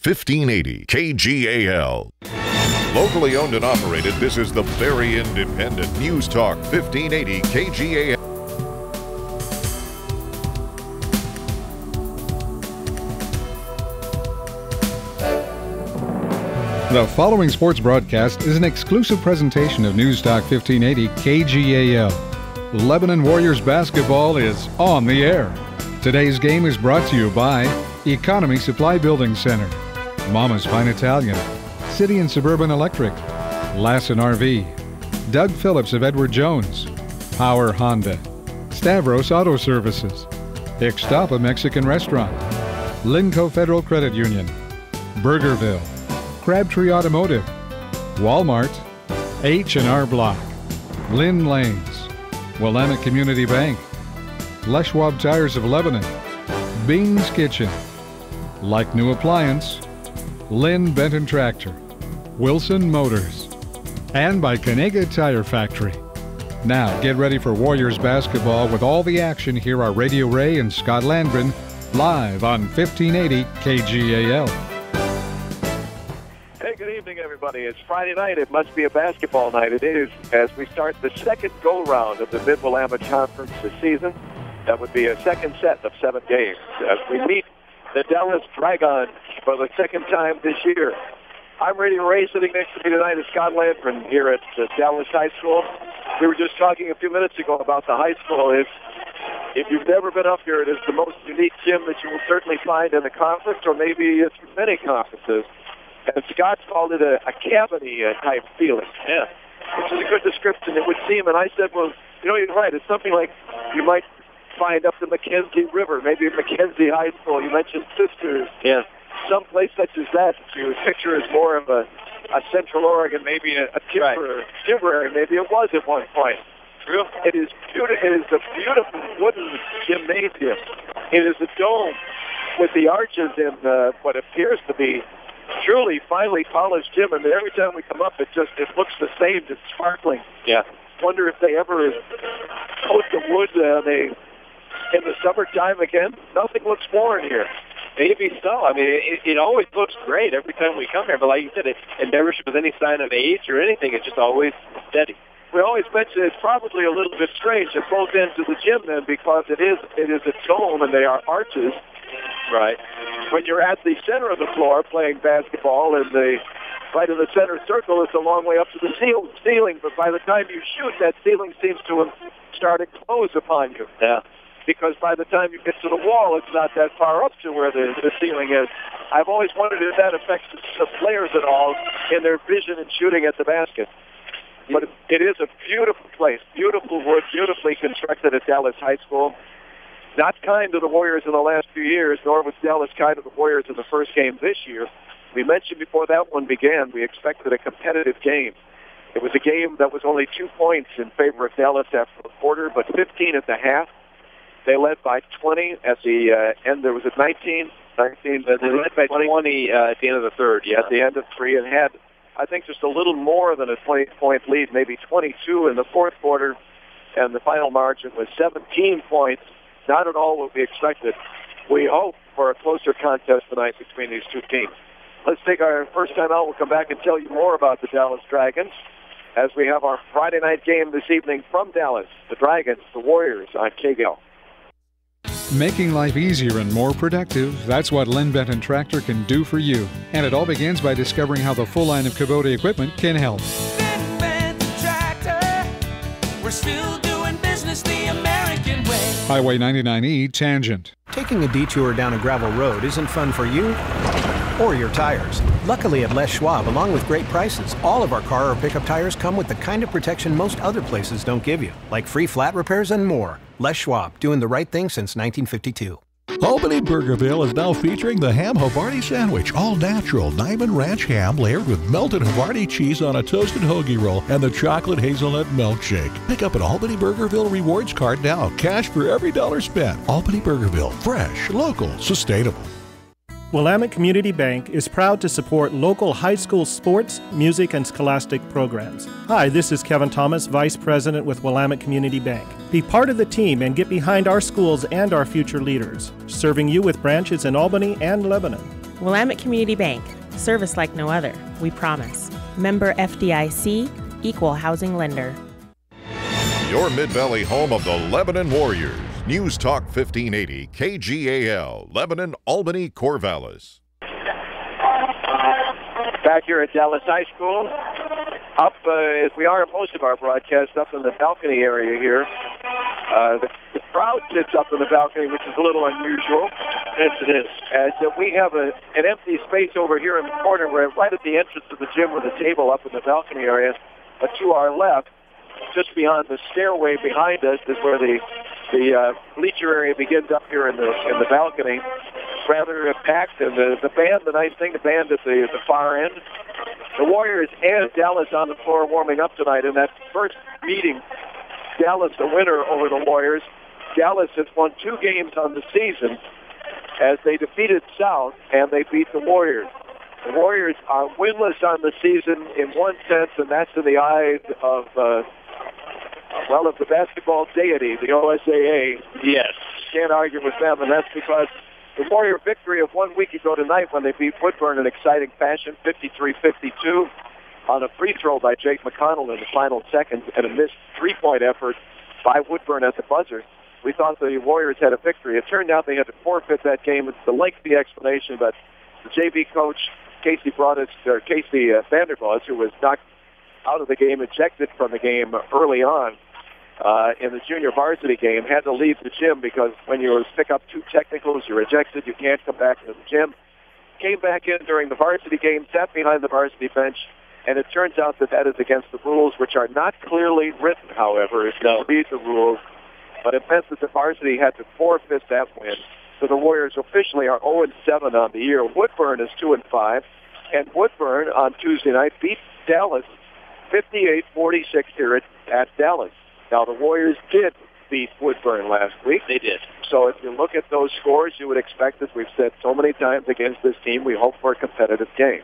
1580 KGAL. Locally owned and operated, this is the very independent News Talk 1580 KGAL. The following sports broadcast is an exclusive presentation of News Talk 1580 KGAL. Lebanon Warriors basketball is on the air. Today's game is brought to you by Economy Supply Building Center, Mama's Fine Italian, City and Suburban Electric, Lassen RV, Doug Phillips of Edward Jones, Power Honda, Stavros Auto Services, Ixtapa Mexican Restaurant, Linco Federal Credit Union, Burgerville, Crabtree Automotive, Walmart, H&R Block, Lynn Lanes, Willamette Community Bank, Les Schwab Tires of Lebanon, Bing's Kitchen, Like New Appliance, Lynn Benton Tractor, Wilson Motors, and by Kanega Tire Factory. Now get ready for Warriors basketball with all the action. Here are Radio Ray and Scott Landgren live on 1580 KGAL. Hey, good evening, everybody. It's Friday night. It must be a basketball night. It is, as we start the second go-round of the Mid-Willamette Conference this season. That would be a second set of 7 games as we meet the Dallas Dragons for the second time this year. I'm Radio Ray. Sitting next to me tonight is Scott Landgren here at Dallas High School. We were just talking a few minutes ago about the high school. If you've never been up here, it is the most unique gym that you will certainly find in the conference, or maybe it's many conferences. And Scott called it a cavity-type feeling. Yeah, which is a good description, it would seem. And I said, well, you know, you're right. It's something like you might find up the Mackenzie River, maybe at Mackenzie High School. You mentioned Sisters. Yeah. Some place such as that you picture as more of a Central Oregon, maybe a temporary, maybe it was at one point. True. It is beautiful. It is a beautiful wooden gymnasium. It is a dome with the arches in what appears to be truly finely polished gym, and every time we come up, it looks the same, just sparkling. Yeah. Wonder if they ever coat the wood in the summertime again. Nothing looks foreign here. Maybe so. I mean, it always looks great every time we come here, but like you said, it never shows any sign of age or anything. It's just always steady. We always mention it's probably a little bit strange at both ends of the gym then, because it is a dome and they are arches. Right. When you're at the center of the floor playing basketball, and right in the center circle, it's a long way up to the ceiling. But by the time you shoot, that ceiling seems to have started to close upon you. Yeah. Because by the time you get to the wall, it's not that far up to where the ceiling is. I've always wondered if that affects the players at all in their vision and shooting at the basket. But it is a beautiful place, beautiful wood, beautifully constructed at Dallas High School. Not kind to the Warriors in the last few years, nor was Dallas kind to the Warriors in the first game this year. We mentioned before that one began, we expected a competitive game. It was a game that was only 2 points in favor of Dallas after the quarter, but 15 at the half. They led by 20 at the end. There was a 19. They led by 20 at the end of the third. Yeah, at the end of three, and had, I think, just a little more than a 20-point lead, maybe 22 in the fourth quarter, and the final margin was 17 points. Not at all what we expected. We hope for a closer contest tonight between these two teams. Let's take our first time out. We'll come back and tell you more about the Dallas Dragons as we have our Friday night game this evening from Dallas. The Dragons, the Warriors on KGAL. Making life easier and more productive, that's what Lynn Benton Tractor can do for you. And it all begins by discovering how the full line of Kubota equipment can help. Lynn Benton Tractor, we're still doing business the American way. Highway 99E Tangent. Taking a detour down a gravel road isn't fun for you or your tires. Luckily at Les Schwab, along with great prices, all of our car or pickup tires come with the kind of protection most other places don't give you, like free flat repairs and more. Les Schwab, doing the right thing since 1952. Albany Burgerville is now featuring the Ham Havarti Sandwich, all natural Diamond Ranch ham layered with melted Havarti cheese on a toasted hoagie roll and the chocolate hazelnut milkshake. Pick up an Albany Burgerville rewards card now. Cash for every dollar spent. Albany Burgerville, fresh, local, sustainable. Willamette Community Bank is proud to support local high school sports, music, and scholastic programs. Hi, this is Kevin Thomas, Vice President with Willamette Community Bank. Be part of the team and get behind our schools and our future leaders, serving you with branches in Albany and Lebanon. Willamette Community Bank. Service like no other. We promise. Member FDIC, Equal Housing Lender. Your Mid-Valley home of the Lebanon Warriors. News Talk 1580, KGAL, Lebanon, Albany, Corvallis. Back here at Dallas High School, up as we are in most of our broadcasts, up in the balcony area here. The crowd sits up in the balcony, which is a little unusual. Yes, it is. As we have an empty space over here in the corner. We're right at the entrance of the gym with a table up in the balcony area. But to our left, just beyond the stairway behind us, is where the bleacher area begins up here in the balcony. Rather packed, and the band, the nice thing, the band at the far end. The Warriors and Dallas on the floor warming up tonight in that first meeting. Dallas the winner over the Warriors. Dallas has won 2 games on the season as they defeated South and they beat the Warriors. The Warriors are winless on the season in one sense, and that's in the eyes of the basketball deity, the OSAA. Yes. Can't argue with them, and that's because the Warrior victory of 1 week ago tonight when they beat Woodburn in exciting fashion, 53-52, on a free throw by Jake McConnell in the final seconds and a missed three-point effort by Woodburn at the buzzer. We thought the Warriors had a victory. It turned out they had to forfeit that game. It's a lengthy explanation, but the JV coach, Casey Vanderbilt, who was knocked out of the game, ejected from the game early on in the junior varsity game, had to leave the gym because when you pick up 2 technicals, you're ejected. You can't come back to the gym. Came back in during the varsity game, sat behind the varsity bench, and it turns out that is against the rules, which are not clearly written, however, if you read the rules. But it meant that the varsity had to forfeit that win. So the Warriors officially are 0-7 on the year. Woodburn is 2-5. And Woodburn on Tuesday night beat Dallas 58-46 here at Dallas. Now, the Warriors did beat Woodburn last week. They did. So if you look at those scores, you would expect, as we've said so many times against this team, we hope for a competitive game.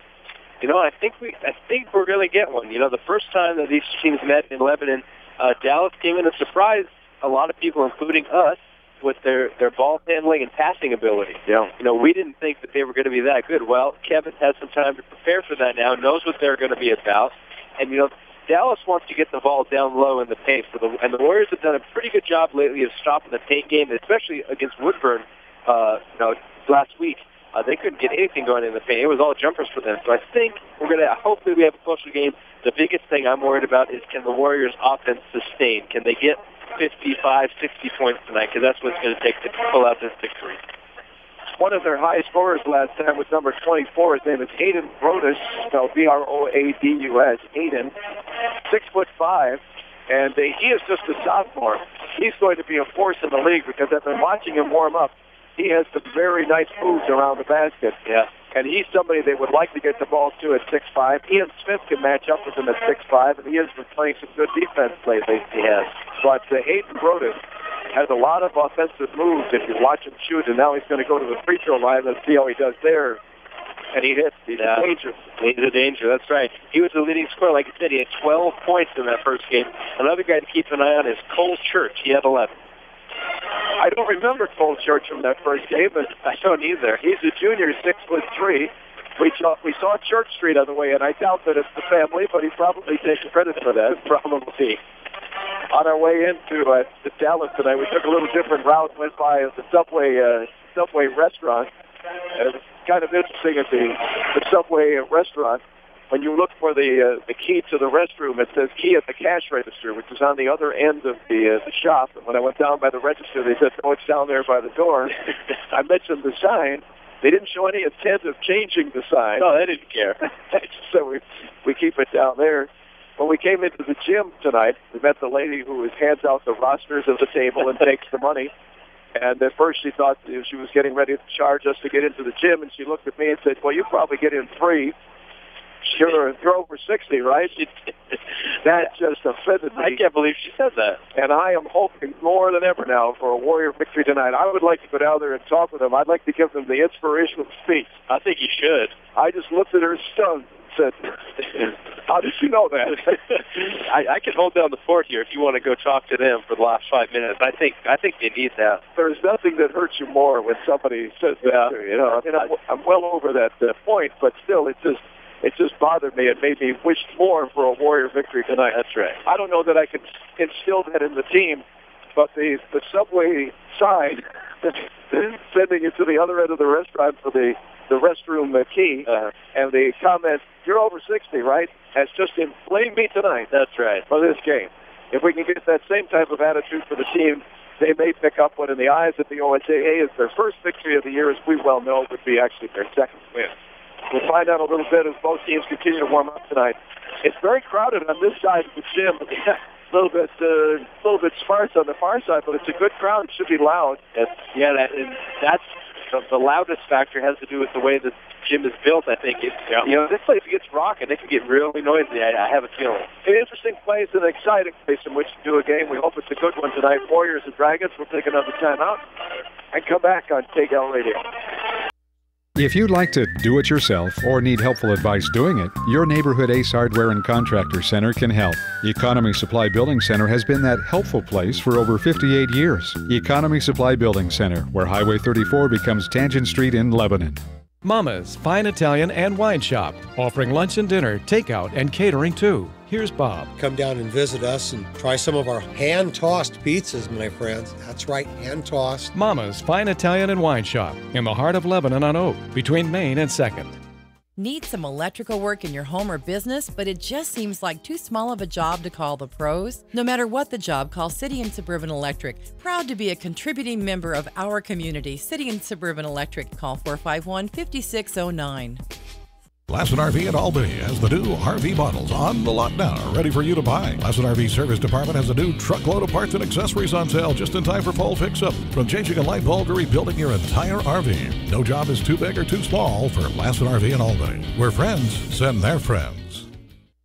You know, I think we're going to get one. You know, the first time that these teams met in Lebanon, Dallas came in and surprised a lot of people, including us, with their ball handling and passing ability. Yeah. You know, we didn't think that they were going to be that good. Well, Kevin has some time to prepare for that now, knows what they're going to be about. And, you know, Dallas wants to get the ball down low in the paint, and the Warriors have done a pretty good job lately of stopping the paint game, especially against Woodburn. Last week they couldn't get anything going in the paint; it was all jumpers for them. So I think hopefully we have a closer game. The biggest thing I'm worried about is can the Warriors' offense sustain? Can they get 55, 60 points tonight? Because that's what it's going to take to pull out this victory. One of their high scorers last time was number 24. His name is Aiden Brodus, spelled Brodus. Aiden, 6'5", and he is just a sophomore. He's going to be a force in the league because I've been watching him warm up. He has some very nice moves around the basket. Yeah. And he's somebody they would like to get the ball to at 6'5". Ian Smith can match up with him at 6'5", and he has been playing some good defense lately. He has. But Aiden Brodus has a lot of offensive moves if you watch him shoot, and now he's going to go to the free throw line. Let's see how he does there. And he hits. He's a danger. He's a danger, that's right. He was the leading scorer. Like I said, he had 12 points in that first game. Another guy to keep an eye on is Cole Church. He had 11. I don't remember Cole Church from that first game, but I don't either. He's a junior, 6'3". We saw Church Street on the way, and I doubt that it's the family, but he probably takes credit for that. Probably. On our way into Dallas tonight, we took a little different route, went by the Subway restaurant. And it was kind of interesting at the Subway restaurant. When you look for the key to the restroom, it says key at the cash register, which is on the other end of the shop. And when I went down by the register, they said, "Oh, it's down there by the door." I mentioned the sign. They didn't show any intent of changing the sign. No, they didn't care. So we keep it down there. When we came into the gym tonight, we met the lady who hands out the rosters of the table and takes the money. And at first she thought she was getting ready to charge us to get into the gym, and she looked at me and said, "Well, you probably get in free. You're over 60, right?" That just offended me. I can't believe she said that. And I am hoping more than ever now for a Warrior victory tonight. I would like to go down there and talk with them. I'd like to give them the inspirational speech. I think you should. I just looked at her stunned. said, how did you know that? I can hold down the fort here if you want to go talk to them for the last 5 minutes. I think they need that. There's nothing that hurts you more when somebody says that. You know, I mean, I'm well over that point, but still, it just bothered me. It made me wish more for a Warrior victory tonight. That's right. I don't know that I can instill that in the team, but the subway sign sending it to the other end of the restaurant for the restroom key, and the comment, "You're over 60, right?" has just inflamed me tonight. That's right. For this game. If we can get that same type of attitude for the team, they may pick up what in the eyes of the ONCAA is their first victory of the year, as we well know, would be actually their second win. We'll find out a little bit as both teams continue to warm up tonight. It's very crowded on this side of the gym. A little bit sparse on the far side, but it's a good crowd. It should be loud. That's the loudest factor has to do with the way the gym is built. I think this place gets rocking. It can get really noisy. I have a feeling. An interesting place, an exciting place in which to do a game. We hope it's a good one tonight. Warriors and Dragons. We'll take another timeout and come back on KGAL Radio. If you'd like to do it yourself or need helpful advice doing it, your neighborhood Ace Hardware and Contractor Center can help. Economy Supply Building Center has been that helpful place for over 58 years. Economy Supply Building Center, where Highway 34 becomes Tangent Street in Lebanon. Mama's Fine Italian and Wine Shop, offering lunch and dinner, takeout, and catering too. Here's Bob. Come down and visit us and try some of our hand-tossed pizzas, my friends. That's right, hand-tossed. Mama's Fine Italian and Wine Shop, in the heart of Lebanon on Oak, between Main and 2nd. Need some electrical work in your home or business, but it just seems like too small of a job to call the pros? No matter what the job, call City and Suburban Electric. Proud to be a contributing member of our community. City and Suburban Electric. Call 451-5609. Lassen RV in Albany has the new RV models on the lot now, ready for you to buy. Lassen RV Service Department has a new truckload of parts and accessories on sale just in time for fall fix-up. From changing a light bulb to rebuilding your entire RV. No job is too big or too small for Lassen RV in Albany, where friends send their friends.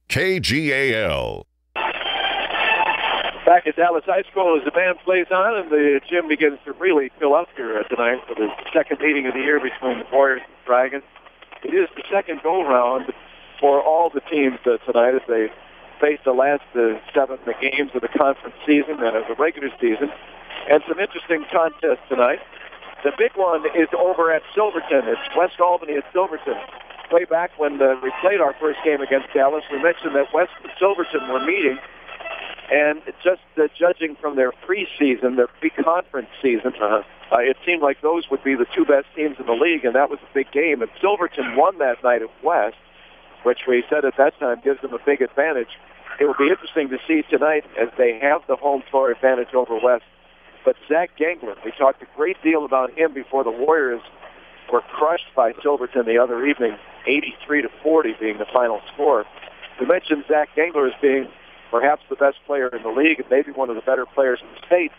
KGAL. Back at Dallas High School as the band plays on and the gym begins to really fill up here tonight for the second meeting of the year between the Warriors and the Dragons. It is the second go-round for all the teams tonight as they face the last 7 games of the conference season and of the regular season. And some interesting contests tonight. The big one is over at Silverton. It's West Albany at Silverton. Way back when we played our first game against Dallas, we mentioned that West and Silverton were meeting. And just judging from their preseason, their pre-conference season, it seemed like those would be the two best teams in the league, and that was a big game. And Silverton won that night at West, which we said at that time gives them a big advantage. It will be interesting to see tonight as they have the home floor advantage over West. But Zach Gangler, we talked a great deal about him before the Warriors were crushed by Silverton the other evening, 83-40 being the final score. We mentioned Zach Gangler as being perhaps the best player in the league and maybe one of the better players in the state.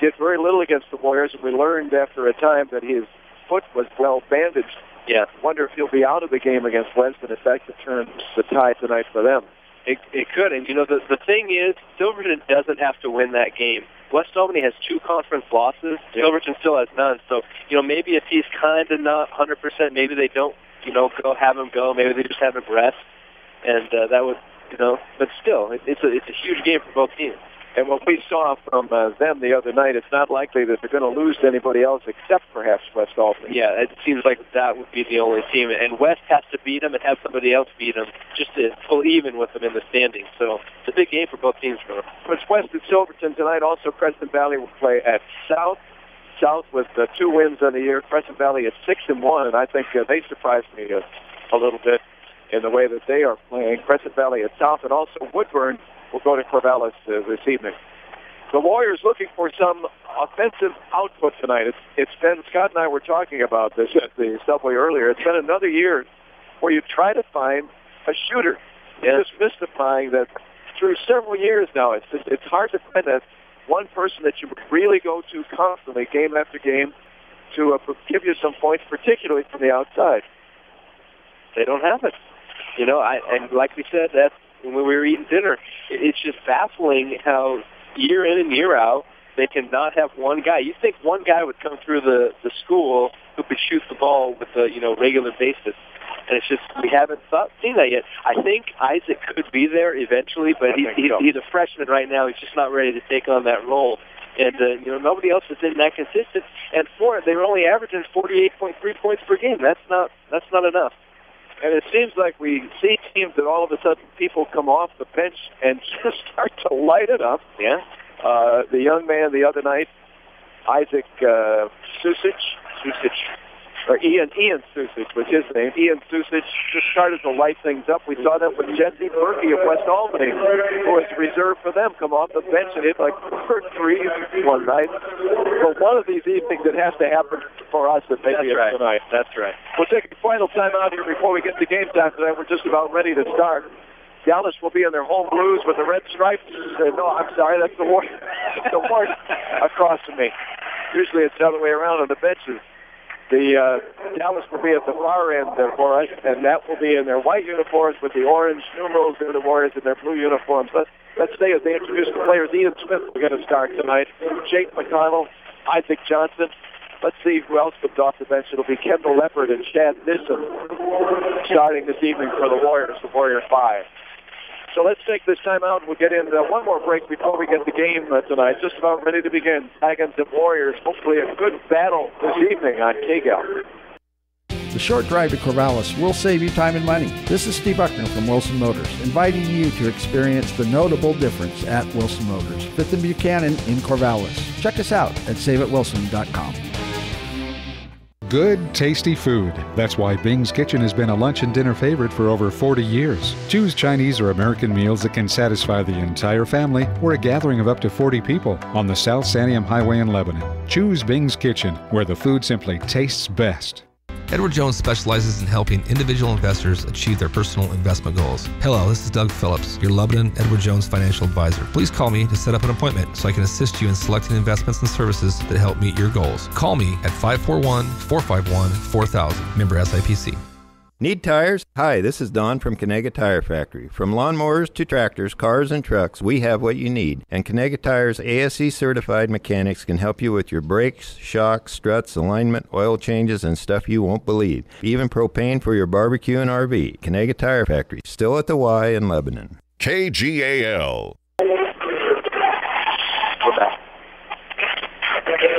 Did very little against the Warriors, and we learned after a time that his foot was well bandaged. Yeah, wonder if he'll be out of the game against West, and if that could turn the tide tonight for them. It could, and the thing is, Silverton doesn't have to win that game. West Albany has 2 conference losses. Yeah. Silverton still has none. So, maybe if he's kind of not 100%, maybe they don't, go have him go. Maybe they just have him rest, and that would. But still, it's a huge game for both teams. And what we saw from them the other night, it's not likely that they're going to lose to anybody else except perhaps West Albany. Yeah, it seems like that would be the only team. And West has to beat them and have somebody else beat them just to pull even with them in the standings. So it's a big game for both teams. It's West and Silverton tonight. Also, Crescent Valley will play at South. South with 2 wins on the year. Crescent Valley is 6-1, and I think they surprised me a little bit in the way that they are playing. Crescent Valley at South, and also Woodburn will go to Corvallis this evening. The Warriors looking for some offensive output tonight. It's been, Scott and I were talking about this at the subway earlier. It's been another year where you try to find a shooter. Yes. It's just mystifying that through several years now, it's hard to find that one person that you would really go to constantly, game after game, to give you some points, particularly from the outside. They don't have it. And like we said, that's when we were eating dinner, it's just baffling how year in and year out they cannot have one guy. You think one guy would come through the school who could shoot the ball with a regular basis. And it's just we haven't seen that yet. I think Isaac could be there eventually, but he's a freshman right now. He's just not ready to take on that role. And nobody else has been that consistent. And for it, they were only averaging 48.3 points per game. That's not enough. And it seems like we see teams that all of a sudden people come off the bench and just start to light it up. Yeah. The young man the other night, Isaac Susic, or Ian Susic was his name. Ian Susic just started to light things up. We saw that with Jesse Berkey of West Albany, who was reserved for them, come off the bench and hit like 4 threes one night. But one of these evenings, it has to happen for us that maybe it's tonight. That's right. We'll take a final time out here before we get to game time tonight. We're just about ready to start. Dallas will be in their home blues with the red stripes. No, I'm sorry, that's the Warriors. The Warriors across from me. Usually it's the other way around on the benches. The Dallas will be at the far end there for us, and that will be in their white uniforms with the orange numerals, and the Warriors in their blue uniforms. Let's say as they introduce the players, Ian Smith will get a start tonight, Jake McConnell, Isaac Johnson. Let's see who else comes off the bench. It'll be Kendall Leopard and Chad Nisson starting this evening for the Warriors, the Warrior 5. So let's take this time out. We'll get in one more break before we get the game tonight. Just about ready to begin. Dragons and Warriors. Hopefully a good battle this evening on KGAL. The short drive to Corvallis will save you time and money. This is Steve Buckner from Wilson Motors, inviting you to experience the notable difference at Wilson Motors, 5th and Buchanan in Corvallis. Check us out at saveatwilson.com. Good, tasty food. That's why Bing's Kitchen has been a lunch and dinner favorite for over 40 years. Choose Chinese or American meals that can satisfy the entire family or a gathering of up to 40 people on the South Sanium Highway in Lebanon. Choose Bing's Kitchen, where the food simply tastes best. Edward Jones specializes in helping individual investors achieve their personal investment goals. Hello, this is Doug Phillips, your Lebanon Edward Jones financial advisor. Please call me to set up an appointment so I can assist you in selecting investments and services that help meet your goals. Call me at 541-451-4000. Member SIPC. Need tires? Hi, this is Don from Conegat Tire Factory. From lawnmowers to tractors, cars, and trucks, we have what you need. And Conegat Tire's ASE certified mechanics can help you with your brakes, shocks, struts, alignment, oil changes, and stuff you won't believe. Even propane for your barbecue and RV. Conegat Tire Factory, still at the Y in Lebanon. KGAL. We're back.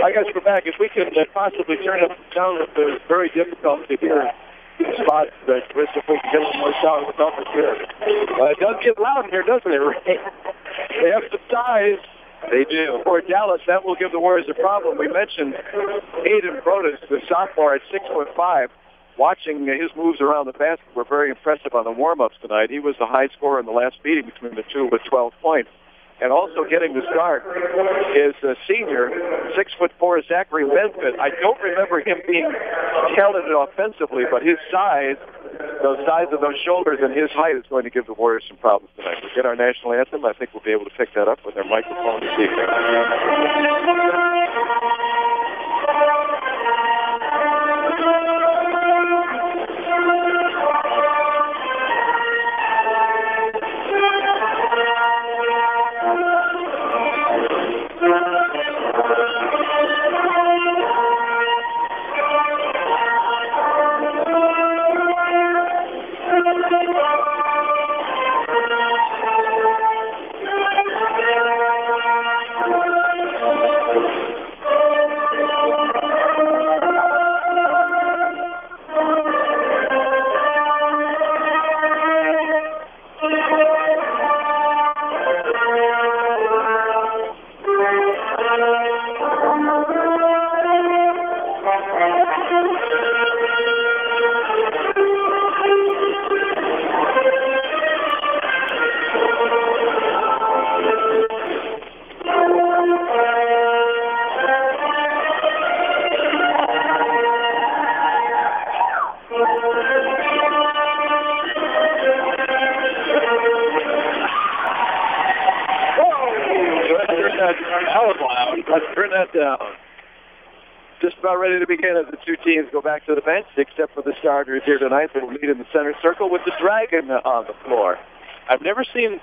I guess we're back. If we could possibly turn up the sound, it's very difficult to hear spot that Chris, if we can get a little more sound without the here. It does get loud in here, doesn't it, Ray? They have some size. They do. For Dallas, that will give the Warriors a problem. We mentioned Aiden Broadus, the sophomore at 6'5". Watching his moves around the basket were very impressive on the warm-ups tonight. He was the high scorer in the last meeting between the two with 12 points. And also getting the start is a senior, 6'4", Zachary Benfit. I don't remember him being talented offensively, but his size, the size of those shoulders and his height is going to give the Warriors some problems tonight. We'll get our national anthem. I think we'll be able to pick that up with their microphone this evening. Just about ready to begin as the two teams go back to the bench, except for the starters here tonight that will meet in the center circle with the Dragon on the floor. I've never seen,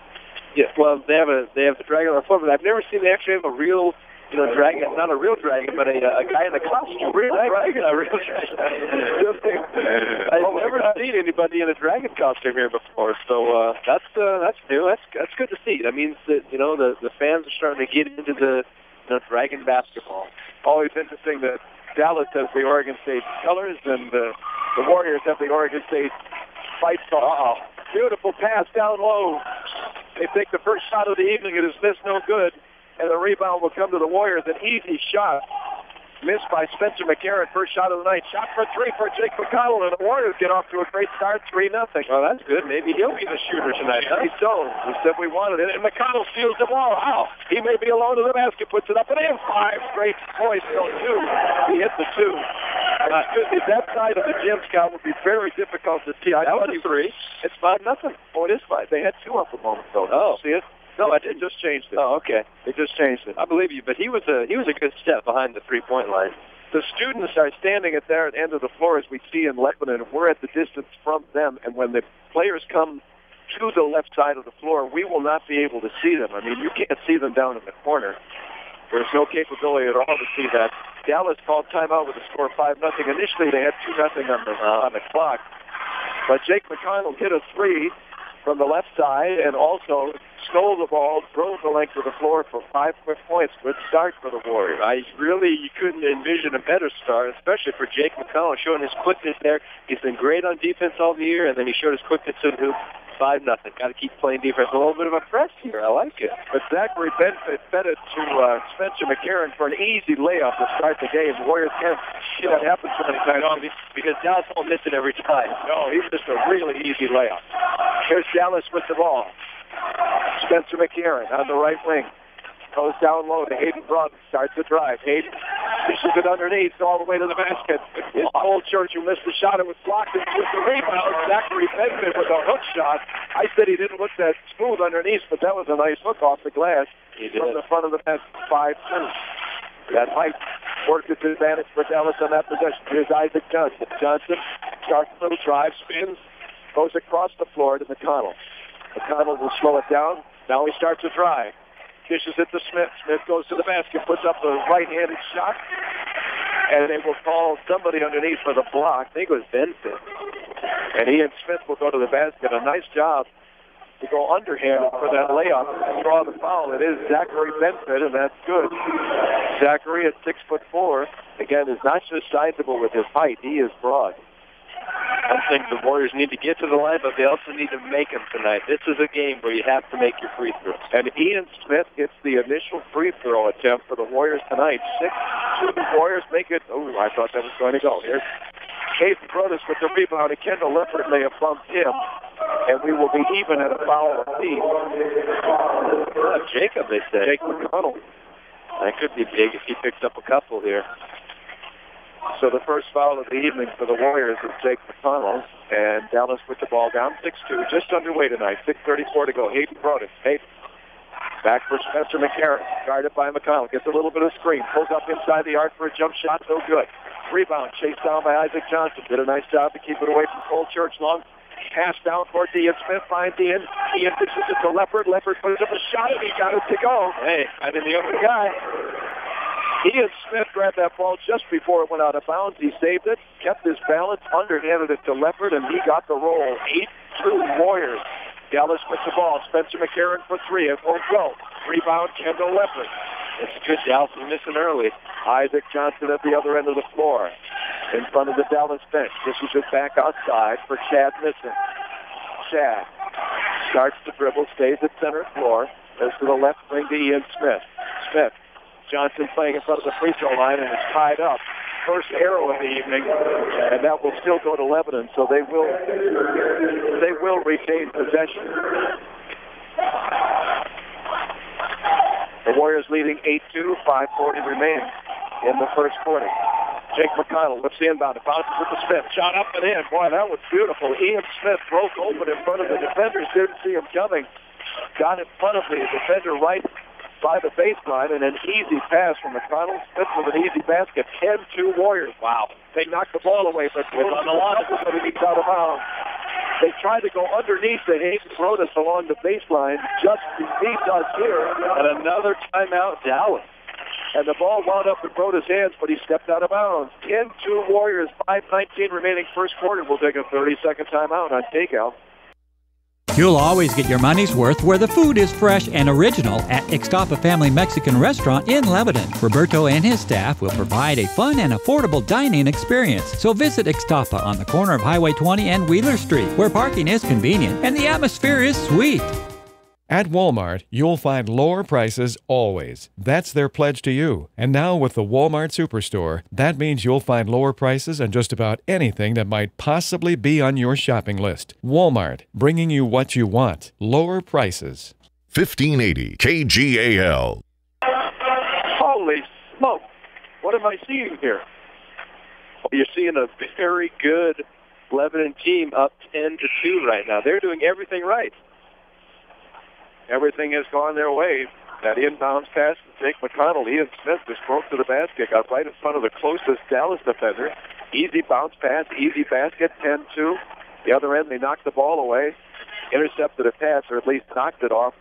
well, they have the Dragon on the floor, but I've never seen they actually have a real dragon, not a real dragon, but a guy in a costume. Real dragon, a real dragon. I've never seen anybody in a dragon costume here before, so that's new. That's good to see. That means that the fans are starting to get into the dragon basketball. Always interesting that Dallas has the Oregon State colors and the Warriors have the Oregon State fight song. Beautiful pass down low. They take the first shot of the evening. It is missed, no good. And the rebound will come to the Warriors. An easy shot. Missed by Spencer McCarron. First shot of the night. Shot for three for Jake McConnell. And the Warriors get off to a great start, 3-0. Well, that's good. Maybe he'll be the shooter tonight. He don't. We said we wanted it. And McConnell steals the ball. Wow. He may be alone to the basket. Puts it up and in. 5 straight points. So 2. He hit the 2. That side of the gym, Scott, would be very difficult to see. That was 3. It's 5-0. Oh, it is 5. They had 2 up a moment ago. Oh. See it? No, it just changed it. Oh, okay. They just changed it. I believe you, but he was a good step behind the 3-point line. The students are standing at their end of the floor, as we see in Lebanon. We're at the distance from them, and when the players come to the left side of the floor, we will not be able to see them. I mean, you can't see them down in the corner. There's no capability at all to see that. Dallas called timeout with a score of 5-0. Initially, they had 2-0 on the clock, but Jake McConnell hit a 3 from the left side and also stole the ball, drove the length of the floor for 5 quick points. Good start for the Warriors. You couldn't envision a better start, especially for Jake McConnell, showing his quickness there. He's been great on defense all the year, and then he showed his quickness to the hoop. 5-0. Got to keep playing defense. A little bit of a press here. I like it. But Zachary Benford fed it to Spencer McCarron for an easy layup to start the game. The Warriors can't see that happen so many times because Dallas won't miss it every time. No, he's just a really easy layup. Here's Dallas with the ball. Spencer McCarron on the right wing. Goes down low to Hayden Brown. Starts the drive. Hayden pushes it underneath all the way to the basket. It's Cole Church who missed the shot. It was blocked with the rebound. Zachary Benford with a hook shot. I said he didn't look that smooth underneath, but that was a nice hook off the glass from the front of the basket. 5-2. That might work its advantage for Dallas on that possession. Here's Isaac Johnson. Johnson starts a little drive, spins, goes across the floor to McConnell. McConnell will slow it down. Now he starts a drive. Dishes it to Smith. Smith goes to the basket, puts up the right-handed shot, and they will call somebody underneath for the block. I think it was Benford. And Ian Smith will go to the basket. A nice job to go underhand for that layup and draw the foul. It is Zachary Benford, and that's good. Zachary at 6'4", again, is not just sizable with his height. He is broad. I think the Warriors need to get to the line, but they also need to make them tonight. This is a game where you have to make your free throws. And Ian Smith gets the initial free throw attempt for the Warriors tonight. 6-2 Warriors make it. Oh, I thought that was going to go. Here's Hayden Brothers with the rebound, and Kendall Lippert may have bumped him. And we will be even at a foul apiece. Jacob, they say. Jake McConnell. That could be big if he picks up a couple here. So the first foul of the evening for the Warriors is Jake McConnell, and Dallas with the ball down 6-2, just underway tonight. 6:34 to go. Hayden Broadus. Hayden back for Spencer McCarron, guarded by McConnell. Gets a little bit of screen, pulls up inside the arc for a jump shot, no good. Rebound chased down by Isaac Johnson. Did a nice job to keep it away from Cole Church. Long pass down towards Ian Smith. Finds Ian. Ian dishes it to Leopard. Leopard puts up a shot, and he got it to go. Hey, I didn't the other guy. Ian Smith grabbed that ball just before it went out of bounds. He saved it, kept his balance, underhanded it to Leopard, and he got the roll. 8-2 Warriors. Dallas with the ball. Spencer McCarron for 3. It won't go. Rebound, Kendall Leopard. It's good. Dallas is missing early. Isaac Johnson at the other end of the floor. In front of the Dallas bench. This is it back outside for Chad Nissen. Chad starts to dribble, stays at center floor. Goes to the left wing to Ian Smith. Smith. Johnson playing in front of the free throw line and is tied up. First arrow of the evening, and that will still go to Lebanon, so they will retain possession. The Warriors leading 8-2, 5:40 remaining in the first quarter. Jake McConnell lifts the inbound. It bounces with the Smith. Shot up and in. Boy, that was beautiful. Ian Smith broke open in front of the defenders. Didn't see him coming. Got in front of the defender right by the baseline, and an easy pass from McConnell. Smith with an easy basket. 10-2 Warriors. Wow. They knocked the ball away, but on the line, but he's out of bounds. They tried to go underneath the Hayden Broadus along the baseline, just as he does here. And another timeout, Dallas. And the ball wound up in Broda's hands, but he stepped out of bounds. 10-2 Warriors, 5:19 remaining first quarter. We'll take a 30-second timeout on KGAL. You'll always get your money's worth where the food is fresh and original at Ixtapa Family Mexican Restaurant in Lebanon. Roberto and his staff will provide a fun and affordable dining experience. So visit Ixtapa on the corner of Highway 20 and Wheeler Street, where parking is convenient and the atmosphere is sweet. At Walmart, you'll find lower prices always. That's their pledge to you. And now with the Walmart Superstore, that means you'll find lower prices on just about anything that might possibly be on your shopping list. Walmart, bringing you what you want. Lower prices. 1580 KGAL. Holy smoke. What am I seeing here? You're seeing a very good Lebanon team up 10-2 right now. They're doing everything right. Everything has gone their way. That inbounds pass to Jake McConnell. Ian Smith just broke to the basket, got right in front of the closest Dallas defender. Easy bounce pass, easy basket, 10-2. The other end, they knocked the ball away, intercepted a pass, or at least knocked it off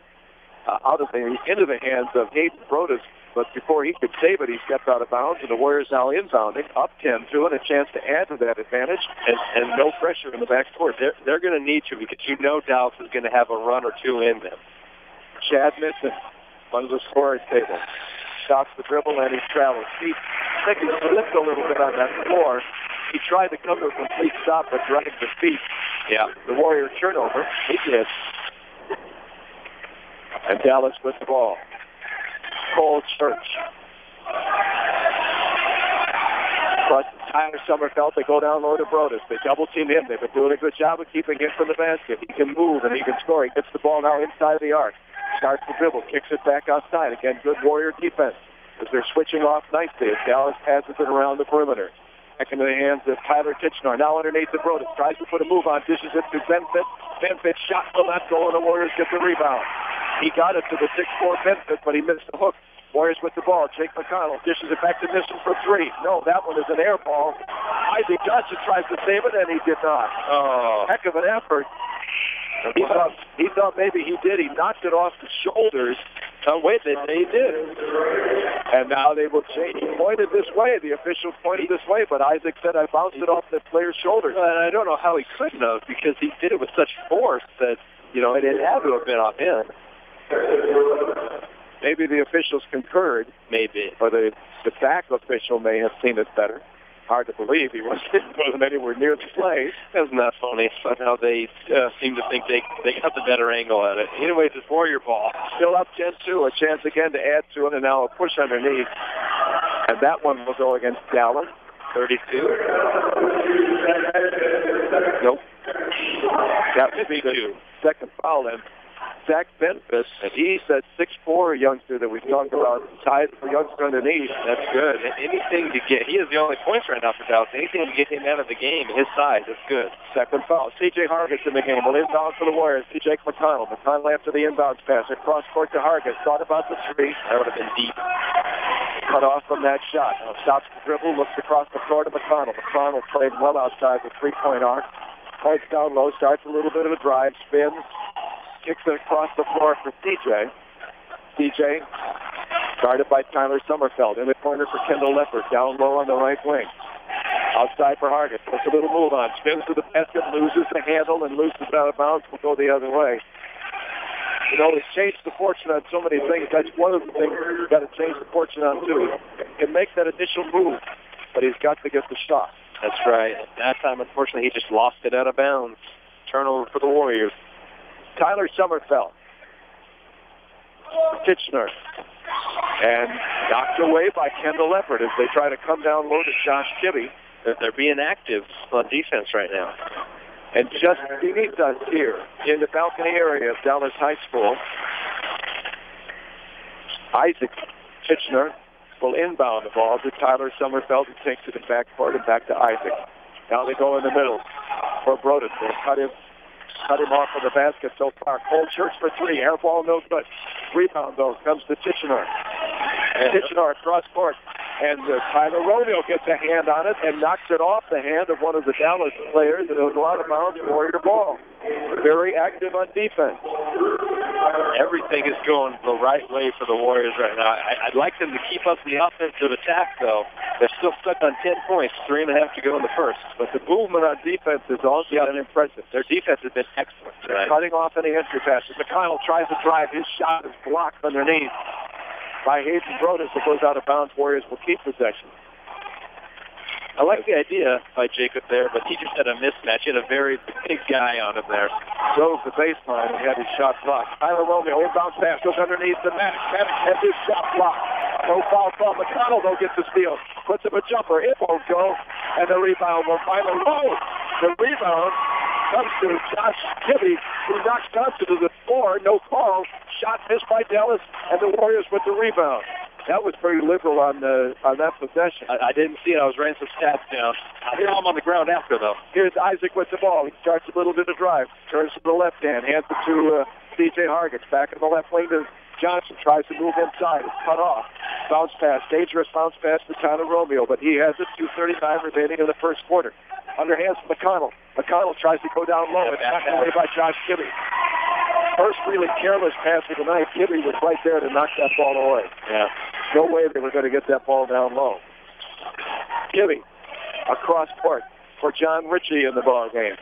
into the hands of Hayden Brodas. But before he could save it, he stepped out of bounds, and the Warriors now inbounding, up 10-2, and a chance to add to that advantage, and no pressure in the backcourt. They're going to need to, because you know Dallas is going to have a run or two in them. Chad Mitson on the scorer's table. Stops the dribble and he travels. I think he slipped a little bit on that floor. He tried to come to a complete stop, but dragged his feet. Yeah. The Warrior turnover. He did. And Dallas with the ball. Cole Church. But Tyler Sommerfeld, they go down low to Brodas. They double team him. They've been doing a good job of keeping him from the basket. He can move and he can score. He gets the ball now inside the arc. Starts the dribble, kicks it back outside. Again, good Warrior defense as they're switching off nicely as Dallas passes it around the perimeter. Back into the hands of Tyler Tichenor. Now underneath the Brodas. Tries to put a move on. Dishes it to Benfit. Benfit shot will not go, and the Warriors get the rebound. He got it to the 6'4" Benfit, but he missed the hook. Warriors with the ball. Jake McConnell dishes it back to Nissen for three. No, that one is an air ball. Isaac Johnson tries to save it, and he did not. Oh, heck of an effort. He thought maybe he did. He knocked it off the shoulders. Wait, they did. And now they will change. He pointed this way. The official pointed this way, but Isaac said, I bounced it off the player's shoulders. And I don't know how he couldn't have, because he did it with such force that, it didn't have to have been off him. Maybe the officials concurred. Maybe. Or the back official may have seen it better. Hard to believe he wasn't anywhere near the play. Isn't that funny? Somehow they seem to think they got the better angle at it. Anyways, it's Warrior ball. Still up 10-2. A chance again to add to it, and now a push underneath. And that one will go against Dallas. 32. Nope. That would be the second foul then. Zach Benfis, and he's that 6'4" youngster that we talked about, tied for youngster underneath. That's good. Anything to get, he is the only points right now for Dallas. Anything to get him out of the game, his size, that's good. Second foul. C.J. Hargis in the game. Will inbound for the Warriors. C.J. McConnell. McConnell after the inbounds pass. Across court to Hargis. Thought about the three. That would have been deep. Cut off from that shot. Now stops the dribble, looks across the floor to McConnell. McConnell played well outside the three-point arc. Points down low, starts a little bit of a drive, spins. Kicks it across the floor for CJ. CJ guarded by Tyler Sommerfeld. In the corner for Kendall Leppert. Down low on the right wing. Outside for Hargis. Puts a little move on. Spins to the basket, loses the handle, and loses it out of bounds. Will go the other way. It's changed the fortune on so many things. That's one of the things you've got to change the fortune on, too. He can make that initial move, but he's got to get the shot. That's right. That time, unfortunately, he just lost it out of bounds. Turnover for the Warriors. Tyler Sommerfeld. Tichenor. And knocked away by Kendall Leppert as they try to come down low to Josh Kibbe. They're being active on defense right now. And just beneath us here in the balcony area of Dallas High School, Isaac Tichenor will inbound the ball to Tyler Sommerfeld, who takes it in backcourt and back to Isaac. Now they go in the middle for Broden. They cut him off of the basket so far. Cole Church for three. Air ball, no good. Rebound, though, comes to Tichenor. Tichenor across court. And Tyler Romeo gets a hand on it and knocks it off the hand of one of the Dallas players. And it was a lot of bounds, Warrior ball. Very active on defense. Everything is going the right way for the Warriors right now. I'd like them to keep up the offensive attack, though. They're still stuck on 10 points, 3.5 to go in the first. But the movement on defense is also been impressive. Their defense has been excellent tonight. Cutting off any entry passes. McConnell tries to drive. His shot is blocked underneath by Hayden Brodus. It goes out of bounds. Warriors will keep possession. I like the idea by Jacob there, but he just had a mismatch. He had a very big guy on him there. Drove the baseline and had his shot blocked. Tyler Romeo, inbound pass, goes underneath the Maddox. Maddox has his shot blocked. No foul call. McConnell, though, gets the steal. Puts up a jumper. It won't go. And the rebound will finally roll. The rebound comes to Josh Kibbe, who knocks Johnson to the floor. No call. Shot missed by Dallas, and the Warriors with the rebound. That was pretty liberal on that possession. I didn't see it. I was writing some stats down. I hear him on the ground after, though. Here's Isaac with the ball. He starts a little bit of drive. Turns to the left hand. Hands it to C.J. Hargis. Back in the left lane to Johnson. Tries to move inside. It's cut off. Bounce pass. Dangerous bounce pass to Tyler Romeo. But he has it. 2:39 remaining in the first quarter. Underhands to McConnell. McConnell tries to go down low. It's knocked away by Josh Kibbe. First really careless pass of the night. Kibbe was right there to knock that ball away. Yeah. No way they were going to get that ball down low. Kibbe, across court for John Ritchie in the ball game.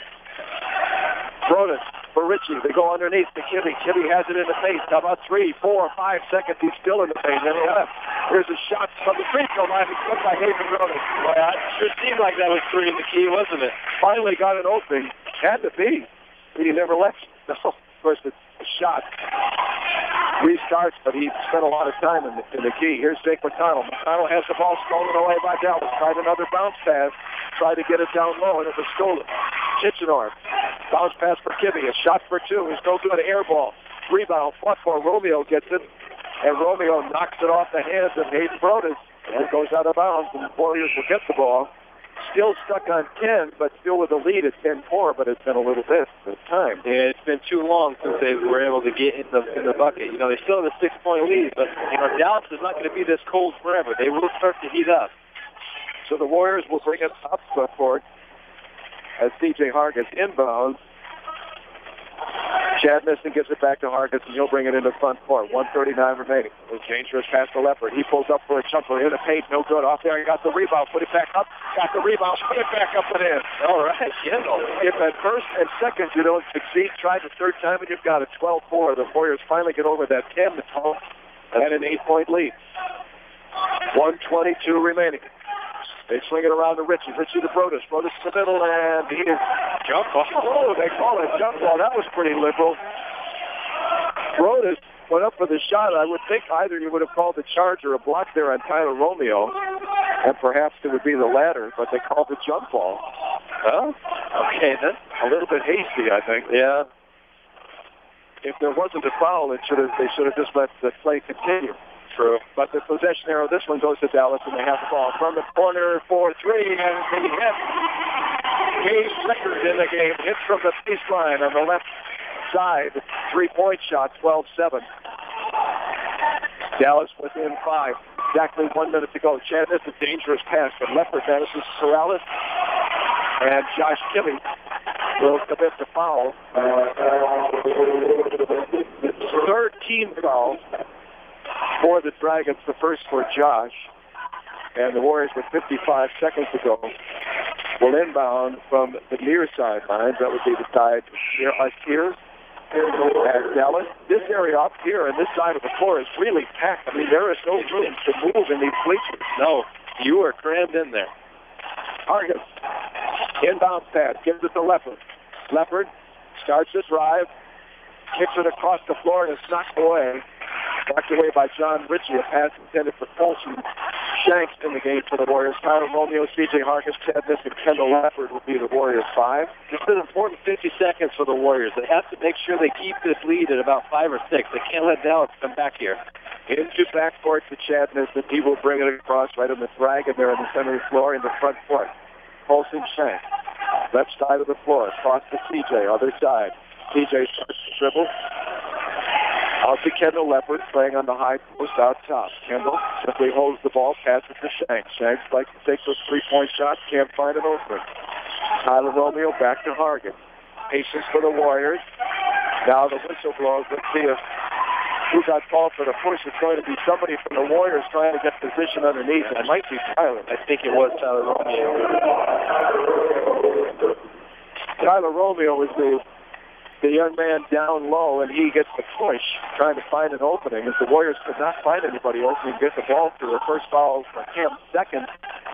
Brodus for Ritchie. They go underneath to Kibbe. Kibbe has it in the paint. How about 3, 4, 5 seconds? He's still in the paint. Then he left. Here's a shot from the free throw line. It's put by Hayden Brodus. Well, it sure seemed like that was 3 in the key, wasn't it? Finally got an opening. Had to be. He never left. No, of course, the shot restarts, but he spent a lot of time in the key. Here's Jake McConnell. McConnell has the ball stolen away by Dallas. Tried another bounce pass. Tried to get it down low, and it was stolen. Kitchener. Bounce pass for Kibbe. A shot for 2. He's no good. Air ball. Rebound. Fought for. Romeo gets it, and Romeo knocks it off the hands of Hayden Brodus, and it goes out of bounds, and the Warriors will get the ball. Still stuck on 10, but still with a lead at 10-4, but it's been a little bit of time. Yeah, it's been too long since they were able to get in the bucket. You know, they still have a 6-point lead, but, you know, Dallas is not going to be this cold forever. They will start to heat up. So the Warriors will bring it up the court as C.J. Hargis inbounds. Chad Miston gives it back to Hargis, and he'll bring it into front court. 1:39 remaining. A dangerous pass to Leopard. He pulls up for a jumper in the paint. No good. Off there. He got the rebound. Put it back up. Got the rebound. Put it back up and in. All right, Kendall. If at first and second you don't succeed, try the third time and you've got a 12-4. The Warriors finally get over that 10 and an 8-point lead. 1:22 remaining. They swing it around to Ritchie. Ritchie to Brodus. Brodus to the middle, and he is jump ball. Oh, they call it jump ball. That was pretty liberal. Brodus went up for the shot. I would think either you would have called the charge or a block there on Tyler Romeo, and perhaps it would be the latter, but they called the jump ball. Huh? Okay, then. A little bit hasty, I think. Yeah. If there wasn't a foul, they should have just let the play continue. True. But the possession arrow, this one goes to Dallas, and they have the ball from the corner for 3, and they hit. Cage Lickard in the game. Hits from the baseline on the left side. 3-point shot, 12-7. Dallas within 5. Exactly 1 minute to go. Chad, this is a dangerous pass from Leopard. This is Corrales. And Josh Kibbe will commit the foul. Third team foul for the Dragons, the first for Josh. And the Warriors with 55 seconds to go will inbound from the near sidelines. That would be the side near us here. And Dallas, this area up here and this side of the floor is really packed. I mean, there is no room to move in these bleachers. No, you are crammed in there. Hargis, inbound pass, gives it to Leopard. Leopard starts the drive, kicks it across the floor, and it's knocked away. Knocked away by John Ritchie, a pass intended for Colson. Shanks in the game for the Warriors. Tyler Romeo, C.J. Hargis, Chad Miston, Kendall Leopard will be the Warriors' 5. It's an important 50 seconds for the Warriors. They have to make sure they keep this lead at about 5 or 6. They can't let Dallas come back here. Into backcourt to Chad Miston. He will bring it across right on the drag, and they're in the center of the floor in the front court. Colson, Shanks. Left side of the floor. Across to C.J. Other side. C.J. starts to dribble. Out to Kendall Leopard, playing on the high post out top. Kendall simply holds the ball, passes to Shanks. Shanks likes to take those 3-point shots, can't find an opening. Tyler Romeo back to Hargis. Patience for the Warriors. Now the whistle blows. Let's see if who got called for the push. It's going to be somebody from the Warriors trying to get position underneath. It might be Tyler. I think it was Tyler Romeo. Tyler Romeo was the young man down low, and he gets the push, trying to find an opening. As the Warriors could not find anybody open, get the ball through. The first foul for him, second,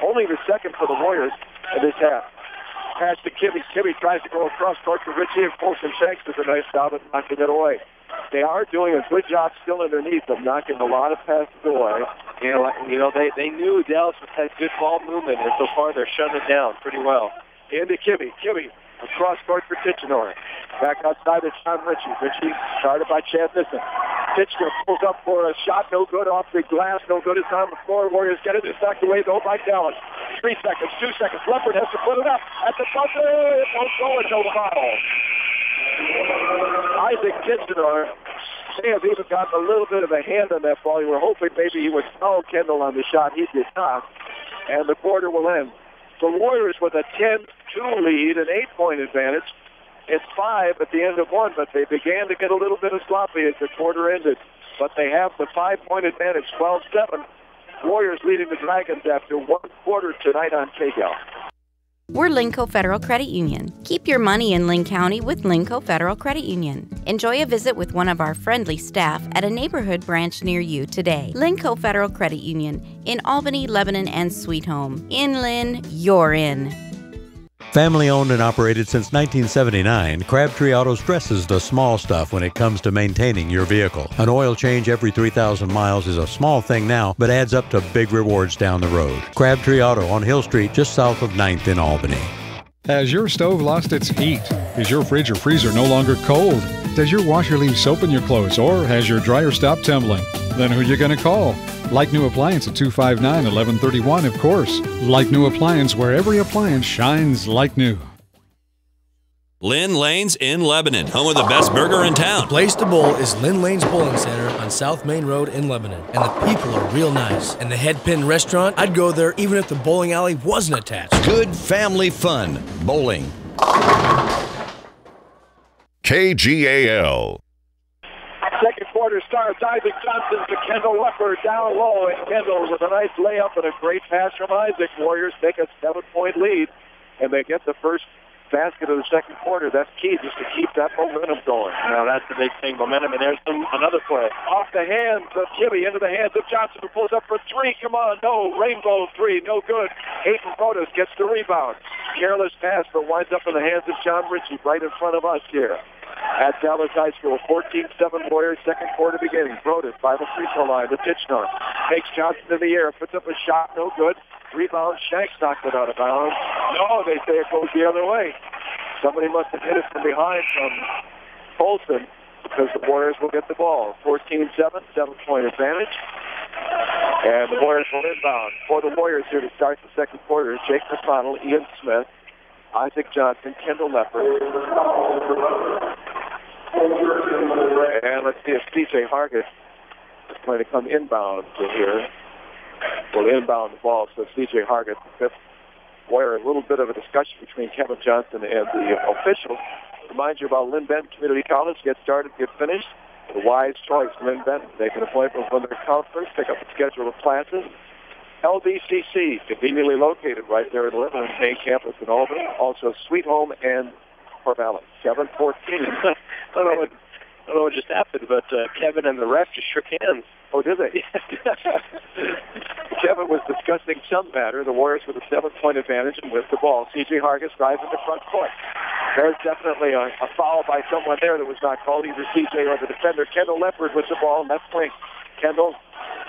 only the second for the Warriors in this half. Pass to Kibbe. Kibbe tries to go across court to Richie, and Colson Shanks does a nice job of knocking it away. They are doing a good job still underneath of knocking a lot of passes away. They knew Dallas had good ball movement, and so far they're shutting it down pretty well. Into Kibbe. Kibbe across court for Tichenor. Back outside to John Ritchie. Ritchie started by Chad Nissen. Tichenor pulls up for a shot, no good off the glass, no good. It's on the floor. Warriors get it. It's knocked away though by Dallas. 3 seconds, 2 seconds. Leopard has to put it up at the buzzer. It won't go. It's no foul. Isaac Tichenor may have even gotten a little bit of a hand on that ball. You were hoping maybe he would foul Kendall on the shot. He did not. And the quarter will end. The Warriors with a 10-2 lead, an 8-point advantage. It's 5 at the end of one, but they began to get a little bit of sloppy as the quarter ended. But they have the 5-point advantage, 12-7. Warriors leading the Dragons after one quarter tonight on KGAL. We're Linco Federal Credit Union. Keep your money in Linn County with Linco Federal Credit Union. Enjoy a visit with one of our friendly staff at a neighborhood branch near you today. Linco Federal Credit Union in Albany, Lebanon, and Sweet Home. In Linn, you're in. Family owned and operated since 1979, Crabtree Auto stresses the small stuff when it comes to maintaining your vehicle. An oil change every 3,000 miles is a small thing now, but adds up to big rewards down the road. Crabtree Auto on Hill Street, just south of 9th in Albany. Has your stove lost its heat? Is your fridge or freezer no longer cold? Does your washer leave soap in your clothes, or has your dryer stopped tumbling? Then who are you going to call? Like New Appliance at 259-1131, of course. Like New Appliance, where every appliance shines like new. Lynn Lanes in Lebanon, home of the best burger in town. Place to bowl is Lynn Lanes Bowling Center on South Main Road in Lebanon. And the people are real nice. And the Head Pin Restaurant, I'd go there even if the bowling alley wasn't attached. Good family fun. Bowling. KGAL. Second quarter starts. Isaac Johnson to Kendall Leopard down low, and Kendall with a nice layup and a great pass from Isaac. Warriors take a 7-point lead, and they get the first basket of the second quarter. That's key, just to keep that momentum going. Now that's the big thing, momentum, and there's another play. Off the hands of Kibbe, into the hands of Johnson, who pulls up for three. Come on, no, rainbow three, no good. Hayden Fotis gets the rebound. Careless pass, but winds up in the hands of John Ritchie, right in front of us here at Dallas High School. 14-7 Warriors, second quarter beginning. Broden by the free throw line to Tichenor. Takes Johnson in the air, puts up a shot, no good. Rebound, Shanks knocked it out of bounds. No, they say it goes the other way. Somebody must have hit it from behind from Colson, because the Warriors will get the ball. 14-7, 7-point advantage. And the Warriors will inbound. For the Warriors here to start the second quarter, Jake McConnell, Ian Smith, Isaac Johnson, Kendall Leopard. And let's see if C.J. Hargis is going to come inbound to here. Will inbound the ball. So C.J. Hargis, the fifth Warrior. A little bit of a discussion between Kevin Johnson and the officials. Remind you about Lynn Benton Community College. Get started, get finished. The wise choice, Lynn Benton. Make an appointment with their counselors. Pick up a schedule of classes. LBCC, conveniently located right there in the Lebanon main campus in Albany. Also Sweet Home and Corvallis. 7-14. I don't know what just happened, but Kevin and the ref just shook hands. Oh, did they? Kevin was discussing some matter. The Warriors with a 7-point advantage and with the ball. C.J. Hargis drives into front court. There's definitely a foul by someone there that was not called, either C.J. or the defender. Kendall Leopard with the ball, left wing. Kendall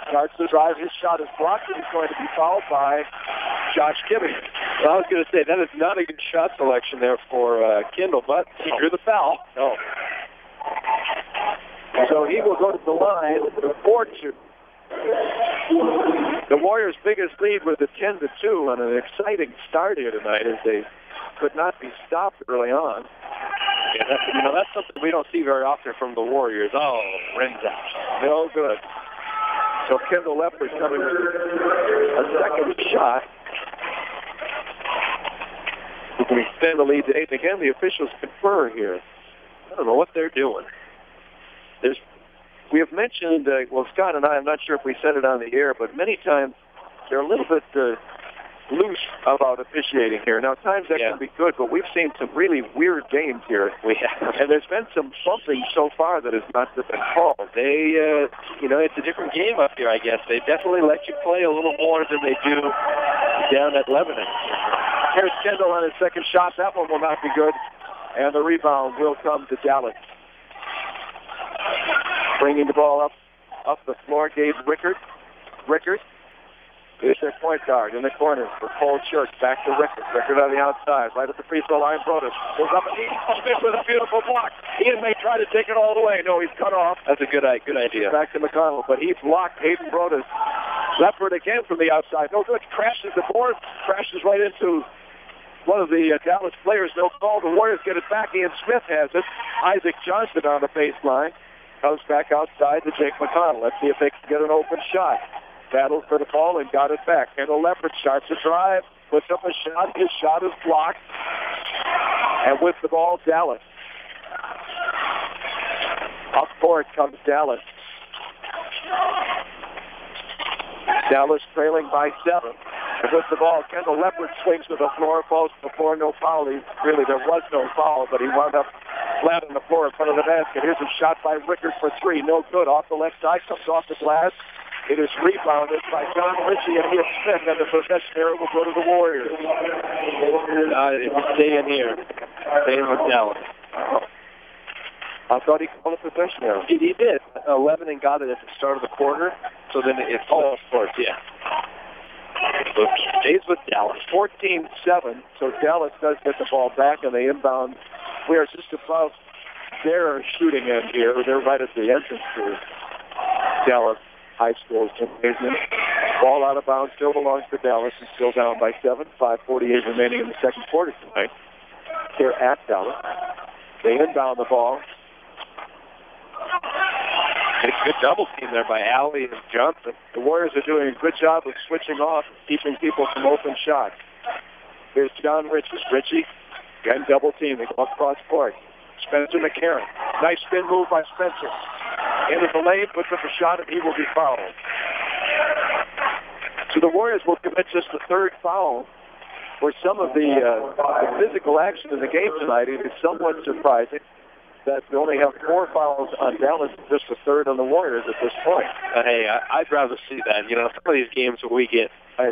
starts to drive. His shot is blocked, and he's going to be fouled by Josh Kibbe. Well, I was going to say, that is not a good shot selection there for Kendall, but he drew the foul. No. So he will go to the line for 4-2. The Warriors' biggest lead was a 10-2 on an exciting start here tonight, as they could not be stopped early on. Yeah, that's something we don't see very often from the Warriors. Oh, rims out. No good. So Kendall Leopard coming with a second shot. We can extend the lead to 8. Again, the officials confer here. I don't know what they're doing. There's we have mentioned, well, Scott and I'm not sure if we said it on the air, but many times they're a little bit loose about officiating here. Now, at times that can be good, but we've seen some really weird games here. And there's been some bumping so far that has not been called. They, it's a different game up here, I guess. They definitely let you play a little more than they do down at Lebanon. Here's Kendall on his second shot. That one will not be good. And the rebound will come to Dallas. Bringing the ball up the floor, Gabe Rickard. Rickard is their point guard in the corner for Paul Church. Back to Rickard. Rickard on the outside, right at the free throw line. Broadus goes up and Smith with a beautiful block. Ian may try to take it all the way. No, he's cut off. That's a good idea. Back to McConnell, but he blocked Hayden Broadus. Leopard again from the outside. No good. Crashes the board. Crashes right into one of the Dallas players. No call. The Warriors get it back. Ian Smith has it. Isaac Johnson on the baseline. Comes back outside to Jake McConnell. Let's see if they can get an open shot. Battled for the ball and got it back. Kendall Leopard starts to drive. Puts up a shot. His shot is blocked. And with the ball, Dallas. Up court comes Dallas. Dallas trailing by 7. And with the ball, Kendall Leopard swings to the floor, falls to the floor, no foul. Really, there was no foul, but he wound up flat on the floor in front of the basket. Here's a shot by Rickard for 3. No good. Off the left side, comes off the glass. It is rebounded by John Ritchie and Ian Smith, and the possession area will go to the Warriors. Stay in here. Stay in with Dallas. I thought he called a possession area. He did. Lebanon got it at the start of the quarter, so then it of course, yeah. So stays with Dallas. 14-7, so Dallas does get the ball back, and they inbound. We are just about their shooting end here. They're right at the entrance to Dallas High School's gymnasium. Ball out of bounds, still belongs to Dallas, and still down by 7. 5:48 remaining in the second quarter tonight. Here at Dallas. They inbound the ball. It's a good double team there by Alley and Johnson. The Warriors are doing a good job of switching off and keeping people from open shots. Here's John Ritchie. Ritchie, again double team. They go across court. Spencer McCarron. Nice spin move by Spencer. Into the lane, puts up a shot, and he will be fouled. So the Warriors will commit just the third foul. For some of the physical action in the game tonight, it is somewhat surprising that we only have 4 fouls on Dallas and just a third on the Warriors at this point. Hey, I'd rather see that. You know, some of these games where we get, 10,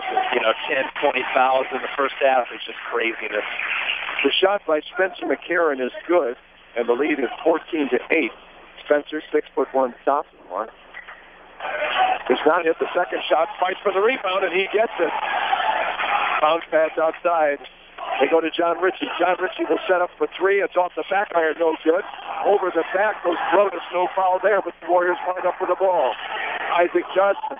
20 fouls in the first half is just craziness. The shot by Spencer McCarron is good, and the lead is 14-8. Spencer, 6'1", sophomore. Does not hit the second shot, fights for the rebound, and he gets it. Bounce pass outside. They go to John Ritchie. John Ritchie will set up for 3. It's off the back iron, no good. Over the back goes Broadus, no foul there, but the Warriors wind up with the ball. Isaac Johnson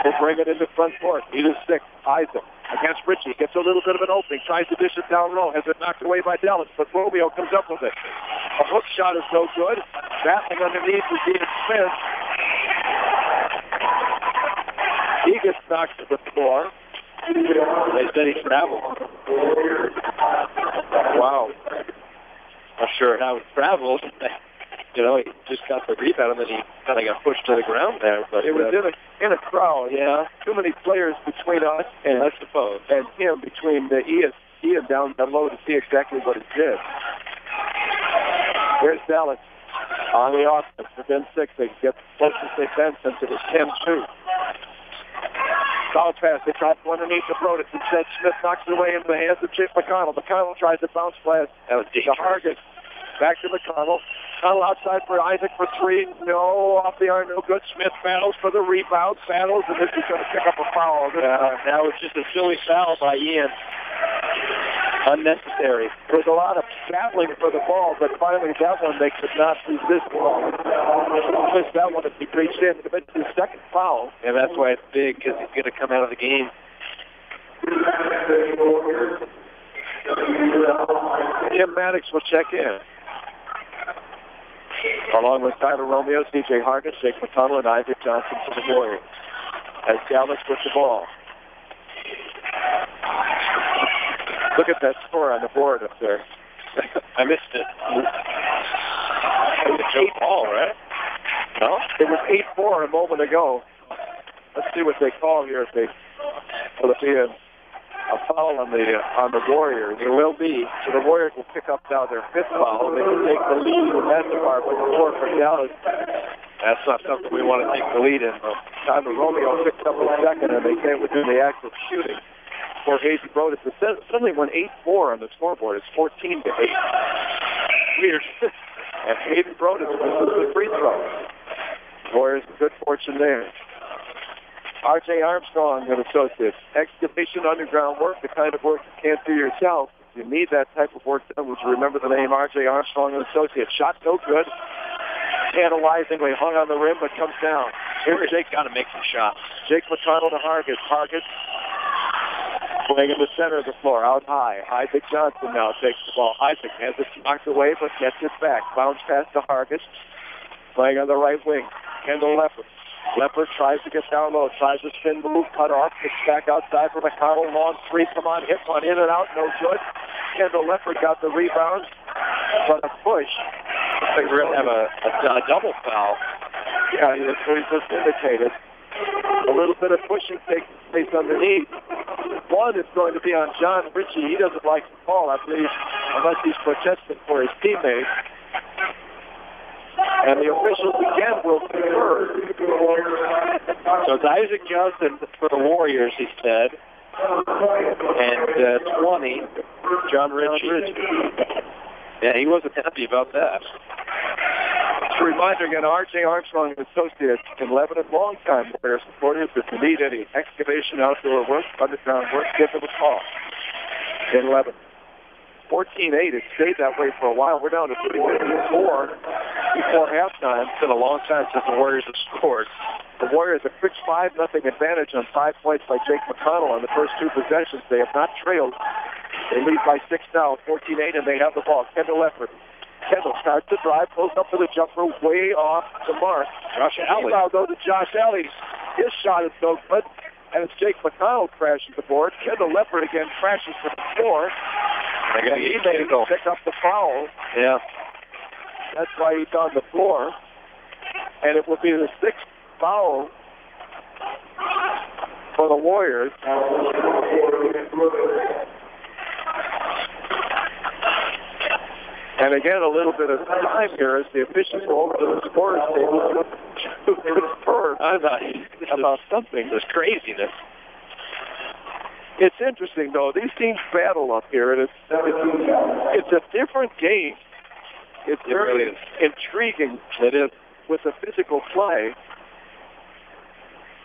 will bring it into front court. He is 6. Isaac against Ritchie. Gets a little bit of an opening. Tries to dish it down low. Has it knocked away by Dallas, but Romeo comes up with it. A hook shot is no good. Battling underneath is Ian Smith. He gets knocked to the floor. They said he traveled. Wow. Not sure how he traveled. He just got the rebound and then he kind of got pushed to the ground there. But it was in a crowd. Yeah. Too many players between us and I suppose, and him between the Ian down below to see exactly what he did. Here's Dallas on the offense. Within 6, they get close as they can since it was 10-2. Foul pass. They try one underneath the Broadus. Instead, Smith knocks it away into the hands of Jake McConnell. McConnell tries to bounce pass. That was to Hargis. Back to McConnell. McConnell outside for Isaac for 3. No, off the arm, no good. Smith battles for the rebound. Battles, and this is going to pick up a foul. That was just a silly foul by Ian. Unnecessary. There was a lot of battling for the ball, but finally that one they could not resist. Missed that one as he reached in. Commits his second foul. And that's why it's big, because he's going to come out of the game. Tim Maddox will check in. Along with Tyler Romeo, C.J. Hargis, Jake McConnell, and Isaac Johnson for the Warriors. As Dallas with the ball. Look at that score on the board up there. I missed it. was a jump ball, right? No? It was 8-4 a moment ago. Let's see what they call here. If will it be a foul on the Warriors? There will be. So the Warriors will pick up now their 5th foul. They can take the lead in that department for Dallas. That's not something we want to take the lead in. Time Romeo picked up a 2nd, and they came within the act of shooting for Hayes Brodus. It suddenly went 8-4 on the scoreboard. It's 14-8. Weird. And Hayes Brodus misses the free throw. Warriors, good fortune there. R.J. Armstrong and Associates. Excavation underground work, the kind of work you can't do yourself. You need that type of work done. Would you remember the name R.J. Armstrong and Associates? Shot no good. Tantalizingly hung on the rim, but comes down. Here's Jake. Got to make some shots. Jake McConnell to Hargis. Hargis playing in the center of the floor, out high. Isaac Johnson now takes the ball. Isaac has it knocked away, but gets it back. Bounce pass to Hargis. Playing on the right wing. Kendall Leppard. Leppard tries to get down low, tries to spin move, cut off, kicks back outside for McConnell. Long three, come on, hit one, in and out, no good. Kendall Leppard got the rebound, but a push. I think we're going to have a double foul. Yeah, that's what he just indicated. A little bit of pushing takes place underneath. One is going to be on John Ritchie. He doesn't like the ball, I believe, unless he's protesting for his teammates. And the officials again will confer. So it's Isaac Johnson for the Warriors, he said. And 20, John Ritchie. Yeah, he wasn't happy about that. Just a reminder again, R.J. Armstrong and Associates in Lebanon, longtime Warrior supporters. If you need any excavation, outdoor work, underground work, give them a call in Lebanon. 14-8. It stayed that way for a while. We're down to 3-4 before halftime. It's been a long time since the Warriors have scored. The Warriors a quick 5-0 advantage on 5 points by Jake McConnell on the first 2 possessions. They have not trailed. They lead by 6 now, 14-8, and they have the ball. Kendall Leppard. Kendall starts to drive, pulls up for the jumper, way off the mark. Josh Alley. Now go to Josh Alley. His shot is no good. And it's Jake McConnell crashing the board. Kendall Leppard again crashes to the floor. And he made him pick up the foul. Yeah. That's why he's on the floor. And it will be the 6th foul for the Warriors. And again, a little bit of time here as the officials go over to the scorers table to confer about something. This craziness. It's interesting, though. These teams battle up here, and it's a different game. It's very intriguing. It is with the physical play.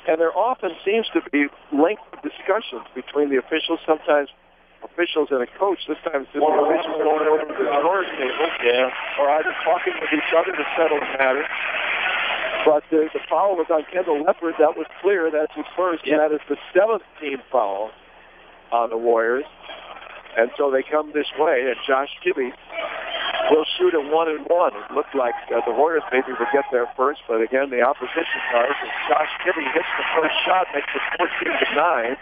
And there often seems to be lengthy discussions between the officials, sometimes officials and a coach. This time it's just the officials going over to the scorers table, or either talking with each other to settle the matter. But the foul was on Kendall Leppard. That was clear. That's his first, and that is the 7th team foul on the Warriors. And so they come this way, and Josh Kibbe will shoot a 1-1. It looked like the Warriors maybe would get there first, but again, the opposition does. And Josh Kibbe hits the first shot, makes it 14-9.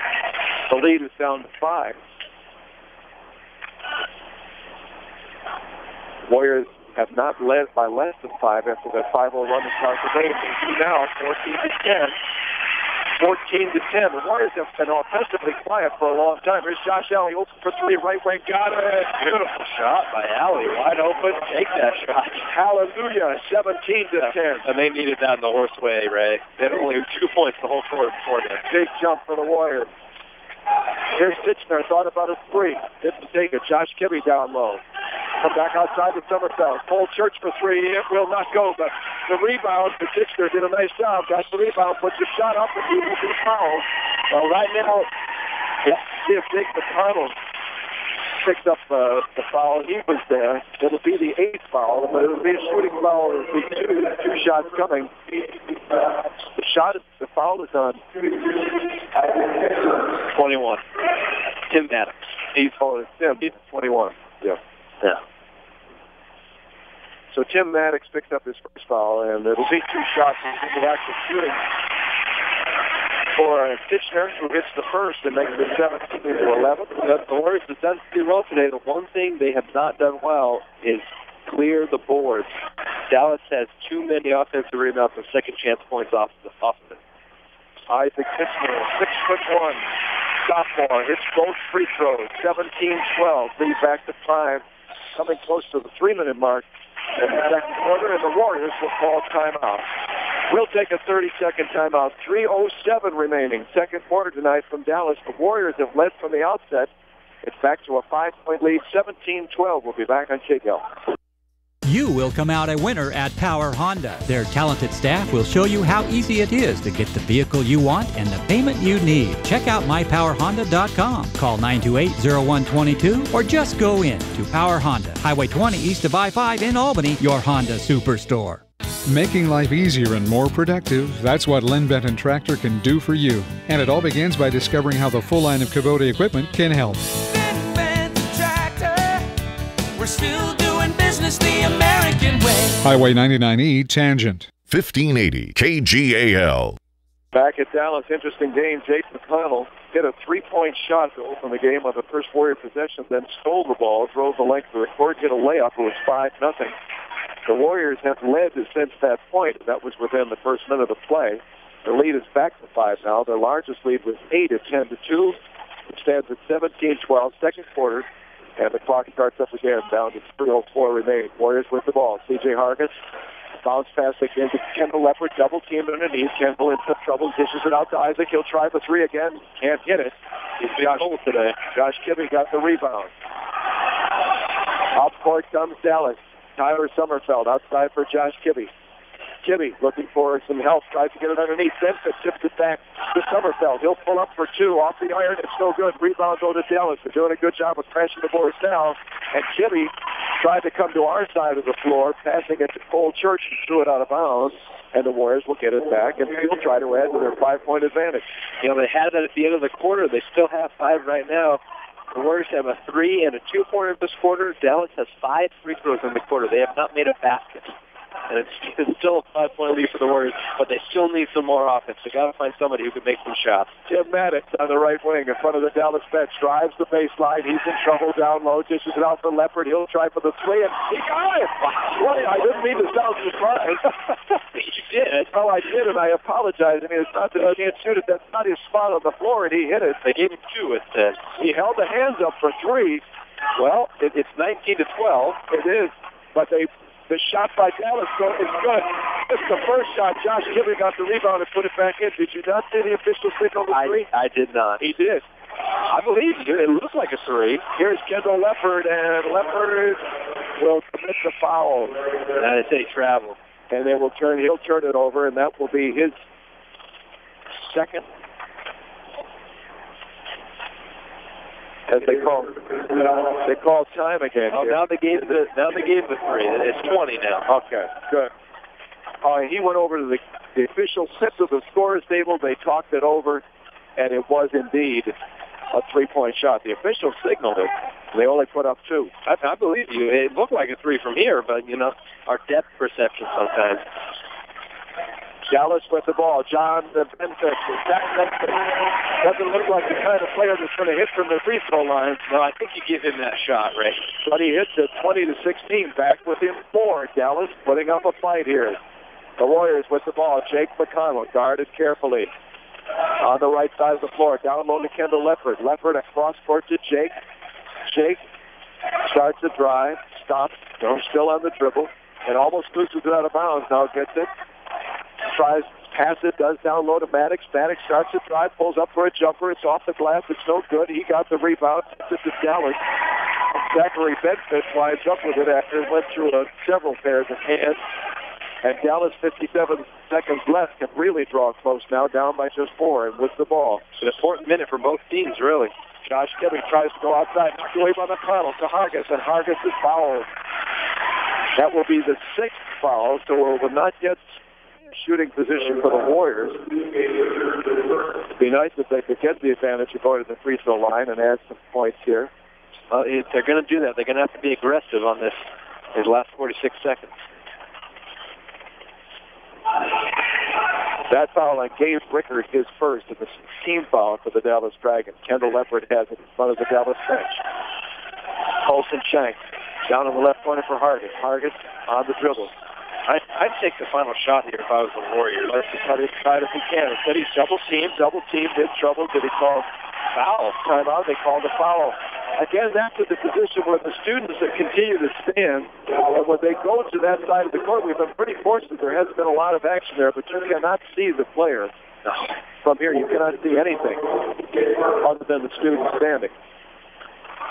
The lead is down to 5. Warriors have not led by less than 5 after that 5-0 run to start the game. Now 14-10. 14-10. The Warriors have been offensively quiet for a long time. Here's Josh Alley, open for 3, right wing, got it. Beautiful shot by Alley, wide open. Take that shot. Hallelujah, 17-10. And they needed that in the horse way, Ray. They had only 2 points the whole quarter before that. Big jump for the Warriors. Here's Titchener, thought about a 3. Didn't take it. Josh Kibbe down low. Come back outside the Summerfeld. Cole Church for 3. It will not go, but the rebound for Titchener did a nice job. Got the rebound, puts the shot up, and he will be fouled. Well, right now, let's see if Jake McConnell picks up the foul. He was there. It'll be the 8th foul, but it'll be a shooting foul. It'll be two shots coming. The foul is on 21. Tim Maddox. He's 21. Yeah. So Tim Maddox picks up his first foul, and it'll be 2 shots in the actual shooting for Titchener, who hits the first and makes it 17-11. The Warriors defensively well today. The one thing they have not done well is clear the boards. Dallas has too many offensive rebounds and second chance points off of it. Isaac Kistner, 6'1", sophomore, hits both free throws, 17-12, lead back to 5, coming close to the 3-minute mark in the second quarter, and the Warriors will call timeout. We'll take a 30-second timeout. 3:07 remaining. Second quarter tonight from Dallas. The Warriors have led from the outset. It's back to a 5-point lead, 17-12. We'll be back on KGAL. You will come out a winner at Power Honda. Their talented staff will show you how easy it is to get the vehicle you want and the payment you need. Check out mypowerhonda.com. Call 928-0122 or just go in to Power Honda, Highway 20 east of I-5 in Albany, your Honda Superstore. Making life easier and more productive, that's what Lynn Benton Tractor can do for you. And it all begins by discovering how the full line of Kubota equipment can help. We're still doing business the American way. Highway 99E, Tangent. 1580 KGAL. Back at Dallas, interesting game. Jake McConnell hit a three-point shot to open the game on the first Warrior possession, then stole the ball, drove the length of the court, hit a layup. It was 5-0. The Warriors have led since that point. That was within the first minute of play. The lead is back to 5 now. Their largest lead was 8 at 10-2. It stands at 17-12, second quarter. And the clock starts up again, down to 3:04 remaining. Warriors with the ball. C.J. Hargis, bounce pass again to Kendall Leopard, double teamed underneath. Kendall in some trouble, dishes it out to Isaac. He'll try for three again. Can't hit it. He's been cold today. Josh Kibbe got the rebound. Up court comes Dallas. Tyler Sommerfeld outside for Josh Kibbe. Kibbe looking for some help, tries to get it underneath. Benford tips it back to Sommerfeld. He'll pull up for two off the iron. It's no good. Rebound go to Dallas. They're doing a good job of crashing the boards down. And Kibbe tried to come to our side of the floor, passing it to Cole Church and threw it out of bounds. And the Warriors will get it back, and he'll try to add to their 5-point advantage. You know, they had it at the end of the quarter. They still have 5 right now. The Warriors have a 3 and a 2-pointer this quarter. Dallas has 5 free throws in the quarter. They have not made a basket. And it's still a 5-point lead for the Warriors, but they still need some more offense. They got to find somebody who can make some shots. Tim Maddox on the right wing in front of the Dallas bench, drives the baseline. He's in trouble down low, dishes it out for Leopard. He'll try for the three, and he got it. Boy, I didn't mean to sound surprised. You did. Oh, I did, and I apologize. I mean, it's not that he can't shoot it. That's not his spot on the floor, and he hit it. They gave him 2, it says. He held the hands up for 3. Well, it's 19-12. It is, but the shot by Dallas is good. It's the first shot. Josh Kibbe got the rebound and put it back in. Did you not see the official signal to 3? I did not. He did. I believe you. It looks like a 3. Here's Kendall Leopard, and Leopard will commit the foul. That is a travel. And then he'll turn it over, and that will be his second. As they call time again. Oh, now they gave the 3. It's 20 now. Okay, good. He went over to the official set of the scorers table. They talked it over, and it was indeed a 3-point shot. The officials signaled it. They only put up 2. I believe you. It looked like a 3 from here, but our depth perception sometimes. Dallas with the ball. John Benford. Doesn't look like the kind of player that's going to hit from the free throw line. No, I think you give him that shot, Ray. But he hits it 20-16. Back within 4. Dallas putting up a fight here. The Warriors with the ball. Jake McConnell guarded carefully. On the right side of the floor. Down low to Kendall Leopard. Leopard across court to Jake. Jake starts the drive. Stops. Still on the dribble. And almost loses it out of bounds. Now gets it. Tries pass it, does down low to Maddox. Maddox starts to drive, pulls up for a jumper. It's off the glass. It's no good. He got the rebound. This is Dallas. Zachary Benford winds up with it after it went through several pairs of hands. And Dallas, 57 seconds left, can really draw close now, down by just 4 and with the ball. An important minute for both teams, really. Josh Kibbe tries to go outside, knocked away by McConnell to Hargis, and Hargis is fouled. That will be the 6th foul, so we're not yet shooting position for the Warriors. It'd be nice if they could get the advantage of going to the free throw line and add some points here. If they're going to do that, they're going to have to be aggressive on this in the last 46 seconds. That foul on Gabe Rickard is first, and the team foul for the Dallas Dragons. Kendall Leopard has it in front of the Dallas bench. Colson Shank down in the left corner for Hargis. Hargis on the dribble. I'd take the final shot here if I was the Warriors. Let's just cut inside if we can. Instead, he's double-teamed, in trouble. Did he call foul? Timeout, they called a foul. Again, that's in the position where the students that continue to stand, and when they go to that side of the court, we've been pretty fortunate. There hasn't been a lot of action there, but you cannot see the player. From here, you cannot see anything other than the students standing.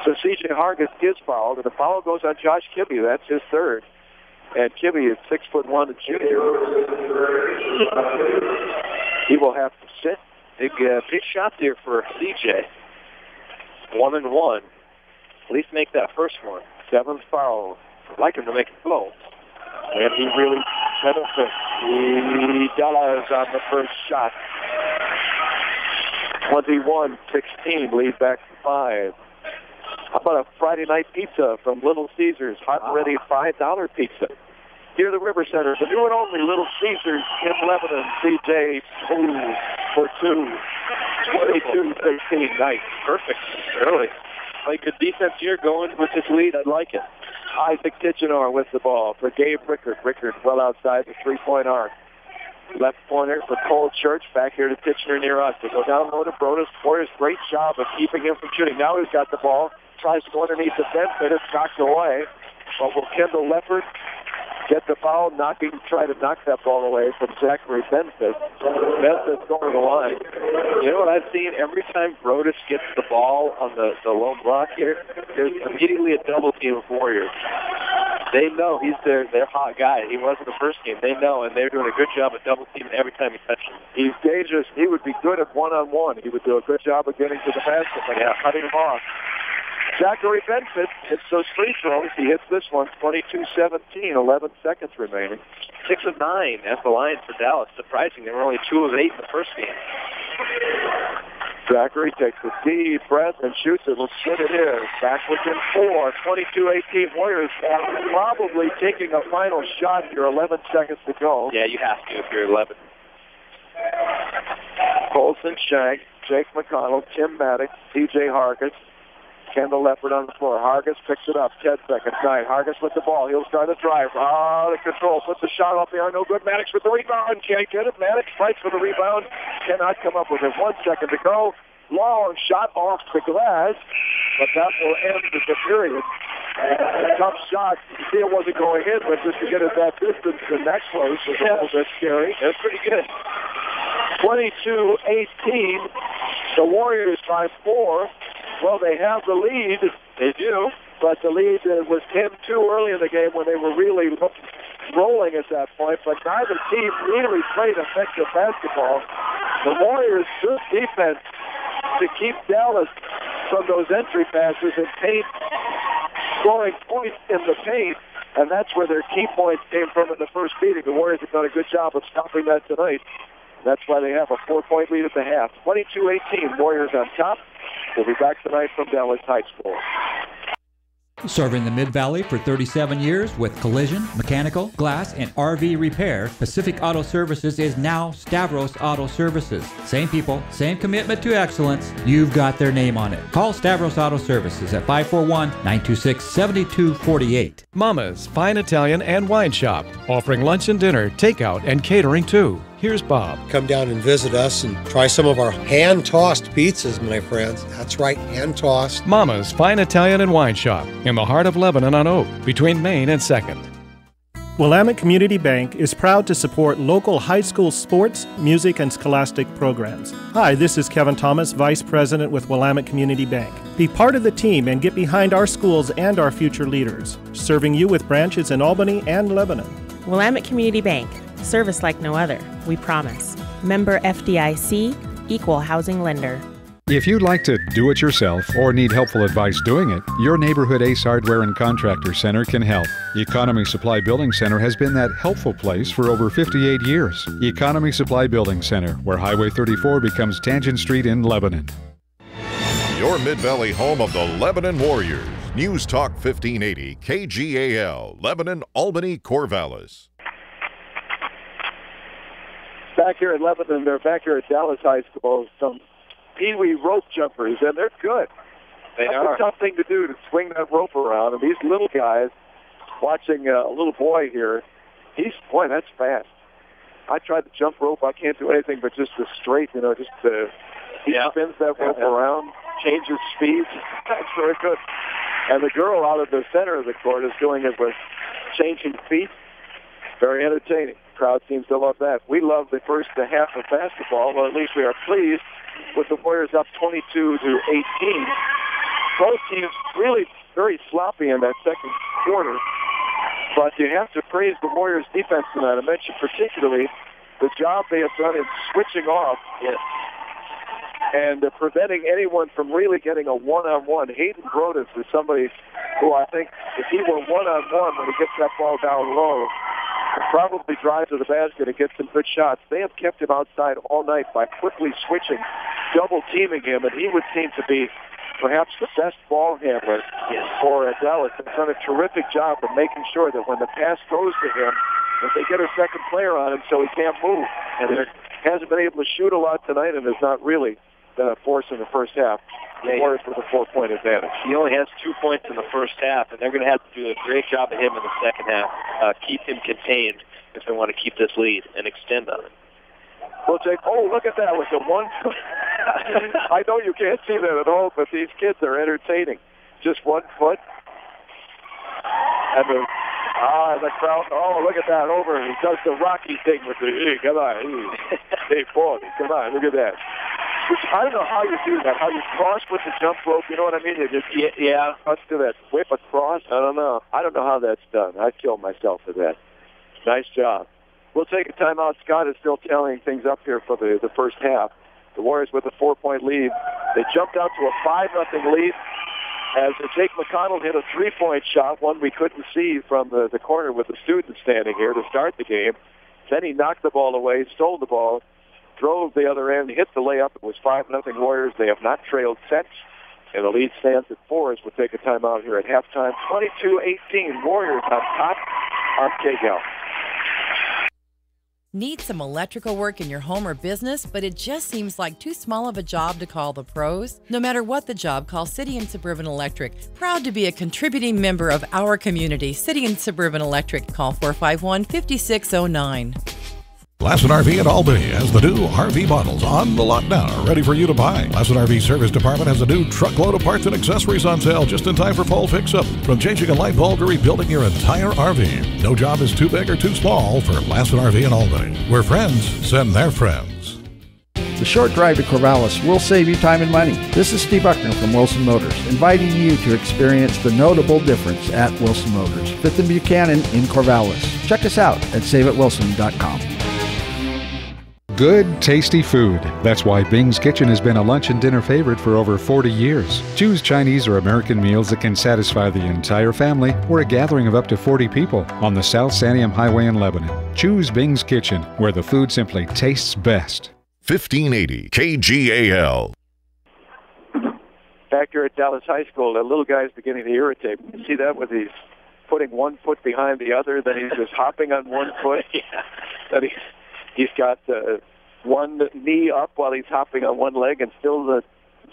So C.J. Hargis is fouled, and the foul goes on Josh Kibbe. That's his third. And Kibbe is 6'1", a junior. He will have to sit. Big shot there for C.J. 1-1. At least make that first one. Seventh foul. I'd like him to make it go. And he really benefits. He does on the first shot. 21-16, lead back to 5. How about a Friday night pizza from Little Caesars, hot and ready $5 pizza? Here at the River Center, the new and only Little Caesars in Lebanon. CJ for 2. 22-16, nice. Perfect. Early. Play good defense here going with this lead. I like it. Isaac Tichenor with the ball for Gabe Rickard. Rickard well outside the three-point arc. Left pointer for Cole Church. Back here to Tichenor near us. They go down low to Brodas. Warriors, great job of keeping him from shooting. Now he's got the ball. Tries to go underneath the fence, but it's knocked away. But will Kendall Leffert get the foul, try to knock that ball away from Zachary Benford. Benford's going to the line. You know what I've seen? Every time Brodas gets the ball on the low block here, there's immediately a double team of Warriors. They know he's their hot guy. He wasn't the first game. They know, and they're doing a good job of double teaming every time he touches him. He's dangerous. He would be good at one-on-one. He would do a good job of getting to the basket, but cutting him off. Zachary Benford hits those free throws. He hits this one, 22-17, 11 seconds remaining. 6 of 9 at the line for Dallas. Surprising, they were only 2 of 8 in the first game. Zachary takes a deep breath and shoots it. Let's see it is. Back within 4, 22-18. Warriors probably taking a final shot here, 11 seconds to go. Yeah, you have to if you're 11. Colson Shank, Jake McConnell, Tim Maddox, C.J. Hargis, Kendall Leffert on the floor. Hargis picks it up. 10 seconds. 9. Hargis with the ball. He'll start a drive. The control. Puts the shot off the arm. No good. Maddox with the rebound. Can't get it. Maddox fights for the rebound. Cannot come up with it. 1 second to go. Long shot off the glass. But that will end the period. A tough shot. You see it wasn't going in, but just to get it that distance and that close was a little bit scary. That's pretty good. 22-18. The Warriors by 4. Well, they have the lead. They do. But the lead was 10-2 early in the game when they were really rolling at that point. But neither team really played effective basketball. The Warriors' good defense to keep Dallas from those entry passes and paint, scoring points in the paint. And that's where their key points came from in the first meeting. The Warriors have done a good job of stopping that tonight. That's why they have a 4-point lead at the half. 22-18, Warriors on top. We'll be back tonight from Dallas High School. Serving the Mid-Valley for 37 years with collision, mechanical, glass, and RV repair, Pacific Auto Services is now Stavros Auto Services. Same people, same commitment to excellence. You've got their name on it. Call Stavros Auto Services at 541-926-7248. Mama's Fine Italian and Wine Shop, offering lunch and dinner, takeout, and catering too. Here's Bob. Come down and visit us and try some of our hand-tossed pizzas, my friends. That's right, hand-tossed. Mama's Fine Italian and Wine Shop in the heart of Lebanon on Oak, between Main and 2nd. Willamette Community Bank is proud to support local high school sports, music, and scholastic programs. Hi, this is Kevin Thomas, Vice President with Willamette Community Bank. Be part of the team and get behind our schools and our future leaders, serving you with branches in Albany and Lebanon. Willamette Community Bank. Service like no other, we promise. Member FDIC, Equal Housing Lender. If you'd like to do it yourself or need helpful advice doing it, your neighborhood Ace Hardware and Contractor Center can help. Economy Supply Building Center has been that helpful place for over 58 years. Economy Supply Building Center, where Highway 34 becomes Tangent Street in Lebanon. Your Mid-Valley home of the Lebanon Warriors. News Talk 1580, KGAL, Lebanon, Albany, Corvallis. Back here at Lebanon, they're back here at Dallas High School. Some peewee rope jumpers, and they're good. That's a tough thing to do, to swing that rope around. And these little guys, watching a little boy here Boy, that's fast. I tried the jump rope. I can't do anything but just the straight, he spins that rope around, changes speeds. That's very good. And the girl out of the center of the court is doing it with changing feet. Very entertaining. Crowd seems to love that. We love the first half of basketball, or at least we are pleased with the Warriors up 22-18. Both teams really very sloppy in that second quarter, but you have to praise the Warriors' defense tonight. I mentioned particularly the job they have done in switching off and preventing anyone from really getting a one-on-one. Hayden Brodus is somebody who I think if he were one-on-one when he gets that ball down low, could probably drive to the basket and get some good shots. They have kept him outside all night by quickly switching, double-teaming him, and he would seem to be perhaps the best ball handler for Dallas. They've done a terrific job of making sure that when the pass goes to him, that they get a second player on him so he can't move. And he hasn't been able to shoot a lot tonight and has not really been a force in the first half. The Warriors with a 4-point advantage. He only has 2 points in the first half, and they're going to have to do a great job of him in the second half. Keep him contained if they want to keep this lead and extend on it. We'll take, look at that with the one. I know you can't see that at all, but these kids are entertaining. Just 1 foot. And the crowd, look at that over. He does the Rocky thing with the, come on, hey, 40, come on, look at that. I don't know how you do that, how you cross with the jump rope, you know what I mean? You just, let's do that, whip across, I don't know how that's done. I'd kill myself for that. Nice job. We'll take a timeout. Scott is still tallying things up here for the first half. The Warriors with a 4-point lead. They jumped out to a 5-0 lead as Jake McConnell hit a 3-point shot, one we couldn't see from the corner with the student standing here to start the game. Then he knocked the ball away, stole the ball, drove the other end, hit the layup. It was 5-0 Warriors. They have not trailed since, and the lead stands at 4 as we'll take a timeout here at halftime. 22-18, Warriors on top on KGAL. Need some electrical work in your home or business, but it just seems like too small of a job to call the pros? No matter what the job, call City and Suburban Electric. Proud to be a contributing member of our community. City and Suburban Electric. Call 451-5609. Lassen RV in Albany has the new RV models on the lot now, ready for you to buy. Lassen RV Service Department has a new truckload of parts and accessories on sale just in time for fall fix-up. From changing a light bulb to rebuilding your entire RV. No job is too big or too small for Lassen RV in Albany, where friends send their friends. The short drive to Corvallis will save you time and money. This is Steve Buckner from Wilson Motors, inviting you to experience the notable difference at Wilson Motors, 5th and Buchanan in Corvallis. Check us out at saveatwilson.com. Good, tasty food. That's why Bing's Kitchen has been a lunch and dinner favorite for over 40 years. Choose Chinese or American meals that can satisfy the entire family or a gathering of up to 40 people on the South Santiam Highway in Lebanon. Choose Bing's Kitchen, where the food simply tastes best. 1580 KGAL. Back here at Dallas High School, the little guy's beginning to irritate. You see that with he's putting 1 foot behind the other, then he's just hopping on 1 foot. Then he's got one knee up while he's hopping on one leg and still the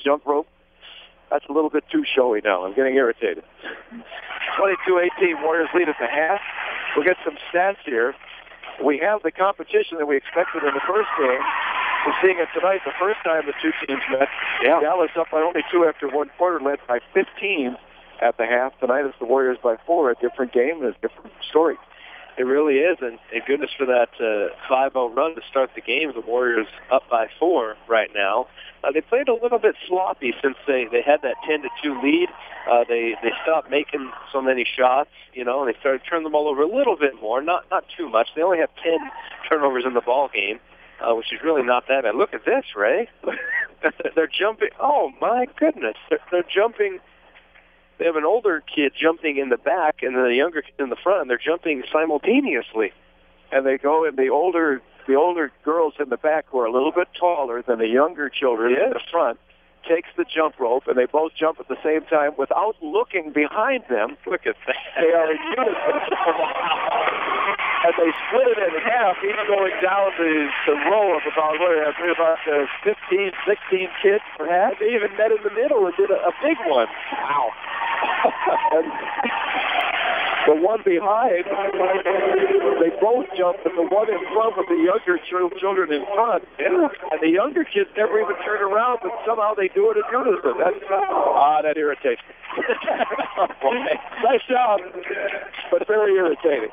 jump rope. That's a little bit too showy now. I'm getting irritated. 22-18, Warriors lead at the half. We'll get some stats here. We have the competition that we expected in the first game. We're seeing it tonight, the first time the two teams met. Dallas up by only 2 after 1 quarter, led by 15 at the half. Tonight it's the Warriors by 4, a different game and a different story. It really is, and goodness for that 5-0 run to start the game. The Warriors up by 4 right now. They played a little bit sloppy since they had that 10-2 lead. They stopped making so many shots, and they started turning the ball over a little bit more, not too much. They only have 10 turnovers in the ball game, which is really not that bad. Look at this, Ray. They're jumping. Oh, my goodness. They're jumping. They have an older kid jumping in the back and then a younger kid in the front, and they're jumping simultaneously. And they go, and the older girls in the back who are a little bit taller than the younger children in the front takes the jump rope, and they both jump at the same time without looking behind them. Look at that. They are in unison. And they split it in half, each going down the row of about 15, 16 kids, perhaps. They even met in the middle and did a big one. Wow. The one behind, they both jump, but the one in front with the younger children in front. Yeah. And the younger kids never even turn around, but somehow they do it in unison. That irritates me. Nice job, but very irritating.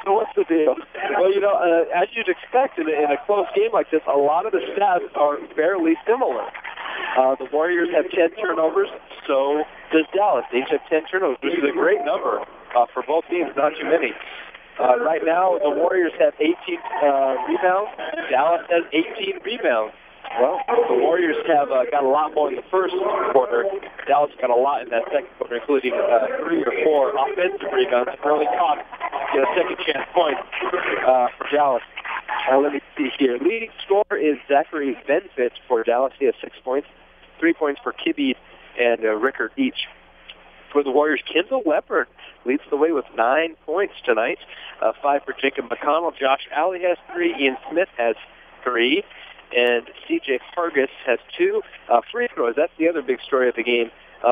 So what's the deal? Well, as you'd expect in a close game like this, a lot of the stats are fairly similar. The Warriors have 10 turnovers, so does Dallas. They each have 10 turnovers, which is a great number for both teams, not too many. Right now, the Warriors have 18 rebounds. Dallas has 18 rebounds. Well, the Warriors have got a lot more in the first quarter. Dallas got a lot in that second quarter, including 3 or 4 offensive rebounds. Early caught a second chance point for Dallas. Let me see here. Leading scorer is Zachary Benfit for Dallas. He has 6 points. 3 points for Kibbe and Rickard each. For the Warriors, Kendall Leppard leads the way with 9 points tonight. 5 for Jacob McConnell. Josh Alley has 3. Ian Smith has 3. And C.J. Hargis has 2 free throws. That's the other big story of the game.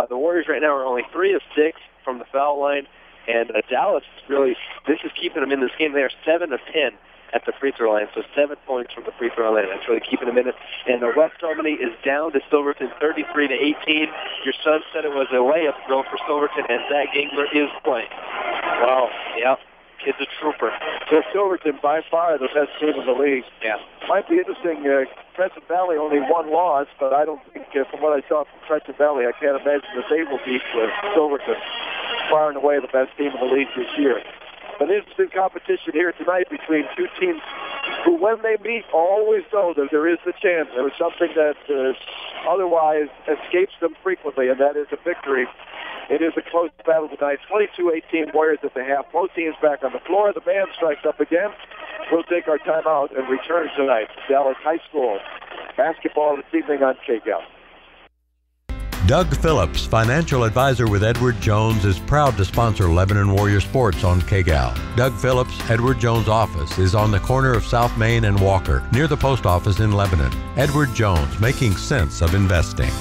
The Warriors right now are only 3 of 6 from the foul line. And Dallas really, this is keeping them in this game. They are 7 of 10 at the free throw line, so 7 points from the free throw line. That's really keeping them in it. And West Albany is down to Silverton 33-18. Your son said it was a layup throw for Silverton, and Zach Gingler is playing. Wow. Yeah. Kid's a trooper. So Silverton, by far the best team in the league. Yeah. Might be interesting. Crescent Valley only 1 loss, but I don't think, from what I saw from Crescent Valley, I can't imagine that they will beat Silverton. Far and away the best team in the league this year. An interesting competition here tonight between two teams who, when they meet, always know that there is a chance. There is something that otherwise escapes them frequently, and that is a victory. It is a close battle tonight. 22-18 Warriors at the half. Both teams back on the floor. The band strikes up again. We'll take our timeout and return tonight. Dallas High School basketball this evening on KGAL. Doug Phillips, financial advisor with Edward Jones, is proud to sponsor Lebanon Warrior Sports on KGAL. Doug Phillips' Edward Jones office is on the corner of South Main and Walker, near the post office in Lebanon. Edward Jones, making sense of investing.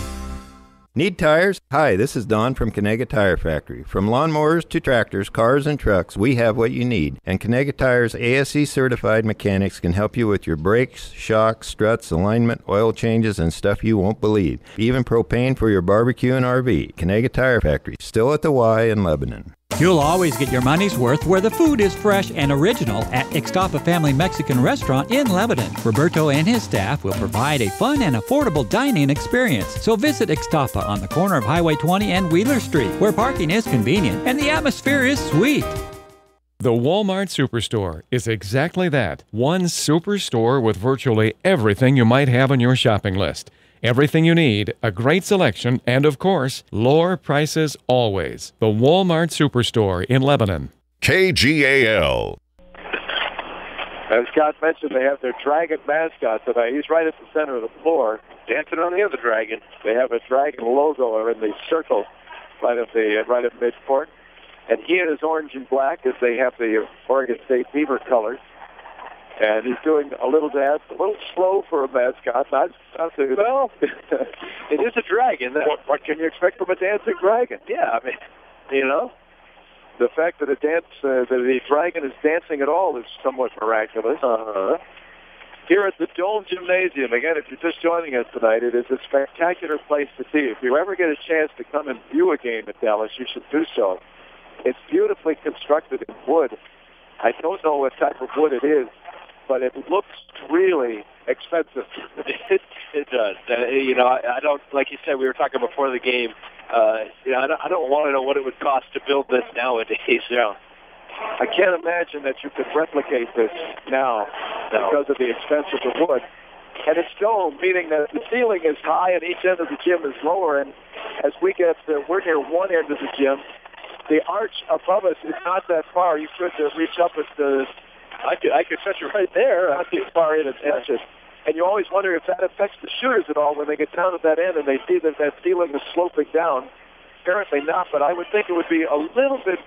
Need tires? Hi, this is Don from Kenega Tire Factory. From lawnmowers to tractors, cars, and trucks, we have what you need. And Kenega Tire's ASE certified mechanics can help you with your brakes, shocks, struts, alignment, oil changes, and stuff you won't believe. Even propane for your barbecue and RV. Kenega Tire Factory, still at the Y in Lebanon. You'll always get your money's worth where the food is fresh and original at Ixtapa Family Mexican Restaurant in Lebanon. Roberto and his staff will provide a fun and affordable dining experience. So visit Ixtapa on the corner of Highway 20 and Wheeler Street, where parking is convenient and the atmosphere is sweet. The Walmart Superstore is exactly that. One superstore with virtually everything you might have on your shopping list. Everything you need, a great selection, and of course, lower prices always. The Walmart Superstore in Lebanon. KGAL. As Scott mentioned, they have their dragon mascot tonight. He's right at the center of the floor, dancing on the other dragon. They have a dragon logo in the circle right at midcourt. And he is orange and black as they have the Oregon State Beaver colors. And he's doing a little dance, a little slow for a mascot. Not too, well, it is a dragon. What can you expect from a dancing dragon? Yeah, I mean, you know, the fact that the dragon is dancing at all is somewhat miraculous. Here at the Dome Gymnasium, again, if you're just joining us tonight, it is a spectacular place to see. If you ever get a chance to come and view a game at Dallas, you should do so. It's beautifully constructed in wood. I don't know what type of wood it is, but it looks really expensive. It does. You know, I don't, like you said, we were talking before the game, you know, I don't want to know what it would cost to build this nowadays. You know. I can't imagine that you could replicate this now because of the expense of the wood. And it's dome, meaning that the ceiling is high and each end of the gym is lower. And as we're near one end of the gym, the arch above us is not that far. You could reach up at the... I could touch it right there. Not too far in and touch it. And you always wonder if that affects the shooters at all when they get down at that end and they see that ceiling is sloping down. Apparently not, but I would think it would be a little bit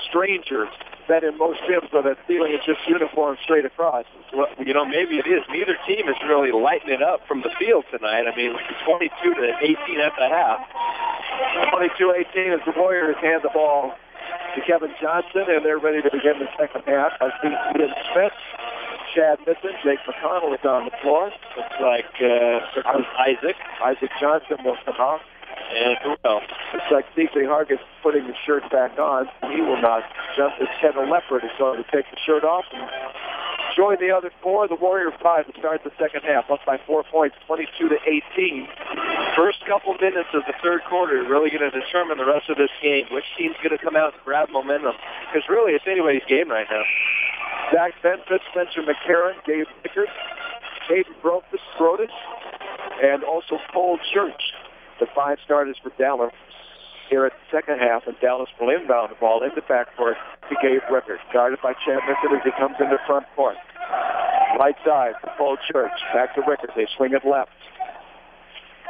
stranger than in most gyms where that ceiling is just uniform straight across. Well, you know, maybe it is. Neither team is really lighting it up from the field tonight. I mean, 22-18 at the half. 22-18 as the Warriors hand the ball to Kevin Johnson, and they're ready to begin the second half. I see Ian Smith, Chad Mitton, Jake McConnell is on the floor. Looks like Isaac Johnson will come out. And who else? Looks like C.J. Hargis putting the shirt back on. He will not jump. As Kendall Leopard is going to take the shirt off and join the other four. The Warrior 5 to start the second half, up by 4 points, 22-18. First couple minutes of the third quarter is really going to determine the rest of this game. Which team's going to come out and grab momentum? Because really, it's anybody's game right now. Zach Benford, Spencer McCarron, Gabe Pickard, Caden Brodus, and also Cole Church. The 5 starters for Dallas here at the second half, and Dallas will inbound the ball into backcourt to Gabe Rickard, guarded by Chad Mitton as he comes into front court. Right side for Cole Church, back to Rickard. They swing it left.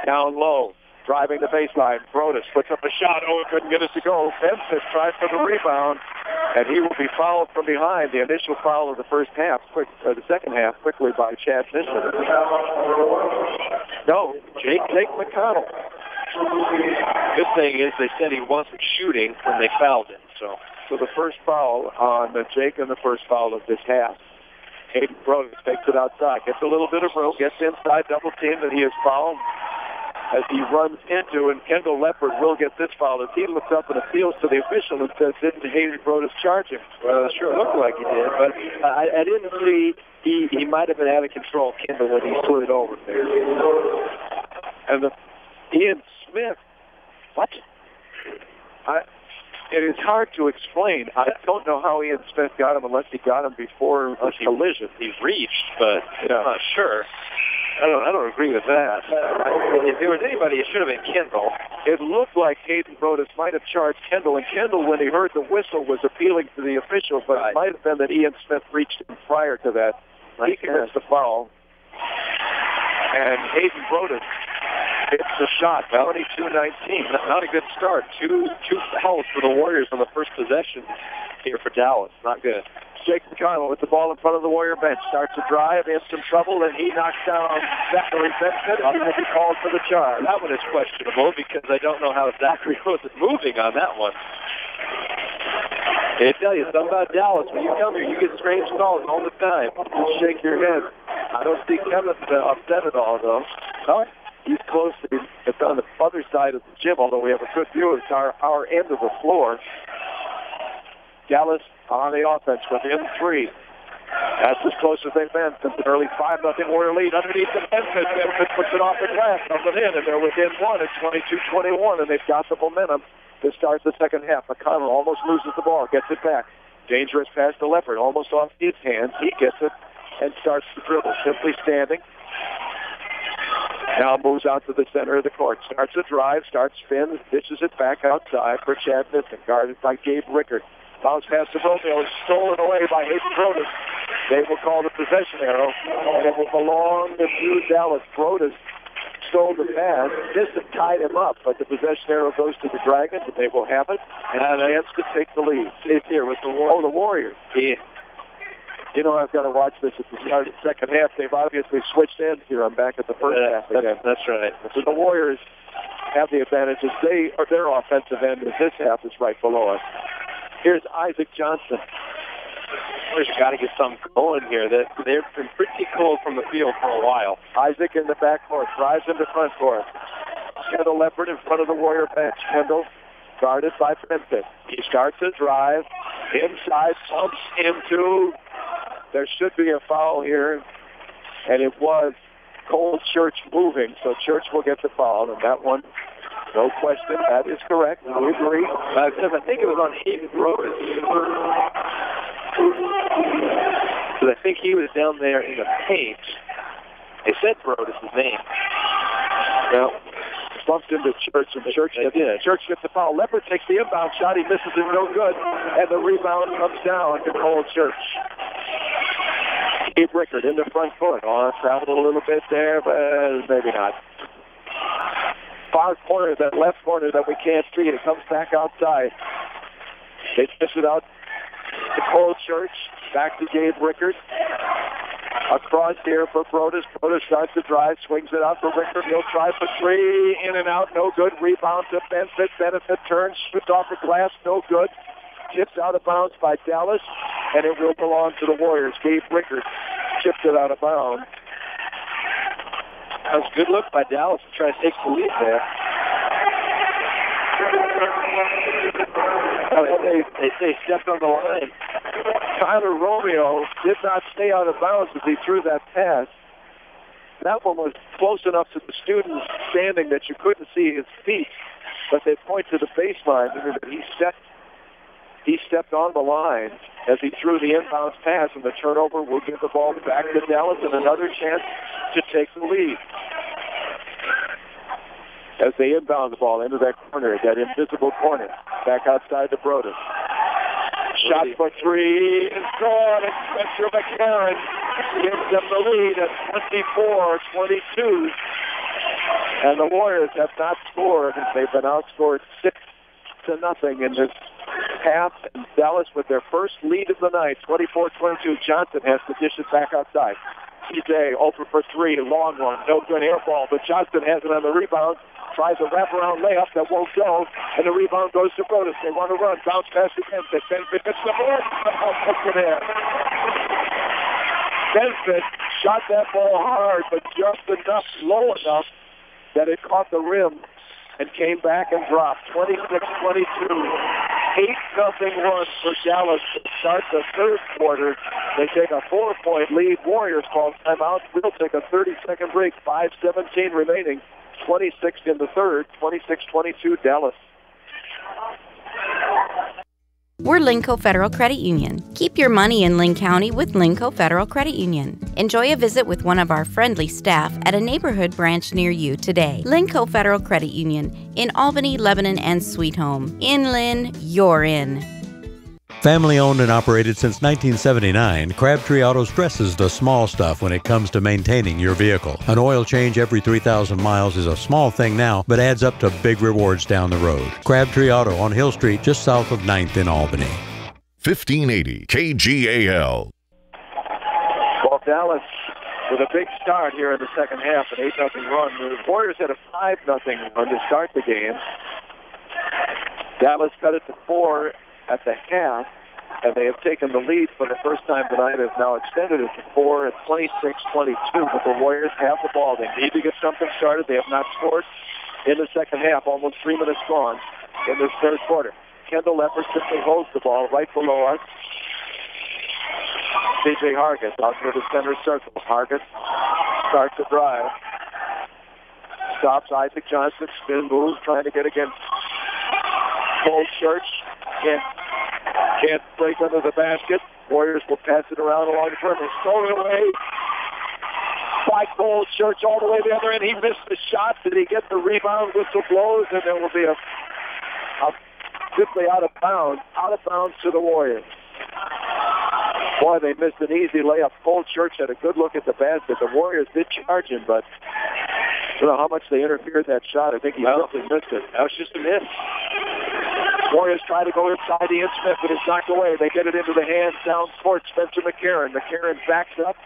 Down low, driving the baseline. Brodus puts up a shot. Oh, couldn't get it to go. Benson tries for the rebound, and he will be fouled from behind. The initial foul of the the second half, quickly by Chad Mitton. No, Jake McConnell. Good thing is they said he wasn't shooting when they fouled him. So the first foul on Jake and the first foul of this half. Hayden Brodus takes it outside, gets a little bit of room, gets inside, double team, and he is fouled as he runs into, and Kendall Leopard will get this foul as he looks up and appeals to the official and says, didn't Hayden Brodus charge him? Well, it sure looked like he did, but I didn't see, he might have been out of control, Kendall, when he slid over there. And Ian Smith, what? It is hard to explain. I don't know how Ian Smith got him unless he got him before a collision. He reached, but I'm not sure. I don't agree with that. If there was anybody, it should have been Kendall. It looked like Hayden Brodus might have charged Kendall, and Kendall, when he heard the whistle, was appealing to the official, but it might have been that Ian Smith reached him prior to that. He commits the foul, and Hayden Brodus hits the shot, 22-19. Not a good start. Two fouls for the Warriors on the first possession here for Dallas. Not good. Jake McConnell with the ball in front of the Warrior bench. Starts to drive, in some trouble, and he knocks down Zachary Benford. And he calls for the charge. That one is questionable because I don't know how Zachary was moving on that one. They tell you something about Dallas. When you come here, you get strange calls all the time. You shake your head. I don't see Kevin upset at all, though. Huh? He's close to it's on the other side of the gym, although we have a good view. It's our end of the floor. Dallas on the offense within 3. That's as close as they've been since an early 5-0 Warrior lead. Underneath the Benford. Benford puts it off the glass, comes it in, and they're within 1. It's 22-21, and they've got the momentum to start the second half. McConnell almost loses the ball, gets it back. Dangerous pass to Leopard, almost off his hands. He gets it and starts to dribble, simply standing. Now moves out to the center of the court. Starts a drive, starts spins, dishes it back outside for Chad Mitton, guarded by Gabe Rickard. Bounce pass to Romeo is stolen away by Hayden Brodus. They will call the possession arrow, and it will belong to Hugh Dallas. Brodus stole the pass. This tied him up, but the possession arrow goes to the Dragons, and they will have it, and a chance to take the lead. It's here with the Warriors. Oh, the Warriors. Yeah. You know, I've got to watch this at the start of the second half. They've obviously switched ends here. I'm back at the first half again. That's right. So the Warriors have the advantages. Their offensive end in this half is right below us. Here's Isaac Johnson. Warriors got to get something going here. They've been pretty cold from the field for a while. Isaac in the backcourt, drives into front court. Kendall Leopard in front of the Warrior bench. Kendall guarded by Benford. He starts a drive. Inside, pumps into. There should be a foul here, and it was Cole Church moving, so Church will get the foul, and that one, no question, that is correct. We agree. I think it was on Hayden Brodus. Because I think he was down there in the paint. They said Brodus' name. Well, bumped into Church, and Church gets the foul. Leopard takes the inbound shot. He misses it, no good, and the rebound comes down to Cole Church. Gabe Rickard in the front court. Traveled a little bit there, but maybe not. Far corner, that left corner that we can't see. It comes back outside. They dish it out to Cole Church. Back to Gabe Rickard. Across here for Brodus. Brodus starts to drive, swings it out for Rickard. He'll try for 3. In and out, no good. Rebound to Benford. Benefit turns, shoots off the glass, no good. tipped out of bounds by Dallas, and it will belong to the Warriors. Gabe Rickard chipped it out of bounds. That was a good look by Dallas to try to take the lead there. They say stepped on the line. Tyler Romeo did not stay out of bounds as he threw that pass. That one was close enough to the student standing that you couldn't see his feet, but they point to the baseline and he stepped on the line as he threw the inbounds pass, and the turnover will give the ball back to Dallas and another chance to take the lead. As they inbound the ball into that corner, that invisible corner, back outside the Brothers. Shot for three is good, and Spencer McCarron gives them the lead at 24-22. And the Warriors have not scored. They've been outscored 6-0 in this half. And Dallas with their first lead of the night, 24-22. Johnson has to dish it back outside. TJ over for three, long one, no good air ball, but Johnson has it on the rebound. Tries a wraparound layup that won't go, and the rebound goes to Broadus. They want to run, bounce past the Benfit. Benfit hits the board. Oh, there. Benfit shot that ball hard, but just enough, low enough, that it caught the rim and came back and dropped. 26-22. 8-0 run for Dallas to start the third quarter. They take a 4-point lead. Warriors call timeout. We'll take a 30-second break. 5:17 remaining. 26 in the third, 26-22 Dallas. We're Linco Federal Credit Union. Keep your money in Linn County with Linco Federal Credit Union. Enjoy a visit with one of our friendly staff at a neighborhood branch near you today. Linco Federal Credit Union in Albany, Lebanon, and Sweet Home. In Linn, you're in. Family owned and operated since 1979, Crabtree Auto stresses the small stuff when it comes to maintaining your vehicle. An oil change every 3,000 miles is a small thing now, but adds up to big rewards down the road. Crabtree Auto on Hill Street, just south of 9th in Albany. 1580 KGAL. Well, Dallas with a big start here in the second half, an 8-0 run. The Warriors had a 5-0 run to start the game. Dallas cut it to 4 at the half, and they have taken the lead for the first time tonight. Have now extended it to 4 at 26-22, but the Warriors have the ball. They need to get something started. They have not scored in the second half, almost 3 minutes gone in this third quarter. Kendall Leppard simply holds the ball right below us. C.J. Hargis out to the center circle. Hargis starts to drive. Stops Isaac Johnson, spin moves, trying to get against Cole Church. Can't break under the basket. Warriors will pass it around along the perimeter. Stolen away by Cole Church all the way to the other end. He missed the shot. Did he get the rebound? Whistle blows, and there will be a simply out of bounds to the Warriors. Boy, they missed an easy layup. Cole Church had a good look at the basket. The Warriors did charge him, but I don't know how much they interfered that shot. I think he simply missed it. That was just a miss. Warriors try to go inside the Smith, but it's knocked away. They get it into the hands down court. Spencer McCarron. McCarron backs up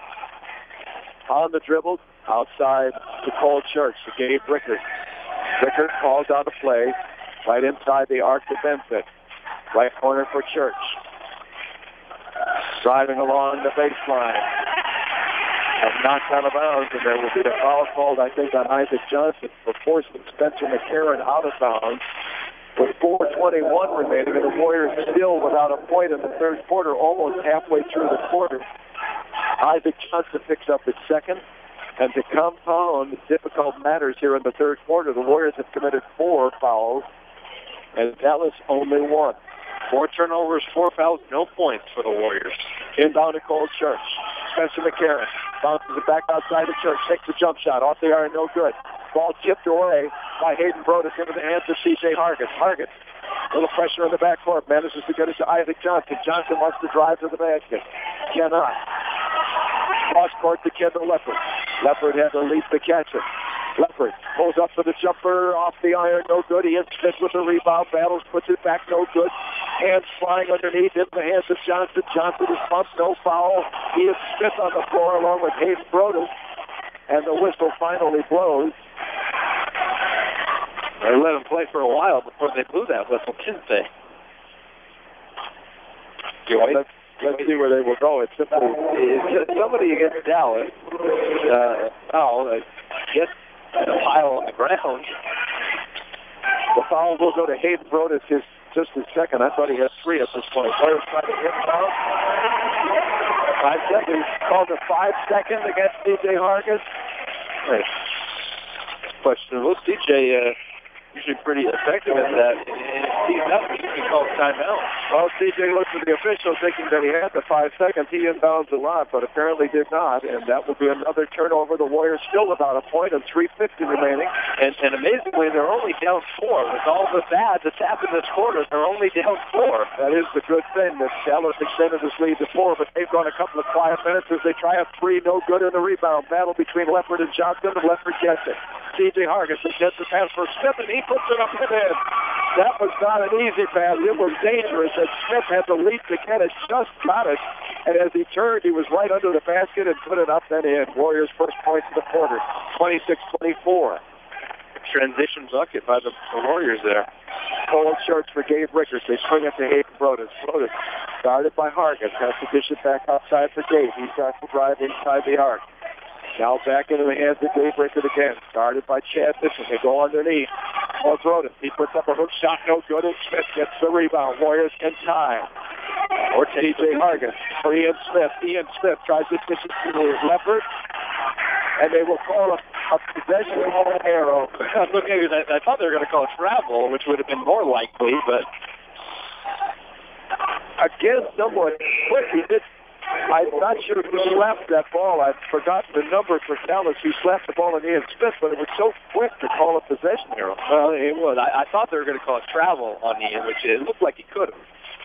on the dribble outside to Cole Church. To Gabe Rickard. Rickard calls out a play right inside the arc to Benfit. Right corner for Church. Driving along the baseline. And knocked out of bounds, and there will be a foul called, I think, on Isaac Johnson for forcing Spencer McCarron out of bounds. With 4:21 remaining, and the Warriors still without a point in the third quarter, almost halfway through the quarter. Isaac Johnson picks up his second, and to compound difficult matters here in the third quarter, the Warriors have committed 4 fouls, and Dallas only 1. 4 turnovers, 4 fouls, no points for the Warriors. Inbound to Cole Church. Spencer McCarron bounces it back outside the Church, takes a jump shot, off the iron, no good. Ball tipped away by Hayden Broadus into the hands of C.J. Hargis. Hargis, a little pressure in the backcourt, manages to get it to Isaac Johnson. Johnson wants to drive to the basket. Cannot. Cross court to Kendall Leppard. Leppard had to leap to catch it. Leppard pulls up for the jumper, off the iron, no good. He hits Smith with the rebound, battles, puts it back, no good. Hands flying underneath into the hands of Johnson. Johnson is bumped, no foul. He is Smith on the floor along with Hayden Broadus. And the whistle finally blows. They let him play for a while before they blew that whistle, didn't they? Let's see where they will go. It's somebody against Dallas. Foul. Gets a pile on the ground. The foul will go to Hayden Brodus, just his second. I thought he had 3 at this point. Warriors trying to hit foul. 5 seconds. Called a 5-second against DJ Hargis. Right. Questionable. DJ usually pretty effective at that. He's not usually called timeout. Well, CJ looked at the official thinking that he had the 5 seconds. He inbounds a lot, but apparently did not, and that will be another turnover. The Warriors still without a point and 3:50 remaining. And amazingly, they're only down 4. With all the bad that's happened this quarter, they're only down 4. That is the good thing, that Dallas extended this lead to 4, but they've gone a couple of quiet minutes as they try a 3, no good in the rebound. Battle between Leopard and Johnson, and Leopard gets it. C.J. Hargis gets the pass for Smith, and he puts it up and in. That was not an easy pass. It was dangerous, and Smith had to leap to get it, just got it. And as he turned, he was right under the basket and put it up and in. Warriors' first points of the quarter, 26-24. Transition bucket by the Warriors there. Cold shirts for Gabe Rickers. They swing it to Hayden Brodus. Brodus guarded by Hargis. Has to dish it back outside for Gabe. He's got to drive inside the arc. Now back into the hands of Dave Rickard again. Guarded by Chad Bishop. They go underneath. Well, Brodus. He puts up a hook shot. No good. And Smith gets the rebound. Warriors can tie. Or T.J. Hargis for Ian Smith. Ian Smith tries to dish it to Leopard. And they will call a possession on an arrow. I thought they were going to call a travel, which would have been more likely, but again, somewhat quick. I'm not sure who slapped that ball. I've forgotten the number for Dallas who slapped the ball in Ian Smith, but it was so quick to call a possession arrow. Well, it was. I thought they were going to call a travel on Ian, which it looked like he could have.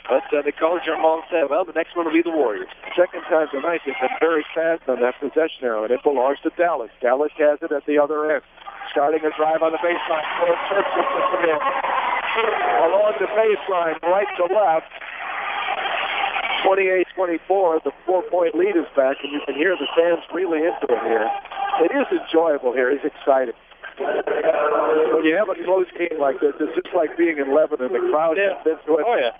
But the coach, Jermall, said, well, the next one will be the Warriors. Second time tonight, they've been very fast on that possession arrow, and it belongs to Dallas. Dallas has it at the other end. Starting a drive on the baseline. Along the baseline, right to left. 28-24, the 4-point lead is back, and you can hear the fans really into it here. It is enjoyable here. It's exciting. When you have a close game like this, it's just like being in Lebanon. The crowd has been to it. Oh, yeah.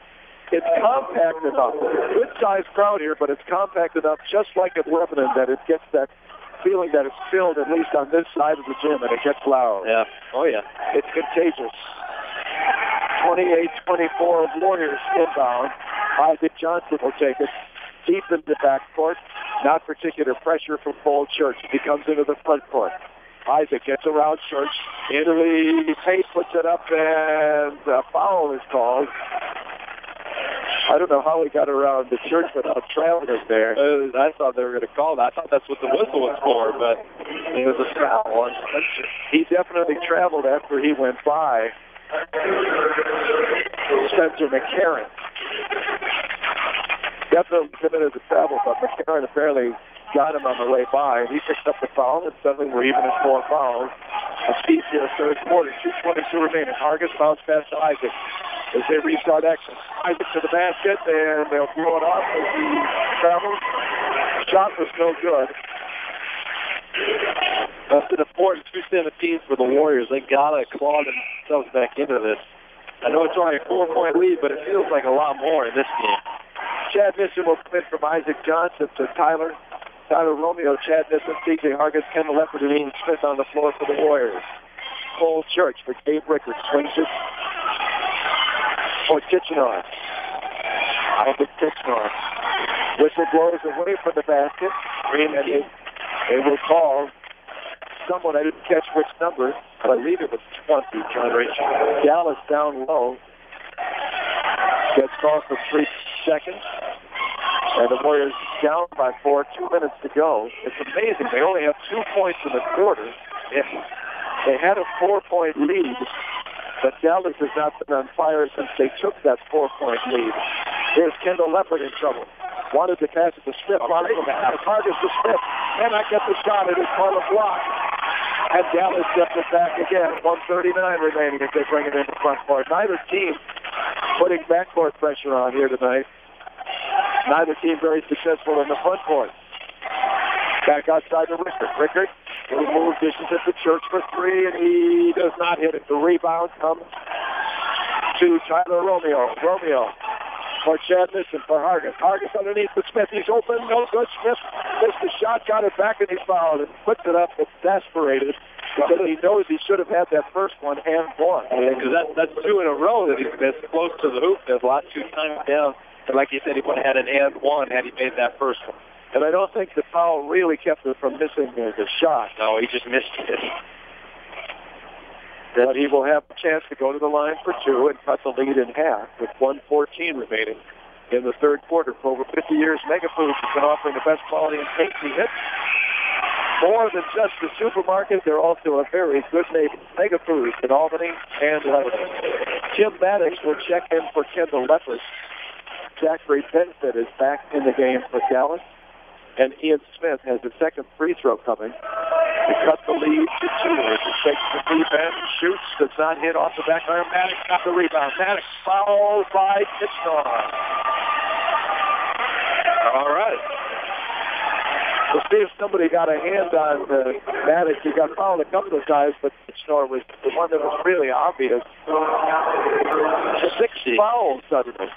It's compact enough. Good-sized crowd here, but it's compact enough, just like at Lebanon, that it gets that feeling that it's filled, at least on this side of the gym, and it gets loud. Yeah. Oh, yeah. It's contagious. 28-24 Warriors inbound. Isaac Johnson will take it deep in the backcourt. Not particular pressure from Paul Church. He comes into the front court. Isaac gets around Church. Into the paint, puts it up, and a foul is called. I don't know how he got around the Church without trailing us there. I thought they were going to call that. I thought that's what the whistle was for, but it was a foul. He definitely traveled after he went by Spencer McCarron. Definitely committed the travel, but McCarron apparently got him on the way by, and he picked up the foul, and suddenly we're even at 4 fouls. A piece here, third quarter, 2:22 remaining. Hargis bounce pass to Isaac as they restart action. Isaac to the basket, and they'll throw it off as he travels. Shot was no good. Up to the 4 and 2:17 for the Warriors. They got to claw themselves back into this. I know it's only a 4-point lead, but it feels like a lot more in this game. Chad Nissen will come in from Isaac Johnson to Tyler Romeo, Chad Nissen, C.J. Hargis, Kendall Leopard, and Ian Smith on the floor for the Warriors. Cole Church for Gabe Rickard. Swings it for Kitchener. Isaac Kitchener. Whistle blows away from the basket. And they will call someone, I didn't catch which number, but I believe it was 20, John Rich. Dallas down low. Gets called for 3 seconds. And the Warriors down by 4, 2 minutes to go. It's amazing. They only have 2 points in the quarter. They had a 4-point lead, but Dallas has not been on fire since they took that 4-point lead. Here's Kendall Leopard in trouble. Wanted to pass it to Smith. Wanted to pass Hargis to Smith. Cannot get the shot. It is called a block. And Dallas gets it back again. 1:39 remaining as they bring it into front court. Neither team putting backcourt pressure on here tonight. Neither team very successful in the front court. Back outside to Rickard. Rickard will move, dishes it to Church for 3, and he does not hit it. The rebound comes to Tyler Romeo. Romeo for Chadnison for Hargis. Hargis underneath the Smith. He's open. No good. Smith missed the shot, got it back, and he fouled and puts it up exasperated because he knows he should have had that first one and one. Because that's two in a row that he's missed close to the hoop. There's a lot too time down. And like you said, he would have had an and one had he made that first one. And I don't think the foul really kept him from missing the shot. No, he just missed it. But he will have a chance to go to the line for two and cut the lead in half with 1:14 remaining in the third quarter. For over 50 years, Mega Foods has been offering the best quality and tasty hits. More than just a supermarket, they're also a very good neighbor. Mega Foods in Albany and Lebanon. Jim Maddox will check in for Kendall Lepers. Zachary Benford is back in the game for Dallas. And Ian Smith has the second free throw coming to cut the lead to two. He takes the defense, shoots, does not hit off the back iron. Maddox got the rebound. Maddox fouled by Kitchener. All right. We'll see if somebody got a hand on Maddox. He got fouled a couple of times, but Kitchener was the one that was really obvious. 6 fouls suddenly.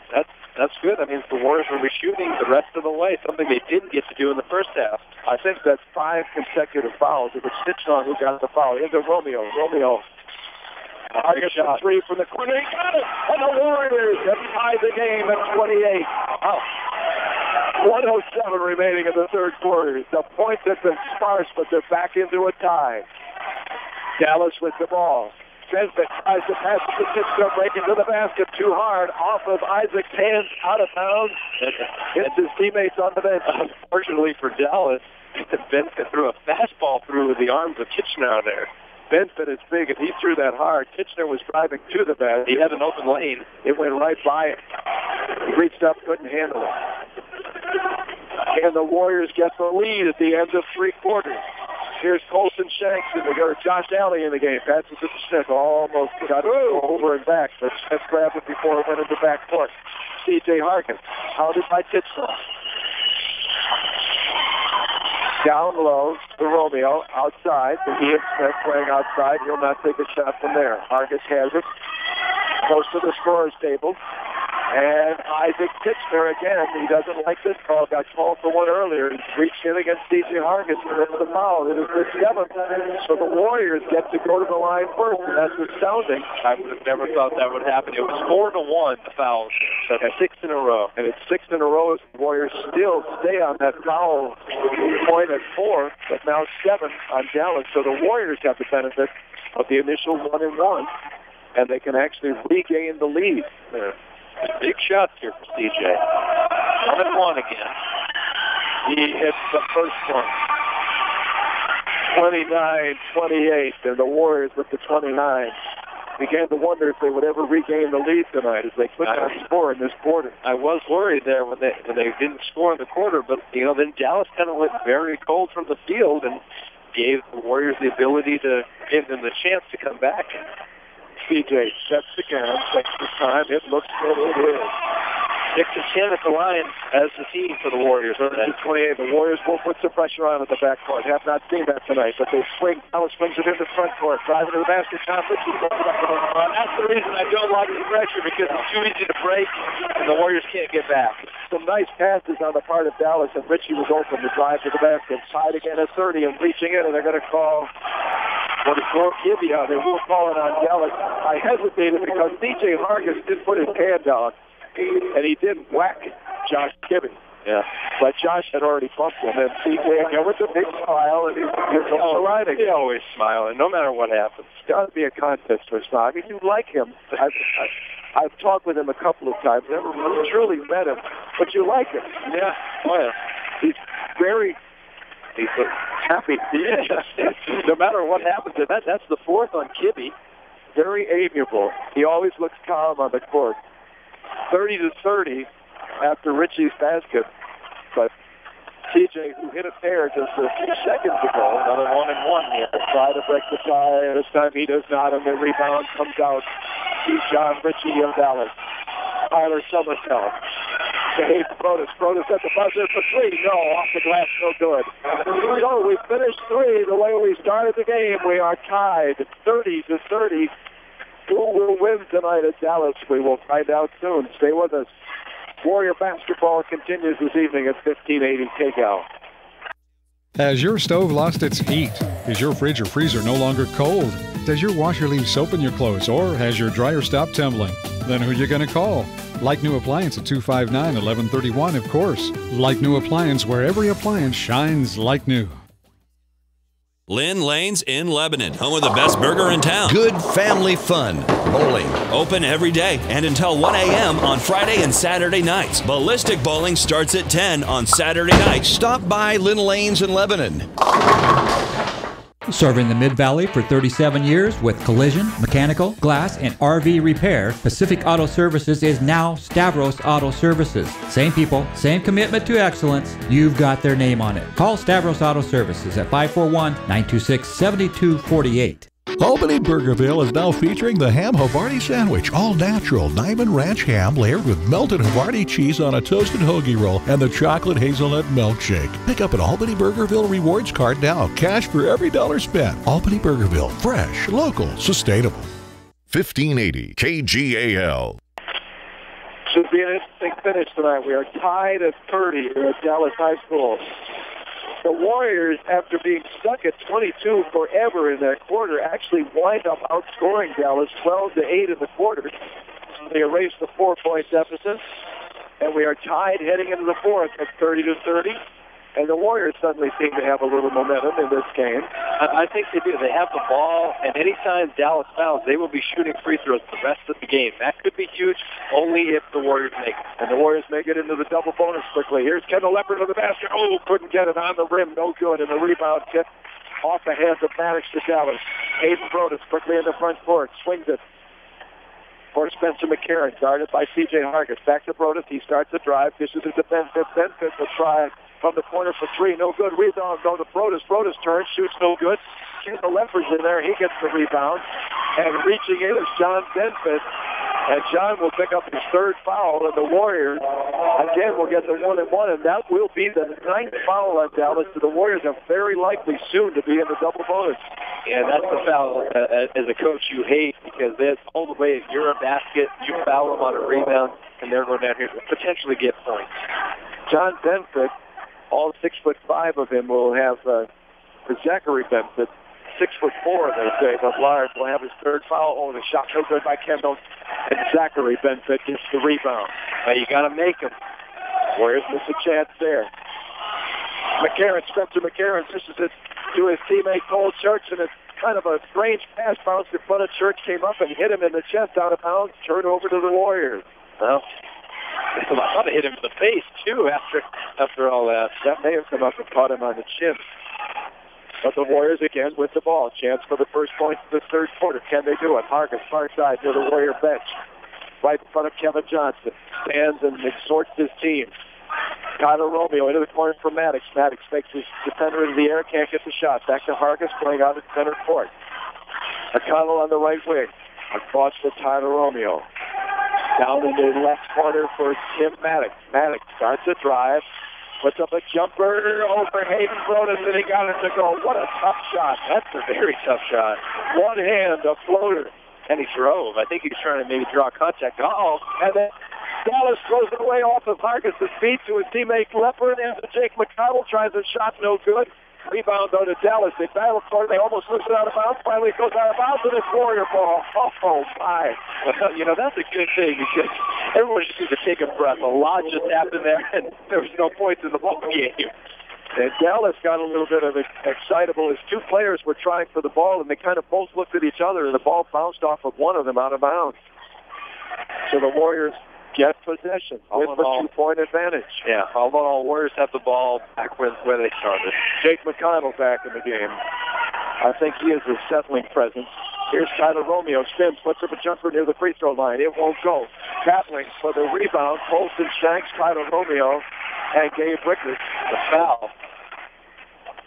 That's good. I mean, the Warriors were shooting the rest of the way, something they didn't get to do in the first half. I think that's 5 consecutive fouls. It was Kitchener who got the foul. Into Romeo. Hargis a three from the corner. He got it. And the Warriors have tied the game at 28. Wow. 1:07 remaining in the third quarter. The points have been sparse, but they're back into a tie. Dallas with the ball. Benford tries to pass it to Kitchener, breaking to the basket too hard. Off of Isaac's hands, out of bounds. Hits his teammates on the bench. Unfortunately for Dallas, Benford threw a fastball through the arms of Kitchener there. Benford is big, and he threw that hard. Kitchener was driving to the basket. He had an open lane. It went right by him. He reached up, couldn't handle it. And the Warriors get the lead at the end of three quarters. Here's Colson Shanks and Josh Alley in the game. Passes it to Smith. Almost got it over and back, but Smith grabbed it before it went into back court. C.J. Harkins, hounded by Kitchener. Down low to Romeo, outside. Ian Smith playing outside. He'll not take a shot from there. Harkins has it. Close to the scorer's table. And Isaac Kitchener again. He doesn't like this call. Got called for one earlier. He reached in against C.J. Harkins and it's the foul. It is the seventh. So the Warriors get to go to the line first, and that's astounding. I would have never thought that would happen. It was 4-1, the fouls. So that's 6 in a row. And it's 6 in a row as the Warriors still stay on that foul point at 4, but now 7 on Dallas. So the Warriors have the benefit of the initial 1-1, and they can actually regain the lead. Big shots here for CJ. 1-1 again. He hits the first one. 29-28, and the Warriors with the 29. Began to wonder if they would ever regain the lead tonight as they could not score in this quarter. I was worried there when they didn't score in the quarter, but then Dallas kind of went very cold from the field and gave the Warriors the ability to give them the chance to come back. CJ sets again, takes the time. It looks good. It is. 6-10 at the line as the team for the Warriors. 28. The Warriors will put some pressure on at the backcourt. Have not seen that tonight, but they swing. Dallas swings it into front court. Driving to the basket. That's the reason I don't like the pressure, because it's too easy to break, and the Warriors can't get back. Some nice passes on the part of Dallas, and Richie was open to drive to the basket. Tied again at 30 and reaching in, and they're going to call what is called Gibby out. They will call it on Dallas. I hesitated because C.J. Harkins did put his hand down, and he did whack Josh Gibby. Yeah. But Josh had already bumped him, and C.J. again with a big smile, and he's riding. He always smiling, no matter what happens. It's got to be a contest for a smile. I mean, you like him. I've talked with him a couple of times. Never really truly met him, but you like him. Yeah. Oh, yeah. He's very... He's happy. Yeah. No matter what happens, that's the fourth on Kibbe. Very amiable. He always looks calm on the court. 30-30 after Richie's basket. But CJ, who hit a pair just a few seconds ago, another 1-1 here. Try to break the tie. This time he does not, and the rebound comes out to John Richie of Dallas. Tyler Summerfeld. Dave Protas. Protas at the buzzer for three. No, off the glass, no good. So we finished three the way we started the game. We are tied 30-30. Who will win tonight at Dallas? We will find out soon. Stay with us. Warrior basketball continues this evening at 1580 KGAL. Has your stove lost its heat? Is your fridge or freezer no longer cold? Does your washer leave soap in your clothes, or has your dryer stopped tumbling? Then who are you going to call? Like New Appliance at 259-1131, of course. Like New Appliance, where every appliance shines like new. Lynn Lanes in Lebanon, home of the best burger in town. Good family fun. Bowling. Open every day and until 1 a.m. on Friday and Saturday nights. Ballistic bowling starts at 10 on Saturday nights. Stop by Lynn Lanes in Lebanon. Serving the Mid-Valley for 37 years with collision, mechanical, glass, and RV repair, Pacific Auto Services is now Stavros Auto Services. Same people, same commitment to excellence. You've got their name on it. Call Stavros Auto Services at 541-926-7248. Albany Burgerville is now featuring the Ham Havarti Sandwich, all natural Diamond Ranch ham layered with melted Havarti cheese on a toasted hoagie roll and the chocolate hazelnut milkshake. Pick up an Albany Burgerville rewards card now. Cash for every dollar spent. Albany Burgerville, fresh, local, sustainable. 1580 KGAL. Should be an interesting finish tonight. We are tied at 30 here at Dallas High School. The Warriors, after being stuck at 22 forever in that quarter, actually wind up outscoring Dallas 12-8 in the quarter. They erased the 4-point deficit, and we are tied heading into the fourth at 30-30. And the Warriors suddenly seem to have a little momentum in this game. I think they do. They have the ball, and anytime Dallas fouls, they will be shooting free throws the rest of the game. That could be huge only if the Warriors make it. And the Warriors make it into the double bonus quickly. Here's Kendall Leopard to the basket. Oh, couldn't get it on the rim. No good. And the rebound tip off the hands of Maddox to Dallas. Hayden Brodus quickly in the front court. Swings it for Spencer McCarron. Guarded by C.J. Hargis. Back to Brodus. He starts the drive. Dishes it to Benfit. Benfit will try from the corner for three. No good. Rebound go to Brodus. Brodus turns. Shoots no good. Kendall Leopard's in there. He gets the rebound. And reaching in is John Benfit. And John will pick up his third foul, and the Warriors, again, will get the 1-1, and that will be the ninth foul on Dallas. So the Warriors are very likely soon to be in the double bonus. Yeah, that's the foul as a coach you hate, because that's all the way. If you're a basket, you foul them on a rebound, and they're going down here to potentially get points. John Benfit, all 6'5" of him will have Zachary Benfit. 6'4", they say, but Lars will have his third foul. Oh, the shot no good by Kendall. And Zachary Benfit gets the rebound. Now you got to make him. Warriors miss a chance there. McCarron, Spencer McCarron, dishes it to his teammate Cole Church, and it's kind of a strange pass, bounced in front of Church, came up and hit him in the chest out of bounds. Turn over to the Warriors. Well, I thought it hit him in the face too after all that. That may have come up and caught him on the chin. But the Warriors again with the ball. Chance for the first point of the third quarter. Can they do it? Hargis, far side near the Warrior bench. Right in front of Kevin Johnson. Stands and exhorts his team. Tyler Romeo into the corner for Maddox. Maddox makes his defender into the air. Can't get the shot. Back to Hargis playing out at center court. O'Connell on the right wing. Across for Tyler Romeo. Down in the left corner for Tim Maddox. Maddox starts a drive. Puts up a jumper over Hayden Brodus, and he got it to go. What a tough shot. That's a very tough shot. One hand, a floater. And he drove. I think he was trying to maybe draw contact. Uh-oh. And then Dallas throws it away off of Hargis' feet to his teammate Leopard, and Jake McConnell tries a shot, no good. Rebound, though, to Dallas. They battle for it. They almost lose it out of bounds. Finally, it goes out of bounds, and it's Warrior ball. Oh, my. Well, that's a good thing, because everyone just needs to take a breath. A lot just happened there, and there was no points in the ball game. And Dallas got a little bit of excitable as two players were trying for the ball, and they kind of both looked at each other, and the ball bounced off of one of them out of bounds. So the Warriors get possession with a 2-point advantage. Yeah, all Warriors have the ball back where they started. Jake McConnell back in the game. I think he is a settling presence. Here's Tyler Romeo. Spins, puts up a jumper near the free throw line. It won't go. Battling for the rebound. Colson shanks Tyler Romeo and Gabe Rickard. The foul.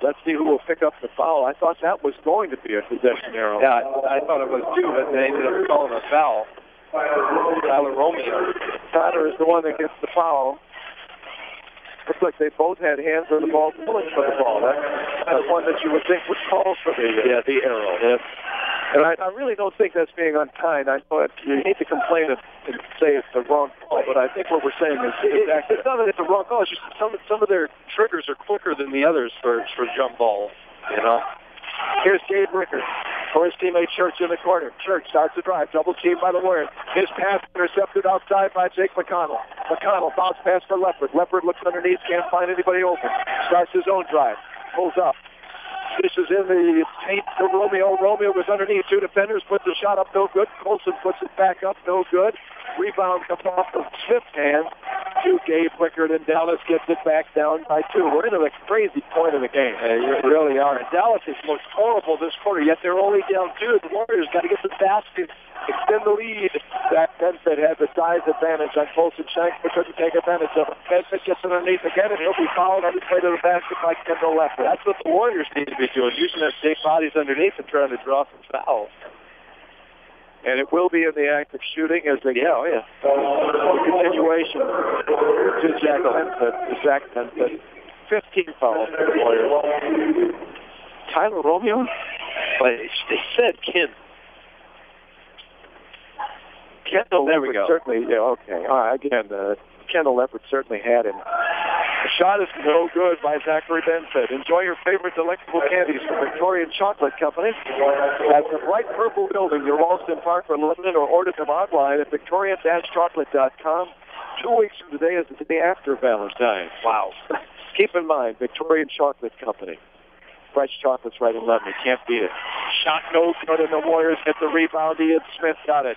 Let's see who will pick up the foul. I thought that was going to be a possession arrow. Yeah, I thought it was too, but they ended up calling a foul. Tyler Romeo. Tyler is the one that gets the foul. Looks like they both had hands on the ball, pulling for the ball. That's one that you would think would call for the arrow. Yes. And I really don't think that's being unkind. I thought you hate to complain and say it's the wrong call, but I think what we're saying is it's not that it's a wrong call. It's just some of their triggers are quicker than the others for jump balls, you know. Here's Gabe Rickard for his teammate Church in the corner. Church starts the drive, double team by the Warriors. His pass intercepted outside by Jake McConnell. McConnell bounce pass for Leopard. Leopard looks underneath, can't find anybody open. Starts his own drive, pulls up. This is in the paint to Romeo. Romeo was underneath two defenders, puts the shot up, no good. Colson puts it back up, no good. Rebound comes off of Smith's hand to Gabe Rickard, and Dallas gets it back down by 2. We're into the crazy point of the game. You really are. And Dallas has looked horrible this quarter, yet they're only down 2. The Warriors got to get the basket, extend the lead. Zach Benford had the size advantage on Colson Shanks, but couldn't take advantage of it. Benford gets underneath again, and he'll be fouled on his way to the basket by Kendall Leopard. That's what the Warriors need to be doing, using their big bodies underneath and trying to draw some fouls. And it will be in the act of shooting as they continuation to Zach Benford. 15 fouls for the Warriors. Tyler Romeo? But they said Kendall there we go. Certainly, okay. All right, again, Kendall Leopard certainly had him. The shot is no good by Zachary Benford. Enjoy your favorite delectable candies from Victorian Chocolate Company at the bright purple building near Ralston Park or Lebanon, or order them online at victorian-chocolate.com. 2 weeks from today is the day after Valentine's. Wow. Keep in mind, Victorian Chocolate Company. Fresh chocolates right in Lebanon. Can't beat it. Shot no good, and the Warriors get the rebound. Ian Smith got it.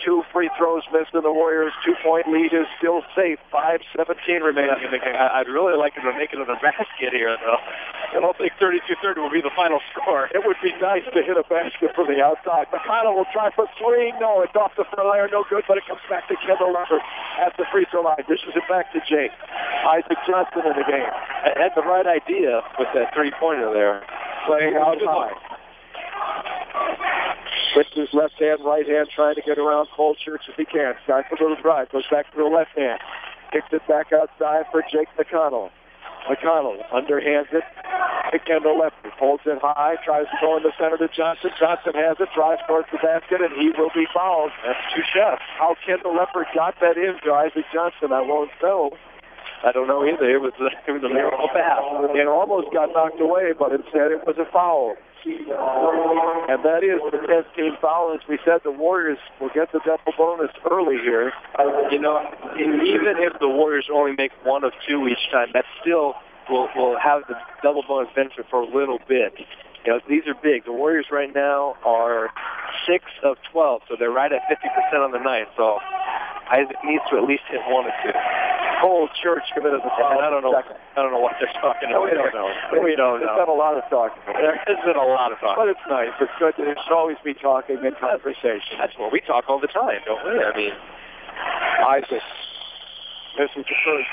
2 free throws missed, and the Warriors' 2-point lead is still safe. 5:17 remaining in the game. I'd really like him to make it in a basket here, though. I don't think 32-30 will be the final score. It would be nice to hit a basket from the outside. McConnell will try for 3. No, it's off the front iron. No good, but it comes back to Kendall Leopard at the free throw line. Dishes it back to Jake. Isaac Johnson in the game. I had the right idea with that three-pointer there. Playing out high. With his left hand, right hand, trying to get around Cole Church if he can. Starts a little drive, goes back to the left hand. Kicks it back outside for Jake McConnell. McConnell underhands it to Kendall Leopard. Holds it high, tries to go in the center to Johnson. Johnson has it, drives towards the basket, and he will be fouled. That's 2 shots. How Kendall Leopard got that in to Isaac Johnson, I won't know. I don't know either. It was a miracle pass. It almost got knocked away, but instead it was a foul. And that is the 10th team foul. As we said, the Warriors will get the double bonus early here. You know, even if the Warriors only make 1 of 2 each time, that still will have the double bonus benefit for a little bit. You know, these are big. The Warriors right now are 6 of 12, so they're right at 50% on the night. So Isaac needs to at least hit 1 or 2. Cole Church committed the foul. I don't know what they're talking about. We don't know. There's been a lot of talking. There's been a lot of talking. But it's nice. It's good. There should always be talking and conversation. That's what we talk all the time, don't we? I mean, Isaac. This is the first.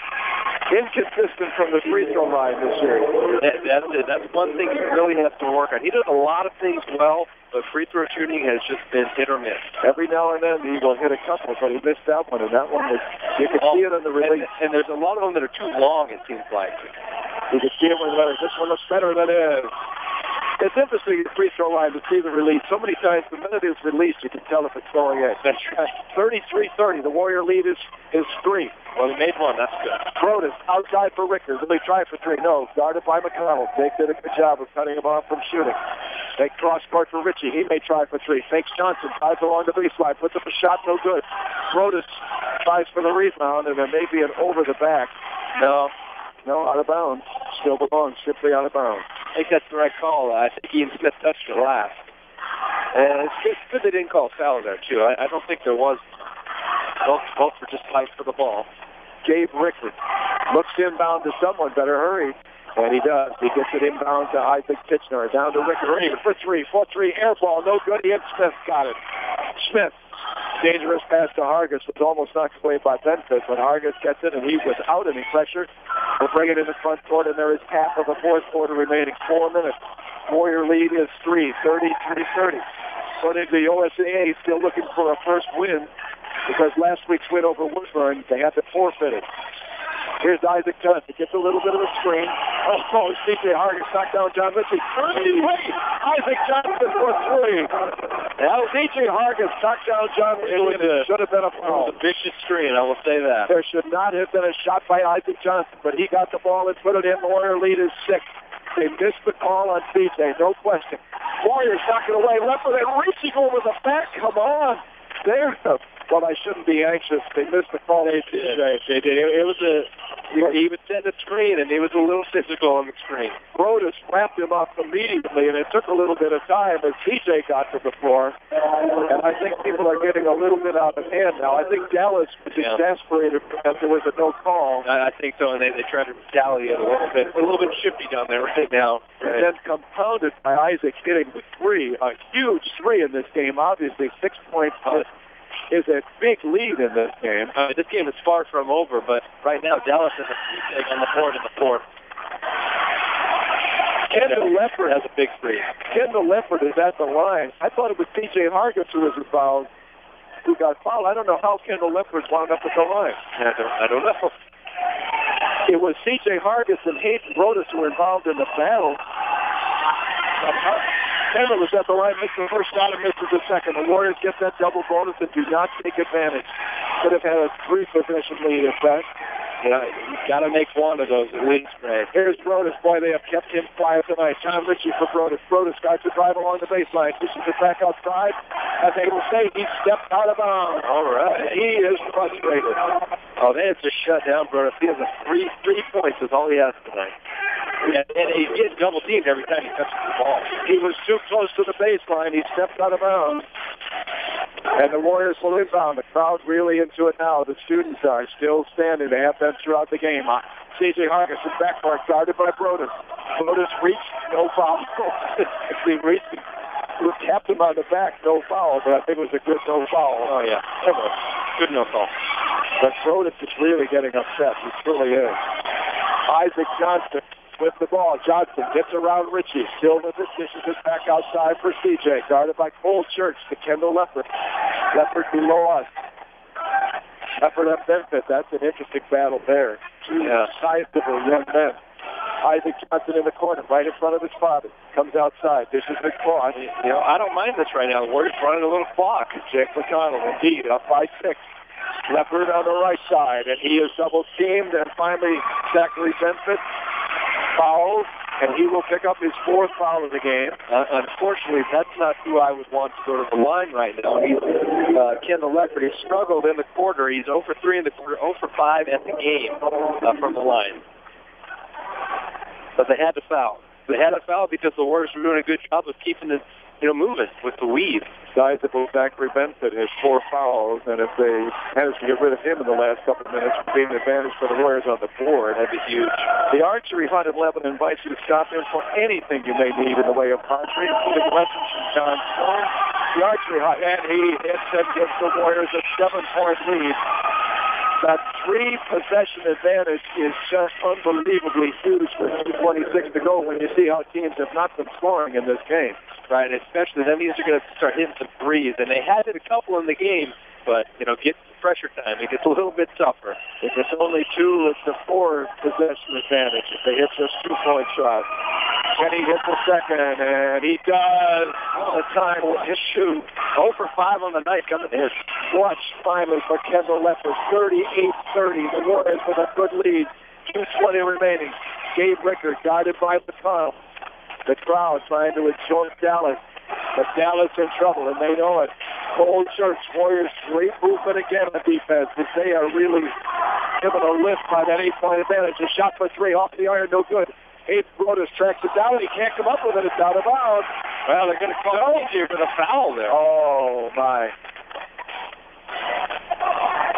Inconsistent from the free throw line this year. That's it. That's one thing he really has to work on. He does a lot of things well, but free throw shooting has just been hit or miss. Every now and then he will hit a couple, but he missed that one, and that one was, you can see it on the release. And there's a lot of them that are too long, it seems like. You can see it when this one looks better than it is. It's interesting at the free throw line to see the release. So many times the minute it's released, you can tell if it's going in. That's right. 33-30. The Warrior lead is 3. Well, he made 1. That's good. Broden outside for Rickard. Really try for 3. No. Guarded by McConnell. Jake did a good job of cutting him off from shooting. They cross court for Ritchie. He may try for 3. Fakes Johnson. Tries along the baseline. Puts up a shot. No good. Broden tries for the rebound, and there may be an over the back. No, out of bounds. Still belongs. Simply out of bounds. I think that's the right call. I think Ian Smith touched it last. And it's good they didn't call a foul there, too. I don't think there was. Both were just fighting for the ball. Gabe Rickard looks inbound to someone. Better hurry. And he does. He gets it inbound to Isaac Titchener. Down to Rickard. Even for 3. 4-3. Air ball. No good. Ian Smith got it. Smith. Dangerous pass to Hargis. Was almost knocked away by Benford, but Hargis gets it, and he was out any pressure. We'll bring it in the front court, and there is half of the fourth quarter remaining. 4 minutes. Warrior lead is 3. 30-30. But in the OSAA, still looking for a first win, because last week's win over Woodburn, they had to forfeit it. Here's Isaac Johnson. Gets a little bit of a screen. Oh, C.J. Hargis knocked down John Ritchie. Isaac Johnson for three. Now C.J. Hargis knocked down John Ritchie. Should have been a foul. It was a vicious screen, I will say that. There should not have been a shot by Isaac Johnson, but he got the ball and put it in. The Warrior lead is 6. They missed the call on C.J., no question. Warriors knocking away. Leopard and reaching over the back. Come on. There. Well, I shouldn't be anxious. They missed the call. They did. It was he was setting a screen, and he was a little physical on the screen. Brodus wrapped him up immediately, and it took a little bit of time as CJ got to the floor. And I think people are getting a little bit out of hand now. I think Dallas was exasperated because there was a no call. I think so, and they tried to retaliate a little bit shifty down there right now. And then compounded by Isaac hitting the three, a huge three in this game. Obviously, 6 points is a big lead in this game. This game is far from over, but right now Dallas has a free take on the board in the fourth. Kendall Leopard has a big free. Kendall Leopard is at the line. I thought it was C.J. Hargis who was involved, who got fouled. I don't know how Kendall Leopard wound up at the line. I don't know. It was C.J. Hargis and Hayden Brodus who were involved in the battle. Kendall is at the line, makes the first shot and misses the second. The Warriors get that double bonus and do not take advantage. Could have had a 3-possession lead in fact. Yeah, you've got to make one of those at least, right? Here's Brodus. Boy, they have kept him quiet tonight. John Ritchie for Brodus. Brodus starts to drive along the baseline. Pushes it back outside. As they will say, he stepped out of bounds. All right. He is frustrated. Oh, they have to shut down Brodus. He has a three points is all he has tonight. And he gets double-teamed every time he touches the ball. He was too close to the baseline. He stepped out of bounds. And the Warriors will inbound. The crowd really into it now. The students are still standing. They have been throughout the game. C.J. Hargis is backcourt, guarded by Brodus. Brodus reached, no foul. Actually reached, tapped him on the back, no foul, but I think it was a good no foul. Oh, yeah. Good no foul. But Brodus is really getting upset. He truly is. Isaac Johnson with the ball. Johnson gets around Ritchie. Still with it. Dishes it back outside for C.J. Guarded by Cole Church to Kendall Leopard. Leopard below us. Leopard up Memphis. That's an interesting battle there. Two sizable young men. Isaac Johnson in the corner, right in front of his father. Comes outside. Dishes it cross. You know, I don't mind this right now. The Warriors running a little clock. Jake McConnell, indeed, up by 6. Leopard on the right side, and he is double-teamed, and finally Zachary Benford fouls, and he will pick up his 4th foul of the game. Unfortunately, that's not who I would want to go to the line right now. He's Kendall Leopard. He struggled in the quarter. He's 0 for 3 in the quarter, 0 for 5 at the game from the line. But they had to foul. They had to foul because the Warriors were doing a good job of keeping it, moving with the lead. Sizable Zachary Benford has 4 fouls, and if they manage to get rid of him in the last couple of minutes, would be an advantage for the Warriors on the board. That'd be huge. The Archery Hunt in Lebanon invites you to stop in for anything you may need in the way of archery, including lessons from John Stone. The Archery Hunt, and he hits and gives the Warriors a 7-point lead. That 3-possession advantage is just unbelievably huge for 2:26 to go when you see how teams have not been scoring in this game. Right, especially that means they're going to start hitting some threes, and they had it a couple in the game, but, get pressure time. It gets a little bit tougher. If it's only 2, it's a 4-possession advantage if they hit just 2-point shots. Kenny hits the second, and he does all the time with his shoot. 0 for 5 on the night coming in. Clutch finally for Kendall Leopard. 38-30. The Warriors with a good lead. 2:20 remaining. Gabe Rickard guarded by McConnell. The crowd trying to enjoy Dallas. But Dallas in trouble, and they know it. Cole Church, Warriors great movement again on defense. But they are really given a lift by that 8-point advantage. A shot for 3 off the iron, no good. Hayden Brodus tracks it down, and he can't come up with it. It's out of bounds. Well, they're going to call it easier for the foul there. Oh, my.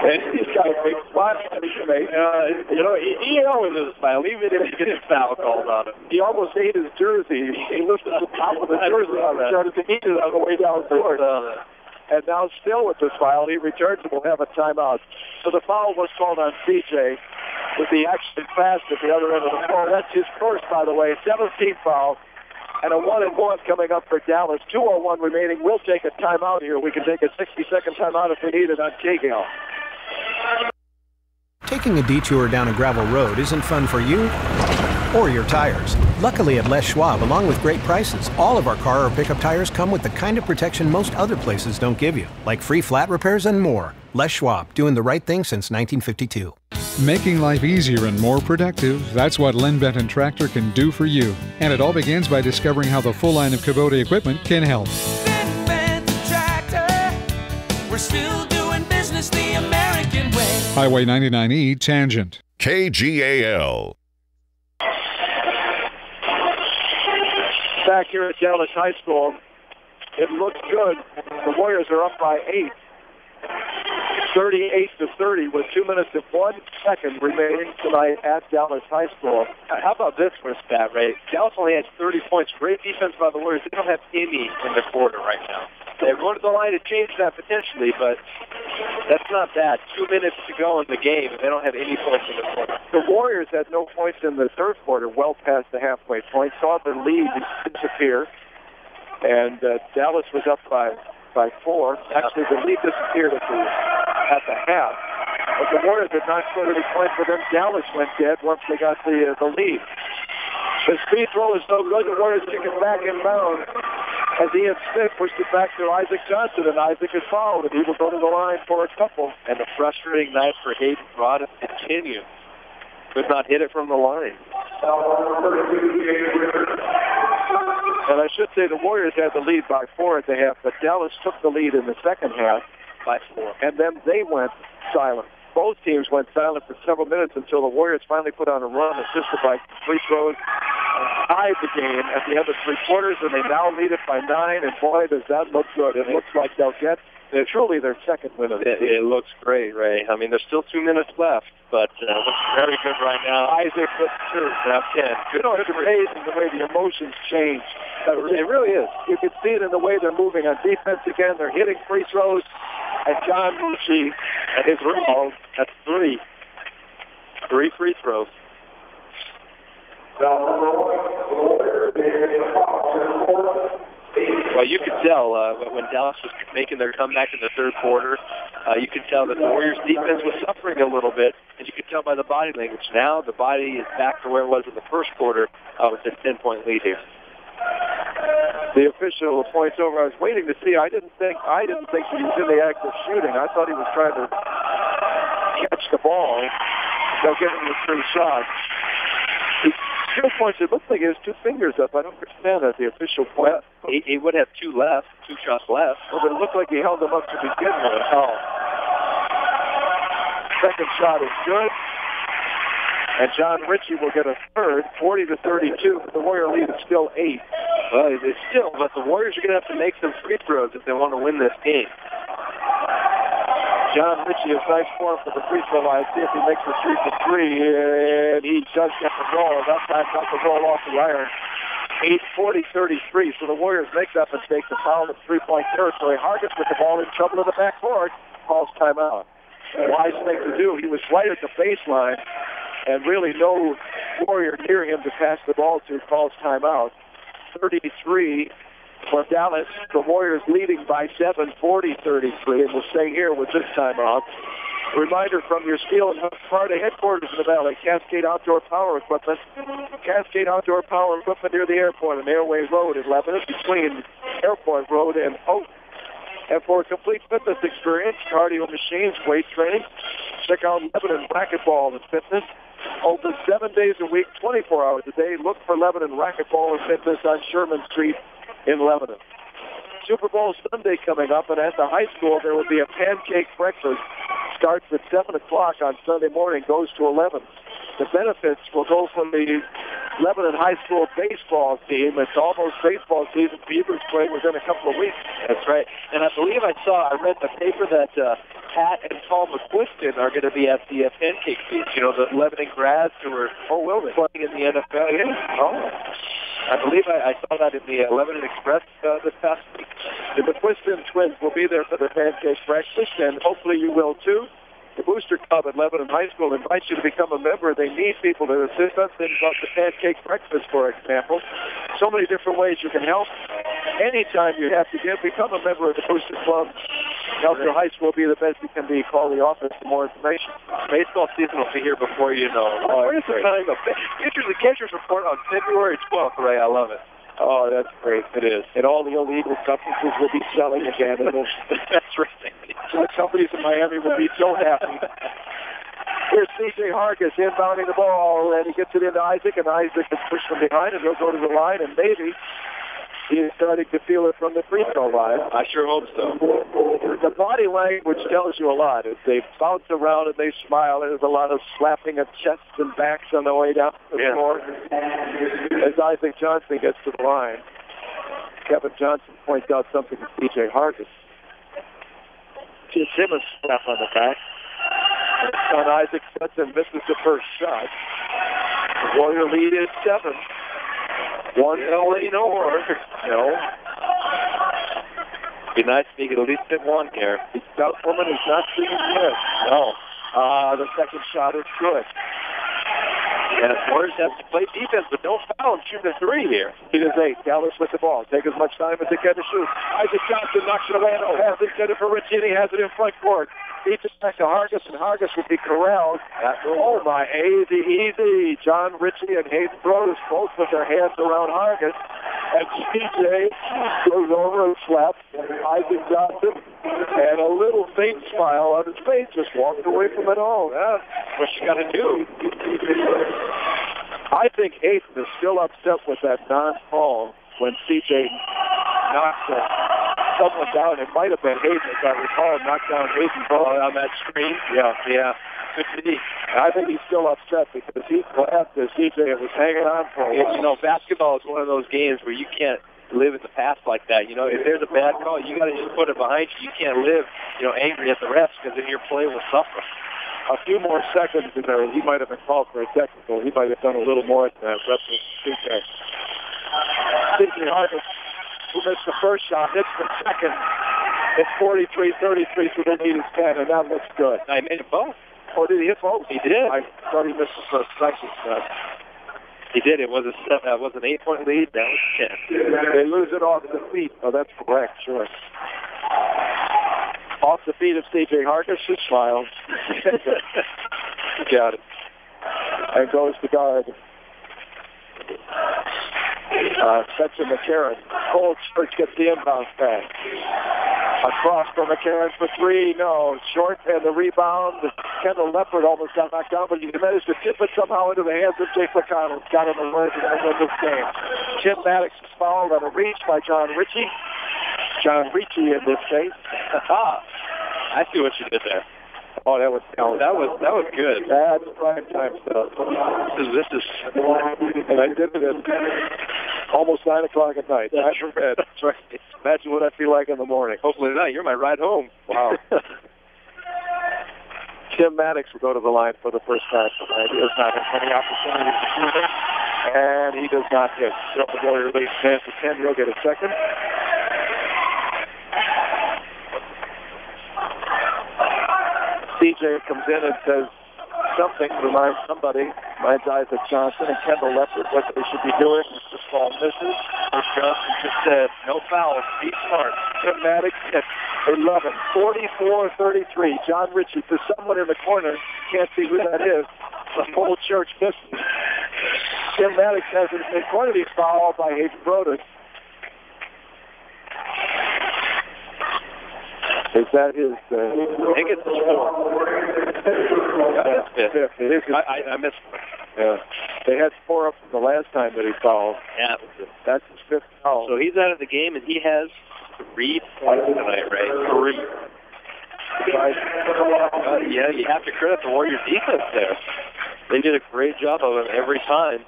And he's got a big spot to make. He always is a foul, even if he gets foul called on him. He almost ate his jersey. He lifted the top of the jersey and started to eat it on the way down the court. And now still with this foul, he returns and will have a timeout. So the foul was called on C.J. with the action fast at the other end of the floor. That's his first, by the way, 17th foul. And a 1-and-1 coming up for Dallas. 2:01 remaining. We'll take a timeout here. We can take a 60-second timeout if we need it on KGAL. taking a detour down a gravel road isn't fun for you or your tires. Luckily at Les Schwab, along with great prices, all of our car or pickup tires come with the kind of protection most other places don't give you, like free flat repairs and more. Les Schwab, doing the right thing since 1952. Making life easier and more productive, that's what Lynn Benton Tractor can do for you. And it all begins by discovering how the full line of Kubota equipment can help. We're still doing business the American way. Highway 99E Tangent. KGAL. Back here at Dallas High School, it looks good. The Warriors are up by 8. 38-30 with 2 minutes and 1 second remaining tonight at Dallas High School. How about this for a stat, Ray? Dallas only has 30 points. Great defense by the Warriors. They don't have any in their quarter right now. They're going to the line to change that potentially, but that's not bad. 2 minutes to go in the game, and they don't have any points in the quarter. The Warriors had no points in the third quarter, well past the halfway point. Saw the lead disappear, and Dallas was up by 4. Actually, the lead disappeared at the half. But the Warriors did not score any points, but then Dallas went dead once they got the lead. The speed throw is so good, the Warriors kick it back inbound as Ian Smith pushed it back to Isaac Johnson, and Isaac is fouled, and he will go to the line for a couple. And the frustrating night for Hayden Broad continued. Could not hit it from the line. And I should say the Warriors had the lead by 4 at the half, but Dallas took the lead in the second half by 4. And then they went silent. Both teams went silent for several minutes until the Warriors finally put on a run, assisted by free throws, and tied the game at the end of 3 quarters, and they now lead it by 9, and boy, does that look good. It looks like they'll get truly their second win of the season. It looks great, Ray. I mean, there's still 2 minutes left, but it looks very good right now. Isaac with 2, now 10. It's amazing the way the emotions change. It really is. You can see it in the way they're moving on defense again. They're hitting free throws. And John Ritchie and his rebound, that's 3. 3 free throws. Well, you could tell when Dallas was making their comeback in the third quarter, you could tell that the Warriors' defense was suffering a little bit, and you could tell by the body language. Now the body is back to where it was in the first quarter with a 10-point lead here. The official points over. I was waiting to see. I didn't think he was in the act of shooting. I thought he was trying to catch the ball. They'll give him the 3 shots. He still points. It looks like he has 2 fingers up. I don't understand that. The official point. He would have 2 left, 2 shots left. Well, but it looked like he held them up to begin with. Oh. Second shot is good. And John Ritchie will get a third, 40-32. The Warrior lead is still 8. Well, it's still, but the Warriors are going to have to make some free throws if they want to win this game. John Ritchie is nice form for the free throw line. See if he makes the 3 for 3. And he does get the roll. That time got the roll off the iron. 8-40-33. So the Warriors make that mistake to foul in 3-point territory. Hargis with the ball in trouble in the backcourt. Calls timeout. Wise thing to do. He was right at the baseline, and really no Warrior near him to pass the ball to. Calls timeout. 33 for Dallas. The Warriors leading by 7, 40-33, and we'll stay here with this timeout. A reminder from your Steel and Florida headquarters in the Valley, Cascade Outdoor Power Equipment. Cascade Outdoor Power Equipment near the airport on Airway Road in Lebanon, between Airport Road and Oak. And for a complete fitness experience, cardio machines, weight training, check out Lebanon Racquetball and Fitness. Open 7 days a week, 24 hours a day. Look for Lebanon Racquetball and Fitness on Sherman Street in Lebanon. Super Bowl Sunday coming up, and at the high school there will be a pancake breakfast. Starts at 7 o'clock on Sunday morning, goes to 11. The benefits will go from the Lebanon High School baseball team. It's almost baseball season. Beavers play within a couple of weeks. That's right. And I believe I read in the paper that Pat and Paul McQuiston are going to be at the pancake feast. You know, the Lebanon grads who are playing in the NFL. Yeah. Oh. I believe I saw that in the Lebanon Express this past week. The McQuiston twins will be there for the pancake breakfast, and hopefully you will too. The Booster Club at Lebanon High School invites you to become a member. They need people to assist on things like the pancake breakfast, for example. So many different ways you can help. Anytime you have to give, become a member of the Booster Club. Elster High School, be the best you can be. Call the office for more information. Baseball season will be here before you know. Where's the time? The catcher's report on February 12th, Ray. I love it. Oh, that's great. It is. And all the illegal substances will be selling again. That's right. The companies in Miami will be so happy. Here's C.J. Hargis inbounding the ball, and he gets it into Isaac, and Isaac is pushed from behind, and he'll go to the line, and maybe he is starting to feel it from the free throw line. I sure hope so. The body language tells you a lot. As they bounce around and they smile, there's a lot of slapping of chests and backs on the way down the floor. As Isaac Johnson gets to the line, Kevin Johnson points out something to C.J. Hargis. Gives him a slap on the back. Son Isaac sets and misses the first shot. The Warrior lead is 7. 1-0 more. No. Be nice if you could at least hit one here. The stout woman is not seeing this. No. The second shot is good. And the Warriors have to play defense, but don't foul and shoot a 3 here. It is 8. Dallas with the ball. Take as much time as they can to shoot. Isaac Johnson knocks it away. No pass intended for Richie, and he has it in front court. He just back to Hargis, and Hargis will be corralled. Oh, my, easy. John Ritchie and Hayden Brodus both with their hands around Hargis. And C.J. goes over and slaps Isaac Johnson. And a little faint smile on his face, just walked away from it all. That's what you got to do. I think Hayden is still upset with that non-call when C.J. knocks someone down. It might have been Hayden, as I recall, knocked down Hayden on that screen. Yeah. I think he's still upset because he laughed as C.J. was hanging on for a while. You know, basketball is one of those games where you can't live in the past like that. You know, if there's a bad call, you got to just put it behind you. You can't live, angry at the refs because then your play will suffer. A few more seconds and he might have been called for a technical. He might have done a little more than that. That's C.J. Hargis, who missed the first shot, hits the second. It's 43-33, so they need his 10, and that looks good. I made it both. Oh, did he hit both? He did. I thought he missed the first second. He did. It was an 8-point lead. That was 10. They lose it off the feet. Oh, that's correct, sure. Off the feet of C.J. Hargis, who smiles. Got it. And goes to guard. Spencer McCarron. Cole Church gets the inbound pass. Across for McCarron for 3. No. Short, and the rebound. Kendall Leopard almost got knocked down, but he managed to tip it somehow into the hands of Jake McConnell. Got him the win in this game. Tim Maddox is fouled on a reach by John Ritchie. John Ritchie in this case. I see what you did there. Oh, that was good. That's prime time stuff. This is, and I did it at almost 9 o'clock at night. That's right. That's right. Imagine what I feel like in the morning. Hopefully not. You're my ride home. Wow. Tim Maddox will go to the line for the first time tonight. He does not have many opportunities to do this, and he does not hit. So the Warrior leads 10-10. He'll get a second. CJ comes in and says something, reminds Isaac Johnson and Kendall Leopard what they should be doing. This ball misses. Coach Johnson just said, no fouls, be smart. Tim Maddox at 11, 44-33. John Ritchie, for someone in the corner, can't see who that is. The whole church misses. Tim Maddox has a quantity foul by Hayden Brodus. Is that his? I think it's 4. That's 5th. It is. I missed. Yeah, they had 4 up from the last time that he fouled. Yeah, that's his 5th foul. So he's out of the game, and he has 3 points tonight, right? 3. Yeah, you have to credit the Warriors' defense there. They did a great job of him every time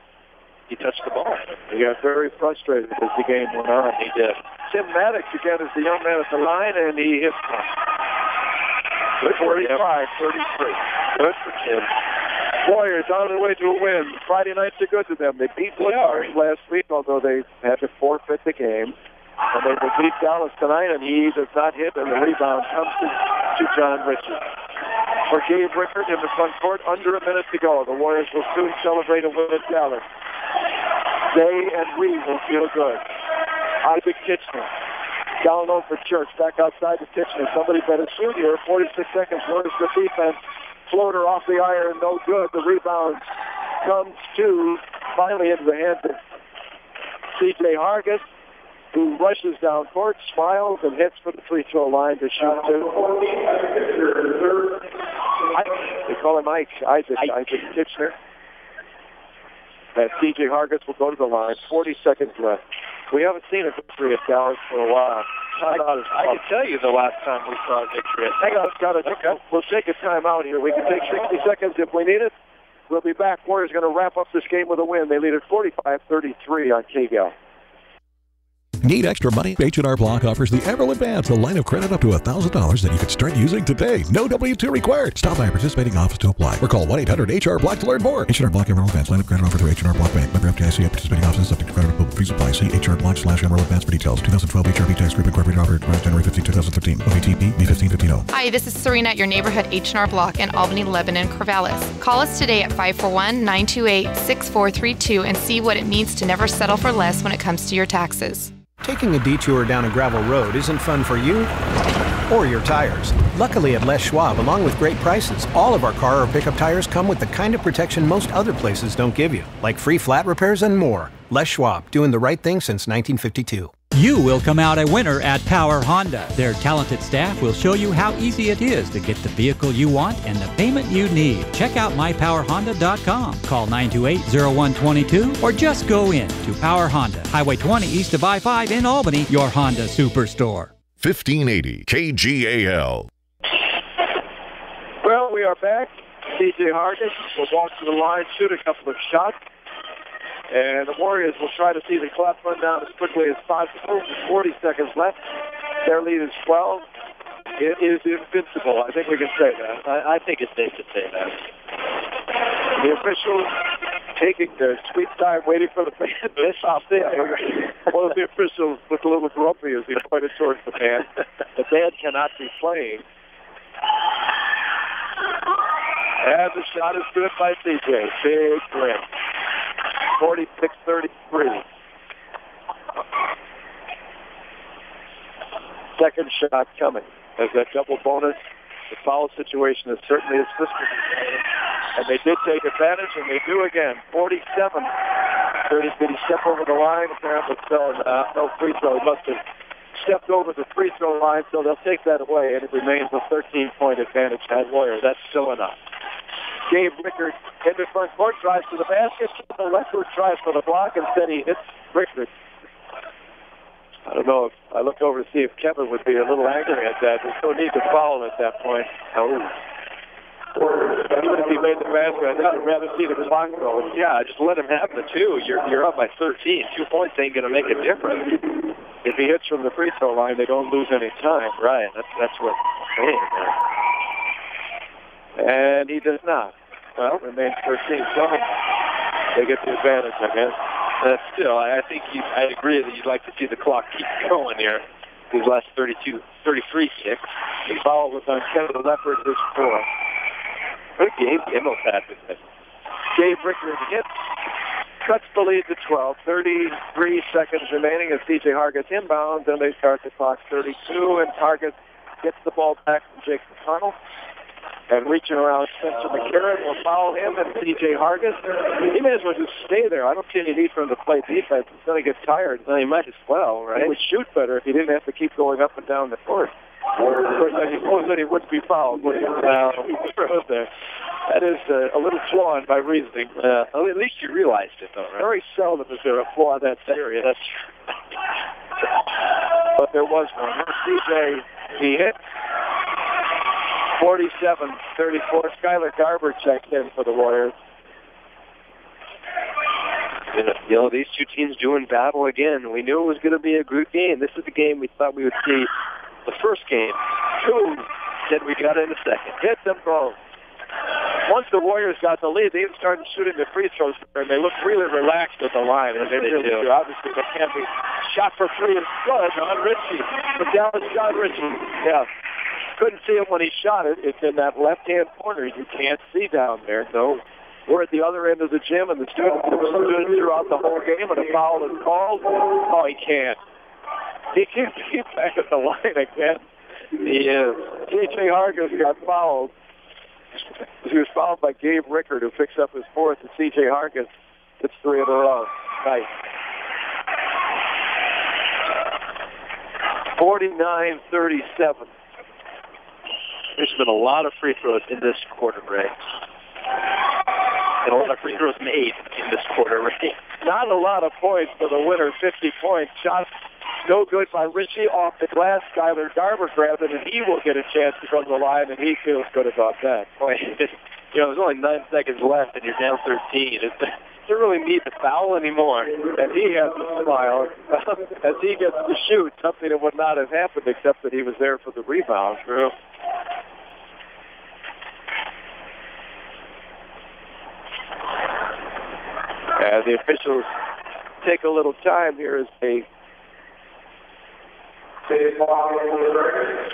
he touched the ball. He got very frustrated as the game went on. He did. Tim Maddox again is the young man at the line, and he hits one. Good 45-33. Good for Tim. Warriors on their way to a win. Friday nights are good to them. They beat Woodbury last week, although they had to forfeit the game. And they will beat Dallas tonight, and he does not hit, and the rebound comes to John Ritchie. For Gabe Rickard in the front court, under a minute to go. The Warriors will soon celebrate a win at Dallas. They and we will feel good. Isaac Kitchener Down low for Church. Back outside to Kitchener. Somebody better shoot here. 46 seconds. Notice the defense. Floater off the iron. No good. The rebound comes to finally into the hands of C.J. Hargis, who rushes down court, smiles, and hits for the free throw line to shoot two. They call him Isaac Kitchener. And C.J. Hargis will go to the line. 40 seconds left. We haven't seen a victory at Dallas for a while. I can tell you the last time we saw a victory. Hang on, Scott. Okay. We'll take a timeout here. We can take 60 seconds if we need it. We'll be back. Warriors going to wrap up this game with a win. They lead at 45-33 on KGAL. Need extra money? H&R Block offers the Emerald Advance, a line of credit up to $1,000 that you can start using today. No W-2 required. Stop by a participating office to apply or call 1-800-HR-BLOCK to learn more. H&R Block Emerald Advance, line of credit offered through H&R Block Bank. Member FDIC at participating offices subject to credit approval. Free supply. See HR Block/Emerald Advance for details. 2012 HRB Tax Group Incorporated offered January 15, 2013. OVTP B1515. Hi, this is Serena at your neighborhood H&R Block in Albany, Lebanon, Corvallis. Call us today at 541-928-6432 and see what it means to never settle for less when it comes to your taxes. Taking a detour down a gravel road isn't fun for you or your tires. Luckily at Les Schwab, along with great prices, all of our car or pickup tires come with the kind of protection most other places don't give you, like free flat repairs and more. Les Schwab, doing the right thing since 1952. You will come out a winner at Power Honda. Their talented staff will show you how easy it is to get the vehicle you want and the payment you need. Check out mypowerhonda.com. Call 928-0122 or just go in to Power Honda, Highway 20 east of I-5 in Albany, your Honda Superstore. 1580 KGAL. Well, we are back. C.J. Hargis will walk to the line, shoot a couple of shots. And the Warriors will try to see the clock run down as quickly as possible. 40 seconds left. Their lead is 12. It is invincible. I think we can say that. I think it's safe to say that. The officials taking their sweet time, waiting for the band to miss off there. One of the officials looked a little grumpy as he pointed towards the band. The band cannot be playing. And the shot is good by C.J. Big win. 46-33. Second shot coming. As that double bonus, the foul situation is certainly assisted. And they did take advantage, and they do again. 47. 30, did he step over the line? Apparently so. No free throw. He must have stepped over the free throw line, so they'll take that away, and it remains a 13-point advantage at Warriors. That's still enough. Gabe Rickard in the front court, drives to the basket. The leftward tries for the block, and then he hits Rickard. I don't know if I looked over to see if Kevin would be a little angry at that. There's no need to foul him at that point. Oh. Even if he made the basket, I think I'd rather see the clock go. Yeah, just let him have the two. You're up by 13. 2 points ain't going to make a difference. If he hits from the free throw line, they don't lose any time. Right. That's what I'm saying there. And he does not. Well, remains 13. So they get the advantage, I guess. Still, I think I agree that you'd like to see the clock keep going here. These last 33 kicks. The foul was on Kevin Leopard, his 4. What a game Kimmel had with this. Gabe Rickard hits, cuts the lead to 12. 33 seconds remaining as C.J. Hargis inbounds, and they start the clock 32, and Hargis gets the ball back from Jake McConnell. And reaching around Spencer McCarron will foul him and C.J. Hargis. He may as well just stay there. I don't see any need for him to play defense. He's going to get tired. Well, he might as well, right? He would shoot better if he didn't have to keep going up and down the court. Of course, I suppose that he wouldn't be fouled, would he? That is a little flawed by reasoning. Well, at least you realized it, though, right? Very seldom is there a flaw that serious. That's true. But there was one. C.J. he hit. 47-34. Skylar Garber checked in for the Warriors. You know, these two teams doing battle again. We knew it was going to be a good game. This is the game we thought we would see the first game. Two said we got in a second. Hit them both. Once the Warriors got the lead, they even started shooting the free throws, and they looked really relaxed at the line. And they really do. Obviously, they can't be shot for free and good. John Ritchie. But Dallas John Ritchie. Yeah. Couldn't see him when he shot it. It's in that left-hand corner. You can't see down there. So we're at the other end of the gym, and the students have stood throughout the whole game, and a foul is called. Oh, he can't. He can't be back at the line again. T.J. Hargis got fouled. He was fouled by Gabe Rickard, who picks up his fourth, and C.J. Hargis gets 3 in a row. Nice. 49-37. There's been a lot of free throws in this quarter, Ray. And a lot of free throws made in this quarter, Ray. Not a lot of points for the winner, 50 points. Shot no good by Richie off the glass. Skyler Garber grabbed it, and he will get a chance to go to the line, and he feels good about that. Boy, there's only 9 seconds left, and you're down 13. It doesn't really need to foul anymore. And he has to smile as he gets to shoot, something that would not have happened except that he was there for the rebound. True. The officials take a little time here as they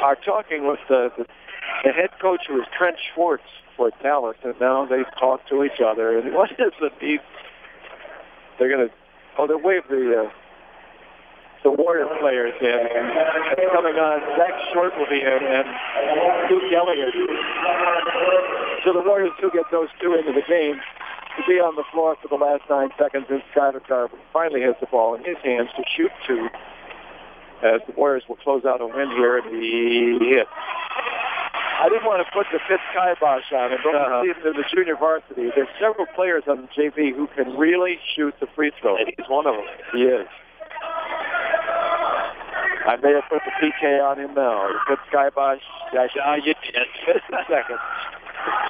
are talking with the head coach, who is Trent Schwartz for Dallas, and now they talk to each other. And what is the need? They're going to, they wave the Warrior players in. And coming on, Zach Short will be in, and Luke Elliott. So the Warriors do get those two into the game to be on the floor for the last 9 seconds, and Skyler Garber finally has the ball in his hands to shoot 2. As the Warriors will close out a win here, and he hit. I didn't want to put the Fitz kibosh on him, but in the junior varsity, there's several players on the JV who can really shoot the free throw. And he's one of them. He is. I may have put the PK on him now. Fitz kibosh. You did. Just a second.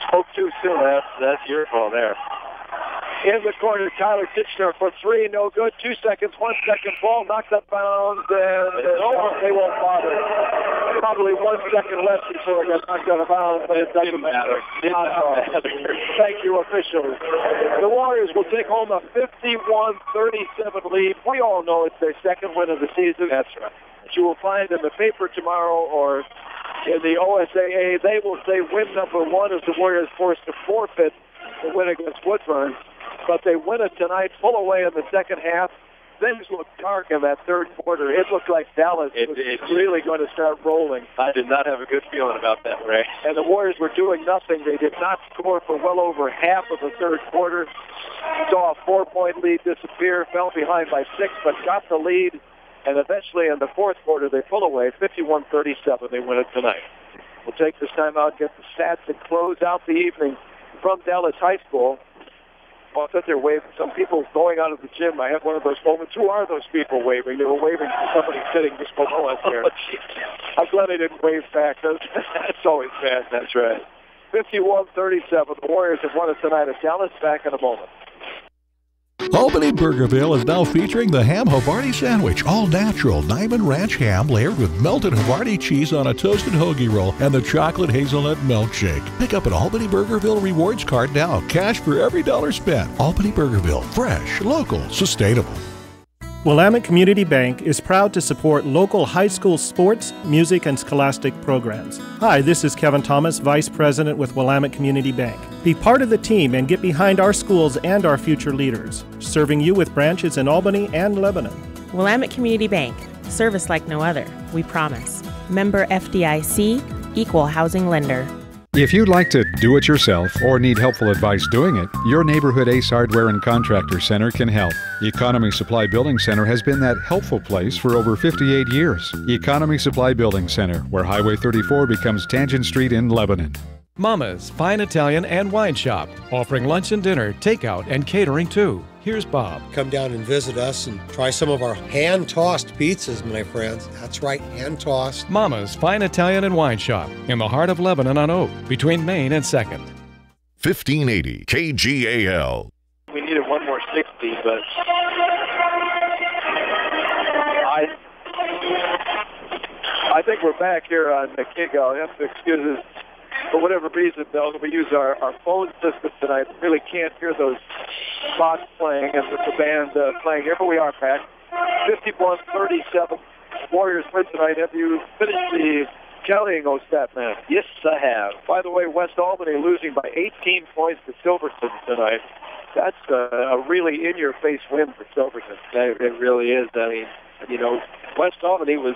Spoke too soon. That's your fault there. In the corner, Tyler Titchener for 3, no good. 2 seconds, 1 second, ball knocked up bounds, and they won't bother. Probably 1 second left before it got knocked out of bounds, but it doesn't matter. Thank you, officials. The Warriors will take home a 51-37 lead. We all know it's their second win of the season. That's right. That you will find in the paper tomorrow or in the OSAA. They will say win number 1 as the Warriors forced to forfeit the win against Woodburn. But they win it tonight, pull away in the second half. Things looked dark in that third quarter. It looked like Dallas was really going to start rolling. I did not have a good feeling about that, Ray. And the Warriors were doing nothing. They did not score for well over half of the third quarter. Saw a 4-point lead disappear, fell behind by 6, but got the lead. And eventually in the fourth quarter, they pull away, 51-37. They win it tonight. We'll take this time out, get the stats, and close out the evening from Dallas High School. Well, I thought they're waving. Some people going out of the gym. I had one of those moments. Who are those people waving? They were waving to somebody sitting just below us here. I'm glad they didn't wave back. That's always bad. That's right. 51-37. The Warriors have won it tonight at Dallas. Back in a moment. Albany Burgerville is now featuring the Ham Havarti Sandwich, all natural Diamond Ranch ham layered with melted Havarti cheese on a toasted hoagie roll and the chocolate hazelnut milkshake. Pick up an Albany Burgerville rewards card now. Cash for every dollar spent. Albany Burgerville, fresh, local, sustainable. Willamette Community Bank is proud to support local high school sports, music, and scholastic programs. Hi, this is Kevin Thomas, Vice President with Willamette Community Bank. Be part of the team and get behind our schools and our future leaders, serving you with branches in Albany and Lebanon. Willamette Community Bank, service like no other, we promise. Member FDIC, equal housing lender. If you'd like to do it yourself or need helpful advice doing it, your neighborhood Ace Hardware and Contractor Center can help. Economy Supply Building Center has been that helpful place for over 58 years. Economy Supply Building Center, where Highway 34 becomes Tangent Street in Lebanon. Mama's Fine Italian and Wine Shop, offering lunch and dinner, takeout, and catering too. Here's Bob. Come down and visit us and try some of our hand-tossed pizzas, my friends. That's right, hand-tossed. Mama's Fine Italian and Wine Shop, in the heart of Lebanon on Oak, between Main and 2nd. 1580 KGAL. We needed one more 60, but I think we're back here on the KGAL. You have to excuse us. For whatever reason, though, we use our phone system tonight. Really can't hear those spots playing and the band playing here, but we are back. 51-37. Warriors win tonight. Have you finished the counting, stat man? Yes, I have. By the way, West Albany losing by 18 points to Silverton tonight. That's a really in-your-face win for Silverton. It really is. I mean, West Albany was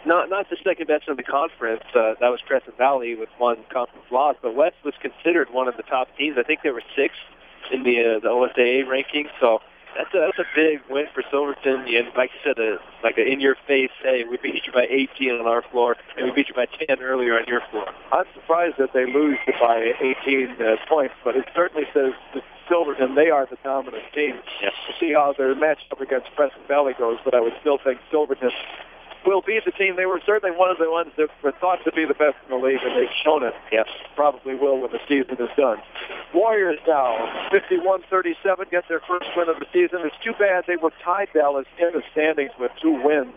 not the second best in the conference. That was Crescent Valley with one conference loss, but West was considered one of the top teams. I think they were sixth in the OSAA ranking. So that's a big win for Silverton. And like you said, like an in-your-face, hey, we beat you by 18 on our floor, and we beat you by 10 earlier on your floor. I'm surprised that they lose by 18 points, but it certainly says that Silverton, they are the dominant team. Yeah. We'll see how their matchup against Crescent Valley goes, but I would still think Silverton will be the team. They were certainly one of the ones that were thought to be the best in the league, and they've shown it. Yes. Probably will when the season is done. Warriors now, 51-37, get their first win of the season. It's too bad they were tied, Dallas, in the standings with 2 wins.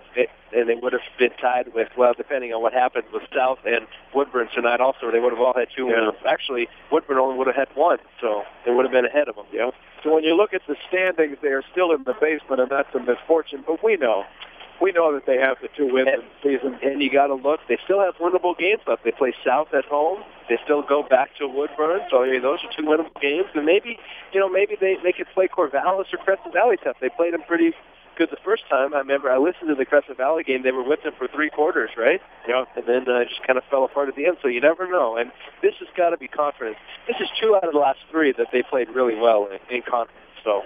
And they would have been tied with, well, depending on what happened with South and Woodburn tonight also, they would have all had 2 wins. Actually, Woodburn only would have had 1, so they would have been ahead of them. Yeah. So when you look at the standings, they are still in the basement, and that's a misfortune, but we know that they have the 2 wins in the season. And you got to look, they still have winnable games left. They play South at home. They still go back to Woodburn. So I mean, those are 2 winnable games. And maybe they could play Corvallis or Crescent Valley tough. They played them pretty good the first time. I remember I listened to the Crescent Valley game. They were with them for 3 quarters, right? Yeah. And then just kind of fell apart at the end. So you never know. And this has got to be confidence. This is 2 out of the last 3 that they played really well in conference. So,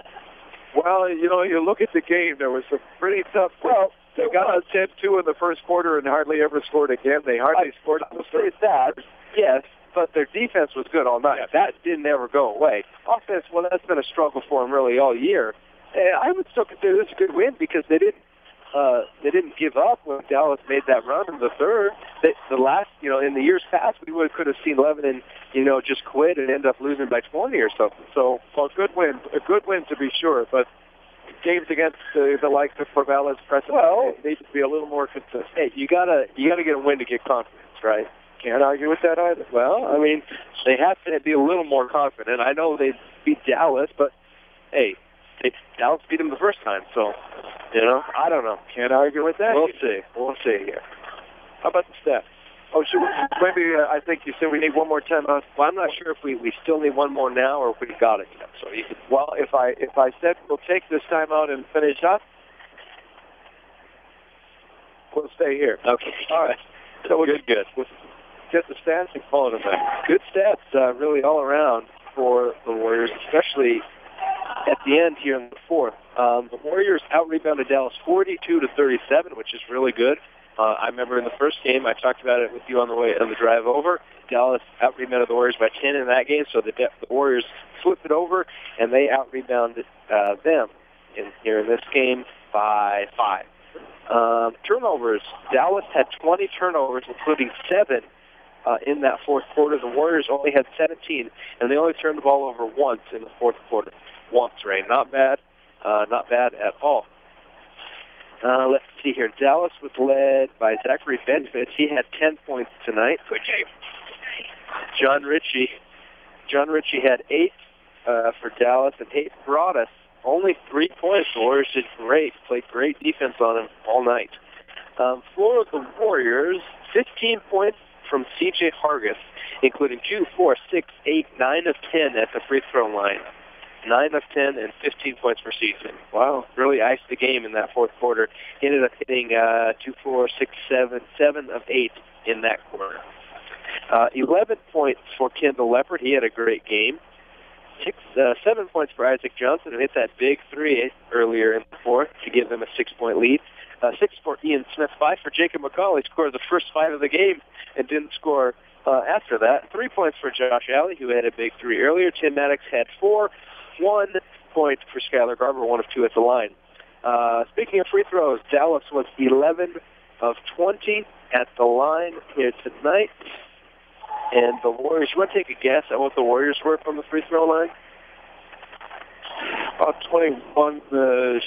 well, you look at the game. There was some pretty tough. Well, they got a 10-2 in the first quarter and hardly ever scored again. They hardly scored. I will say that, yes, but their defense was good all night. Yeah. That didn't ever go away. Offense, well, that's been a struggle for them really all year. I would still consider this a good win because they didn't give up when Dallas made that run in the third. The last, in the years past, we could have seen Lebanon, just quit and end up losing by 20 or something. So, well, a good win to be sure, but games against the likes of Corvallis, Crescent, need to be a little more consistent. Hey, you gotta get a win to get confidence, right? Can't argue with that either. Well, I mean, they have to be a little more confident. I know they beat Dallas, but hey, Dallas beat them the first time, so I don't know. Can't argue with that. We'll see here. How about the stats? Oh, should we, maybe I think you said we need one more timeout. Well, I'm not sure if we still need one more now or if we got it yet. So you could, well, if I said we'll take this timeout and finish up, we'll stay here. Okay. All right. So we'll good. We'll get the stats and call it a night. Good stats, really all around for the Warriors, especially at the end here in the fourth. The Warriors out-rebounded Dallas 42-37, which is really good. I remember in the first game, I talked about it with you on the drive over. Dallas out-rebounded the Warriors by 10 in that game, so the Warriors flipped it over, and they out-rebounded them here in this game by 5. Turnovers. Dallas had 20 turnovers, including 7 in that fourth quarter. The Warriors only had 17, and they only turned the ball over once in the fourth quarter. Once, Ray. Not bad at all. Let's see here. Dallas was led by Zachary Benfitz. He had 10 points tonight. Good game. John Ritchie had 8 for Dallas, and 8 brought us only 3 points. The Warriors did great. Played great defense on him all night. For the Warriors, 15 points from C.J. Hargis, including 2, 4, 6, 8, 9 of 10 at the free throw line. 9 of 10 and 15 points per season. Wow, really iced the game in that fourth quarter. He ended up hitting 2, 4, 6, 7 of 8 in that quarter. 11 points for Kendall Leopard. He had a great game. 7 points for Isaac Johnson, who hit that big 3 earlier in the fourth to give them a 6-point lead. 6 for Ian Smith. 5 for Jacob McCall. He scored the first 5 of the game and didn't score after that. 3 points for Josh Alley, who had a big 3 earlier. Tim Maddox had 4. 1 point for Skylar Garber, 1 of 2 at the line. Speaking of free throws, Dallas was 11 of 20 at the line here tonight. And the Warriors, you want to take a guess at what the Warriors were from the free throw line? About 21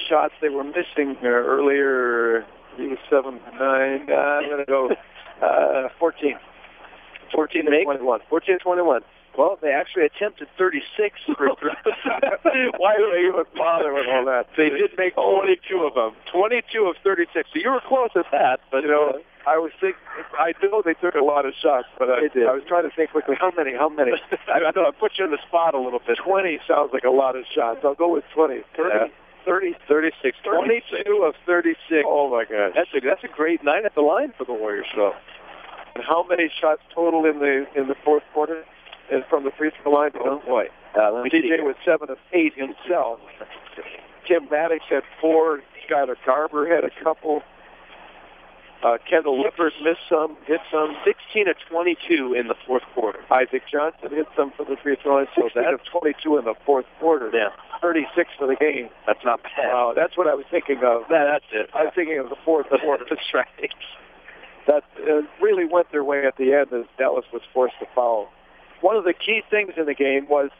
shots they were missing earlier. He was 7 to 9. I'm going to go 14. 14 to 21. 14 to 21. Well, they actually attempted 36 free throws. Why do they even bother with all that? They did make 22 of them. 22 of 36. So you were close at that, but I know they took a lot of shots, but I was trying to think quickly. How many? I know I put you on the spot a little bit. 20 sounds like a lot of shots. I'll go with 20. 36. 22 of 36. Oh, my God. That's a great night at the line for the Warriors, though. And how many shots total in the fourth quarter and from the free throw line? Oh, boy. TJ was 7 of 8 himself. Tim Maddox had 4. Skylar Garber had a couple. Kendall Lippert missed some, hit some. 16 of 22 in the fourth quarter. Isaac Johnson hit some for the free throw line. So 16 of 22 in the fourth quarter. Yeah. 36 for the game. That's not bad. That's what I was thinking of. That's it. I was thinking of the fourth quarter. That's right. That really went their way at the end as Dallas was forced to foul. One of the key things in the game was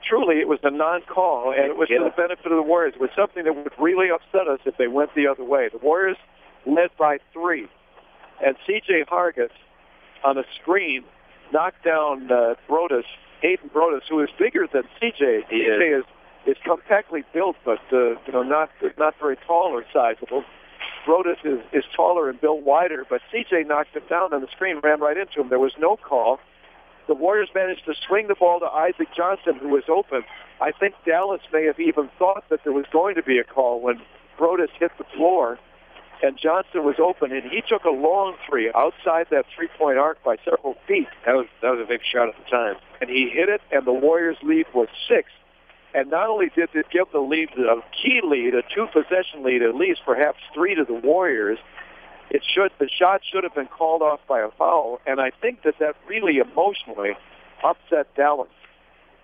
truly it was a non-call, and it was to the benefit of the Warriors. It was something that would really upset us if they went the other way. The Warriors led by 3, and C.J. Hargis on a screen knocked down Hayden Broadus, who is bigger than C.J. C.J. is compactly built, but not very tall or sizable. Broadus is taller and built wider, but C.J. knocked him down on the screen, ran right into him. There was no call. The Warriors managed to swing the ball to Isaac Johnson, who was open. I think Dallas may have even thought that there was going to be a call when Broadus hit the floor, and Johnson was open, and he took a long three outside that three-point arc by several feet. That was a big shot at the time. And he hit it, and the Warriors' lead was 6. And not only did it give the lead, a key lead, a 2-possession lead, at least perhaps 3 to the Warriors, the shot should have been called off by a foul, and I think that really emotionally upset Dallas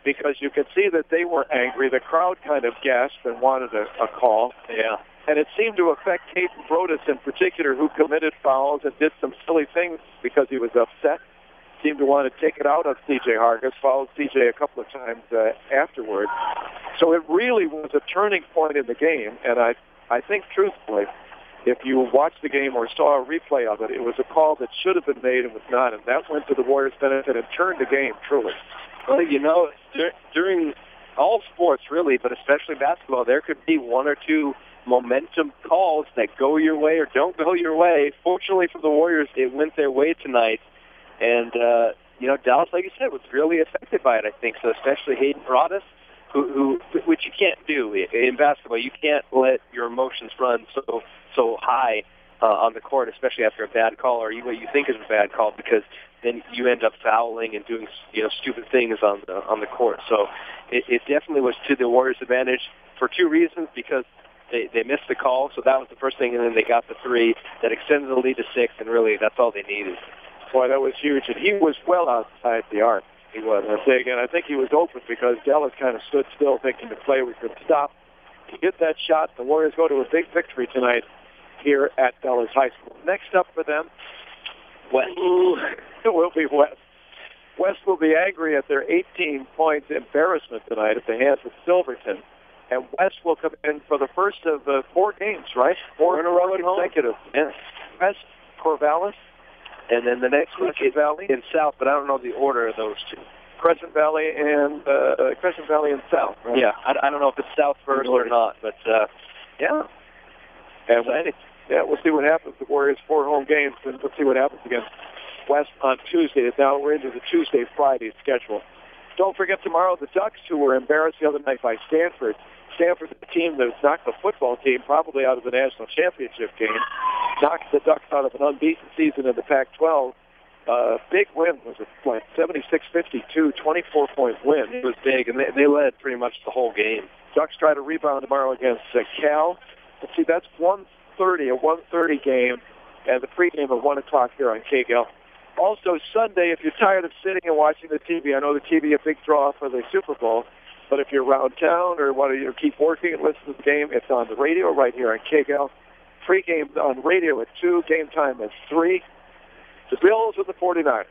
because you could see that they were angry. The crowd kind of gasped and wanted a call. Yeah. And it seemed to affect Hayden Broadus in particular, who committed fouls and did some silly things because he was upset. Seemed to want to take it out on C.J. Hargis, fouled C.J. a couple of times afterward. So it really was a turning point in the game, and I think truthfully, if you watched the game or saw a replay of it, it was a call that should have been made and was not, and that went to the Warriors' benefit and turned the game, truly. Well, during all sports, really, but especially basketball, there could be 1 or 2 momentum calls that go your way or don't go your way. Fortunately for the Warriors, it went their way tonight, and, Dallas, like you said, was really affected by it, I think, so especially Hayden Broadus, which you can't do in basketball. You can't let your emotions run so high on the court, especially after a bad call or what you think is a bad call, because then you end up fouling and doing stupid things on the court. So it definitely was to the Warriors' advantage for 2 reasons, because they missed the call, so that was the first thing, and then they got the 3 that extended the lead to 6, and really that's all they needed. Boy, that was huge, and he was well outside the arc. He was. I think he was open because Dallas kind of stood still thinking the play was going to stop. He hit that shot. The Warriors go to a big victory tonight here at Dallas High School. Next up for them, West. It will be West. West will be angry at their 18-point embarrassment tonight at the hands of Silverton. And West will come in for the first of 4 games, right? 4 in a row consecutive. Yes. West, Corvallis. And then the next week Crescent Valley in South, but I don't know the order of those 2. Crescent Valley and South. Right? Yeah, I don't know if it's South first or not, but yeah. And we'll see what happens. The Warriors 4 home games, and we'll see what happens against West on Tuesday. Now we're into the Tuesday-Friday schedule. Don't forget tomorrow the Ducks, who were embarrassed the other night by Stanford. Stanford's the team that knocked the football team probably out of the national championship game, knocked the Ducks out of an unbeaten season in the Pac-12. Big win. Was it like 76-52, 24-point win? It was big, and they led pretty much the whole game. Ducks try to rebound tomorrow against Cal. Let's see, that's 1:30, a 1:30 game, and the pregame at 1 o'clock here on KGAL. Also, Sunday, if you're tired of sitting and watching the TV, I know the TV is a big draw for the Super Bowl, but if you're around town or want to keep working and listen to the game, it's on the radio right here on KGAL. Pregame on radio at 2, game time at 3. The Bills and the 49ers.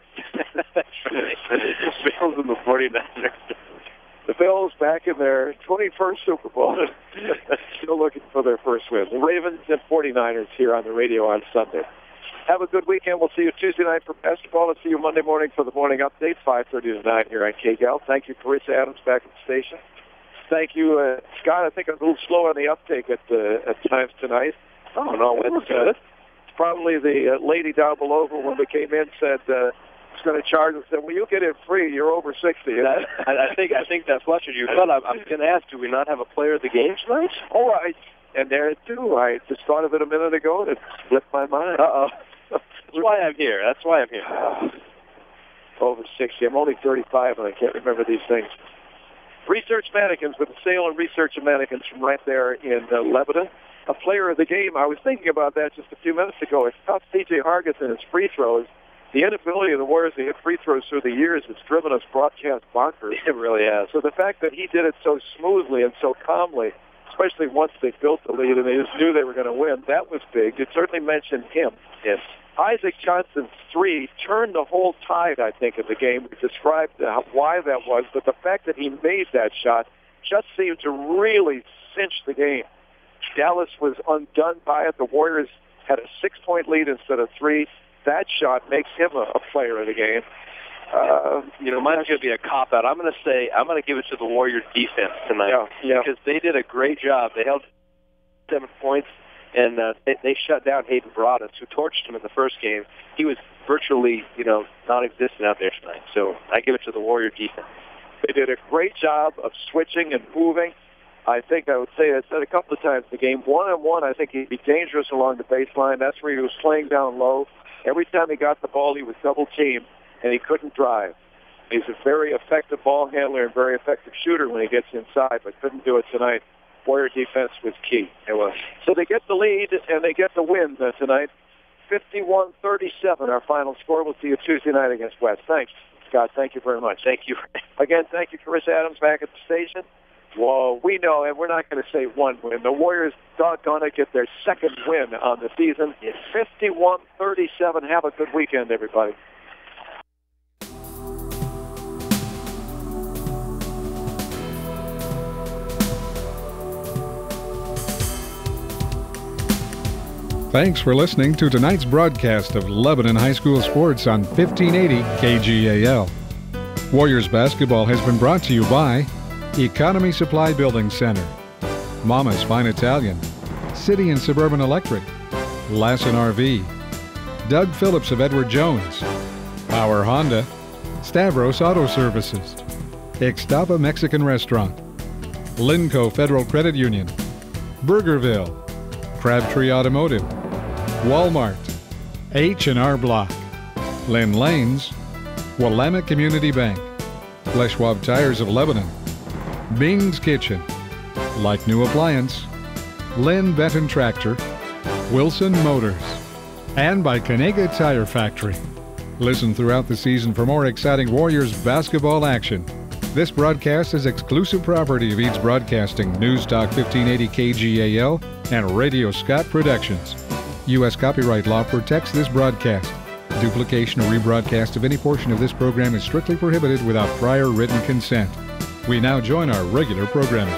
That's right. The Bills and the 49ers. The Bills back in their 21st Super Bowl, still looking for their first win. The Ravens and 49ers here on the radio on Sunday. Have a good weekend. We'll see you Tuesday night for basketball. We'll see you Monday morning for the morning update, 5:30 to 9 here on KGAL. Thank you, Carissa Adams, back at the station. Thank you, Scott. I think I'm a little slow on the uptake at times tonight. Oh, no, it's good. It's probably the lady down below who, when we came in, said is going to charge us. And when you get in free, you're over 60. I think that flustered you. But I'm going to ask, do we not have a player of the game tonight? Oh, and there it too. I just thought of it a minute ago, and it slipped my mind. That's why I'm here. Over 60. I'm only 35, and I can't remember these things. Research Mannequins with the sale and research of mannequins from right there in Lebanon. A player of the game. I was thinking about that just a few minutes ago. It's tough. C.J. Hargis and his free throws. The inability of the Warriors to hit free throws through the years has driven us broadcast bonkers. It really has. So the fact that he did it so smoothly and so calmly, especially once they built the lead and they just knew they were going to win, that was big. It certainly mentioned him. Yes. Isaac Johnson's three turned the whole tide, I think, of the game. We described why that was, but the fact that he made that shot just seemed to really cinch the game. Dallas was undone by it. The Warriors had a 6-point lead instead of 3. That shot makes him a player of the game. Mine's going to be a cop-out. I'm going to give it to the Warrior defense tonight. Yeah. Because they did a great job. They held 7 points. And they shut down Hayden Broadus, who torched him in the first game. He was virtually, non-existent out there tonight. So I give it to the Warrior defense. They did a great job of switching and moving. I think I would say I said a couple of times in the game, 1-on-1, I think he'd be dangerous along the baseline. That's where he was playing down low. Every time he got the ball, he was double-teamed, and he couldn't drive. He's a very effective ball handler and very effective shooter when he gets inside, but couldn't do it tonight. Warrior defense was key. It was. So they get the lead, and they get the win tonight. 51-37, our final score. We'll see you Tuesday night against West. Thanks, Scott. Thank you very much. Thank you. Again, thank you, Chris Adams, back at the station. Well, we know, and we're not going to say one win. The Warriors, doggone it, get their second win on the season. It's 51-37. Have a good weekend, everybody. Thanks for listening to tonight's broadcast of Lebanon High School Sports on 1580 KGAL. Warriors basketball has been brought to you by Economy Supply Building Center, Mama's Fine Italian, City and Suburban Electric, Lassen RV, Doug Phillips of Edward Jones, Power Honda, Stavros Auto Services, Ixtapa Mexican Restaurant, Linco Federal Credit Union, Burgerville, Crabtree Automotive, Walmart, H&R Block, Lynn Lanes, Willamette Community Bank, Les Schwab Tires of Lebanon, Bing's Kitchen, Like New Appliance, Lynn Benton Tractor, Wilson Motors, and by KGAL Tire Factory. Listen throughout the season for more exciting Warriors basketball action. This broadcast is exclusive property of Eads Broadcasting, News Talk 1580 KGAL, and Radio Scott Productions. U.S. copyright law protects this broadcast. Duplication or rebroadcast of any portion of this program is strictly prohibited without prior written consent. We now join our regular programming.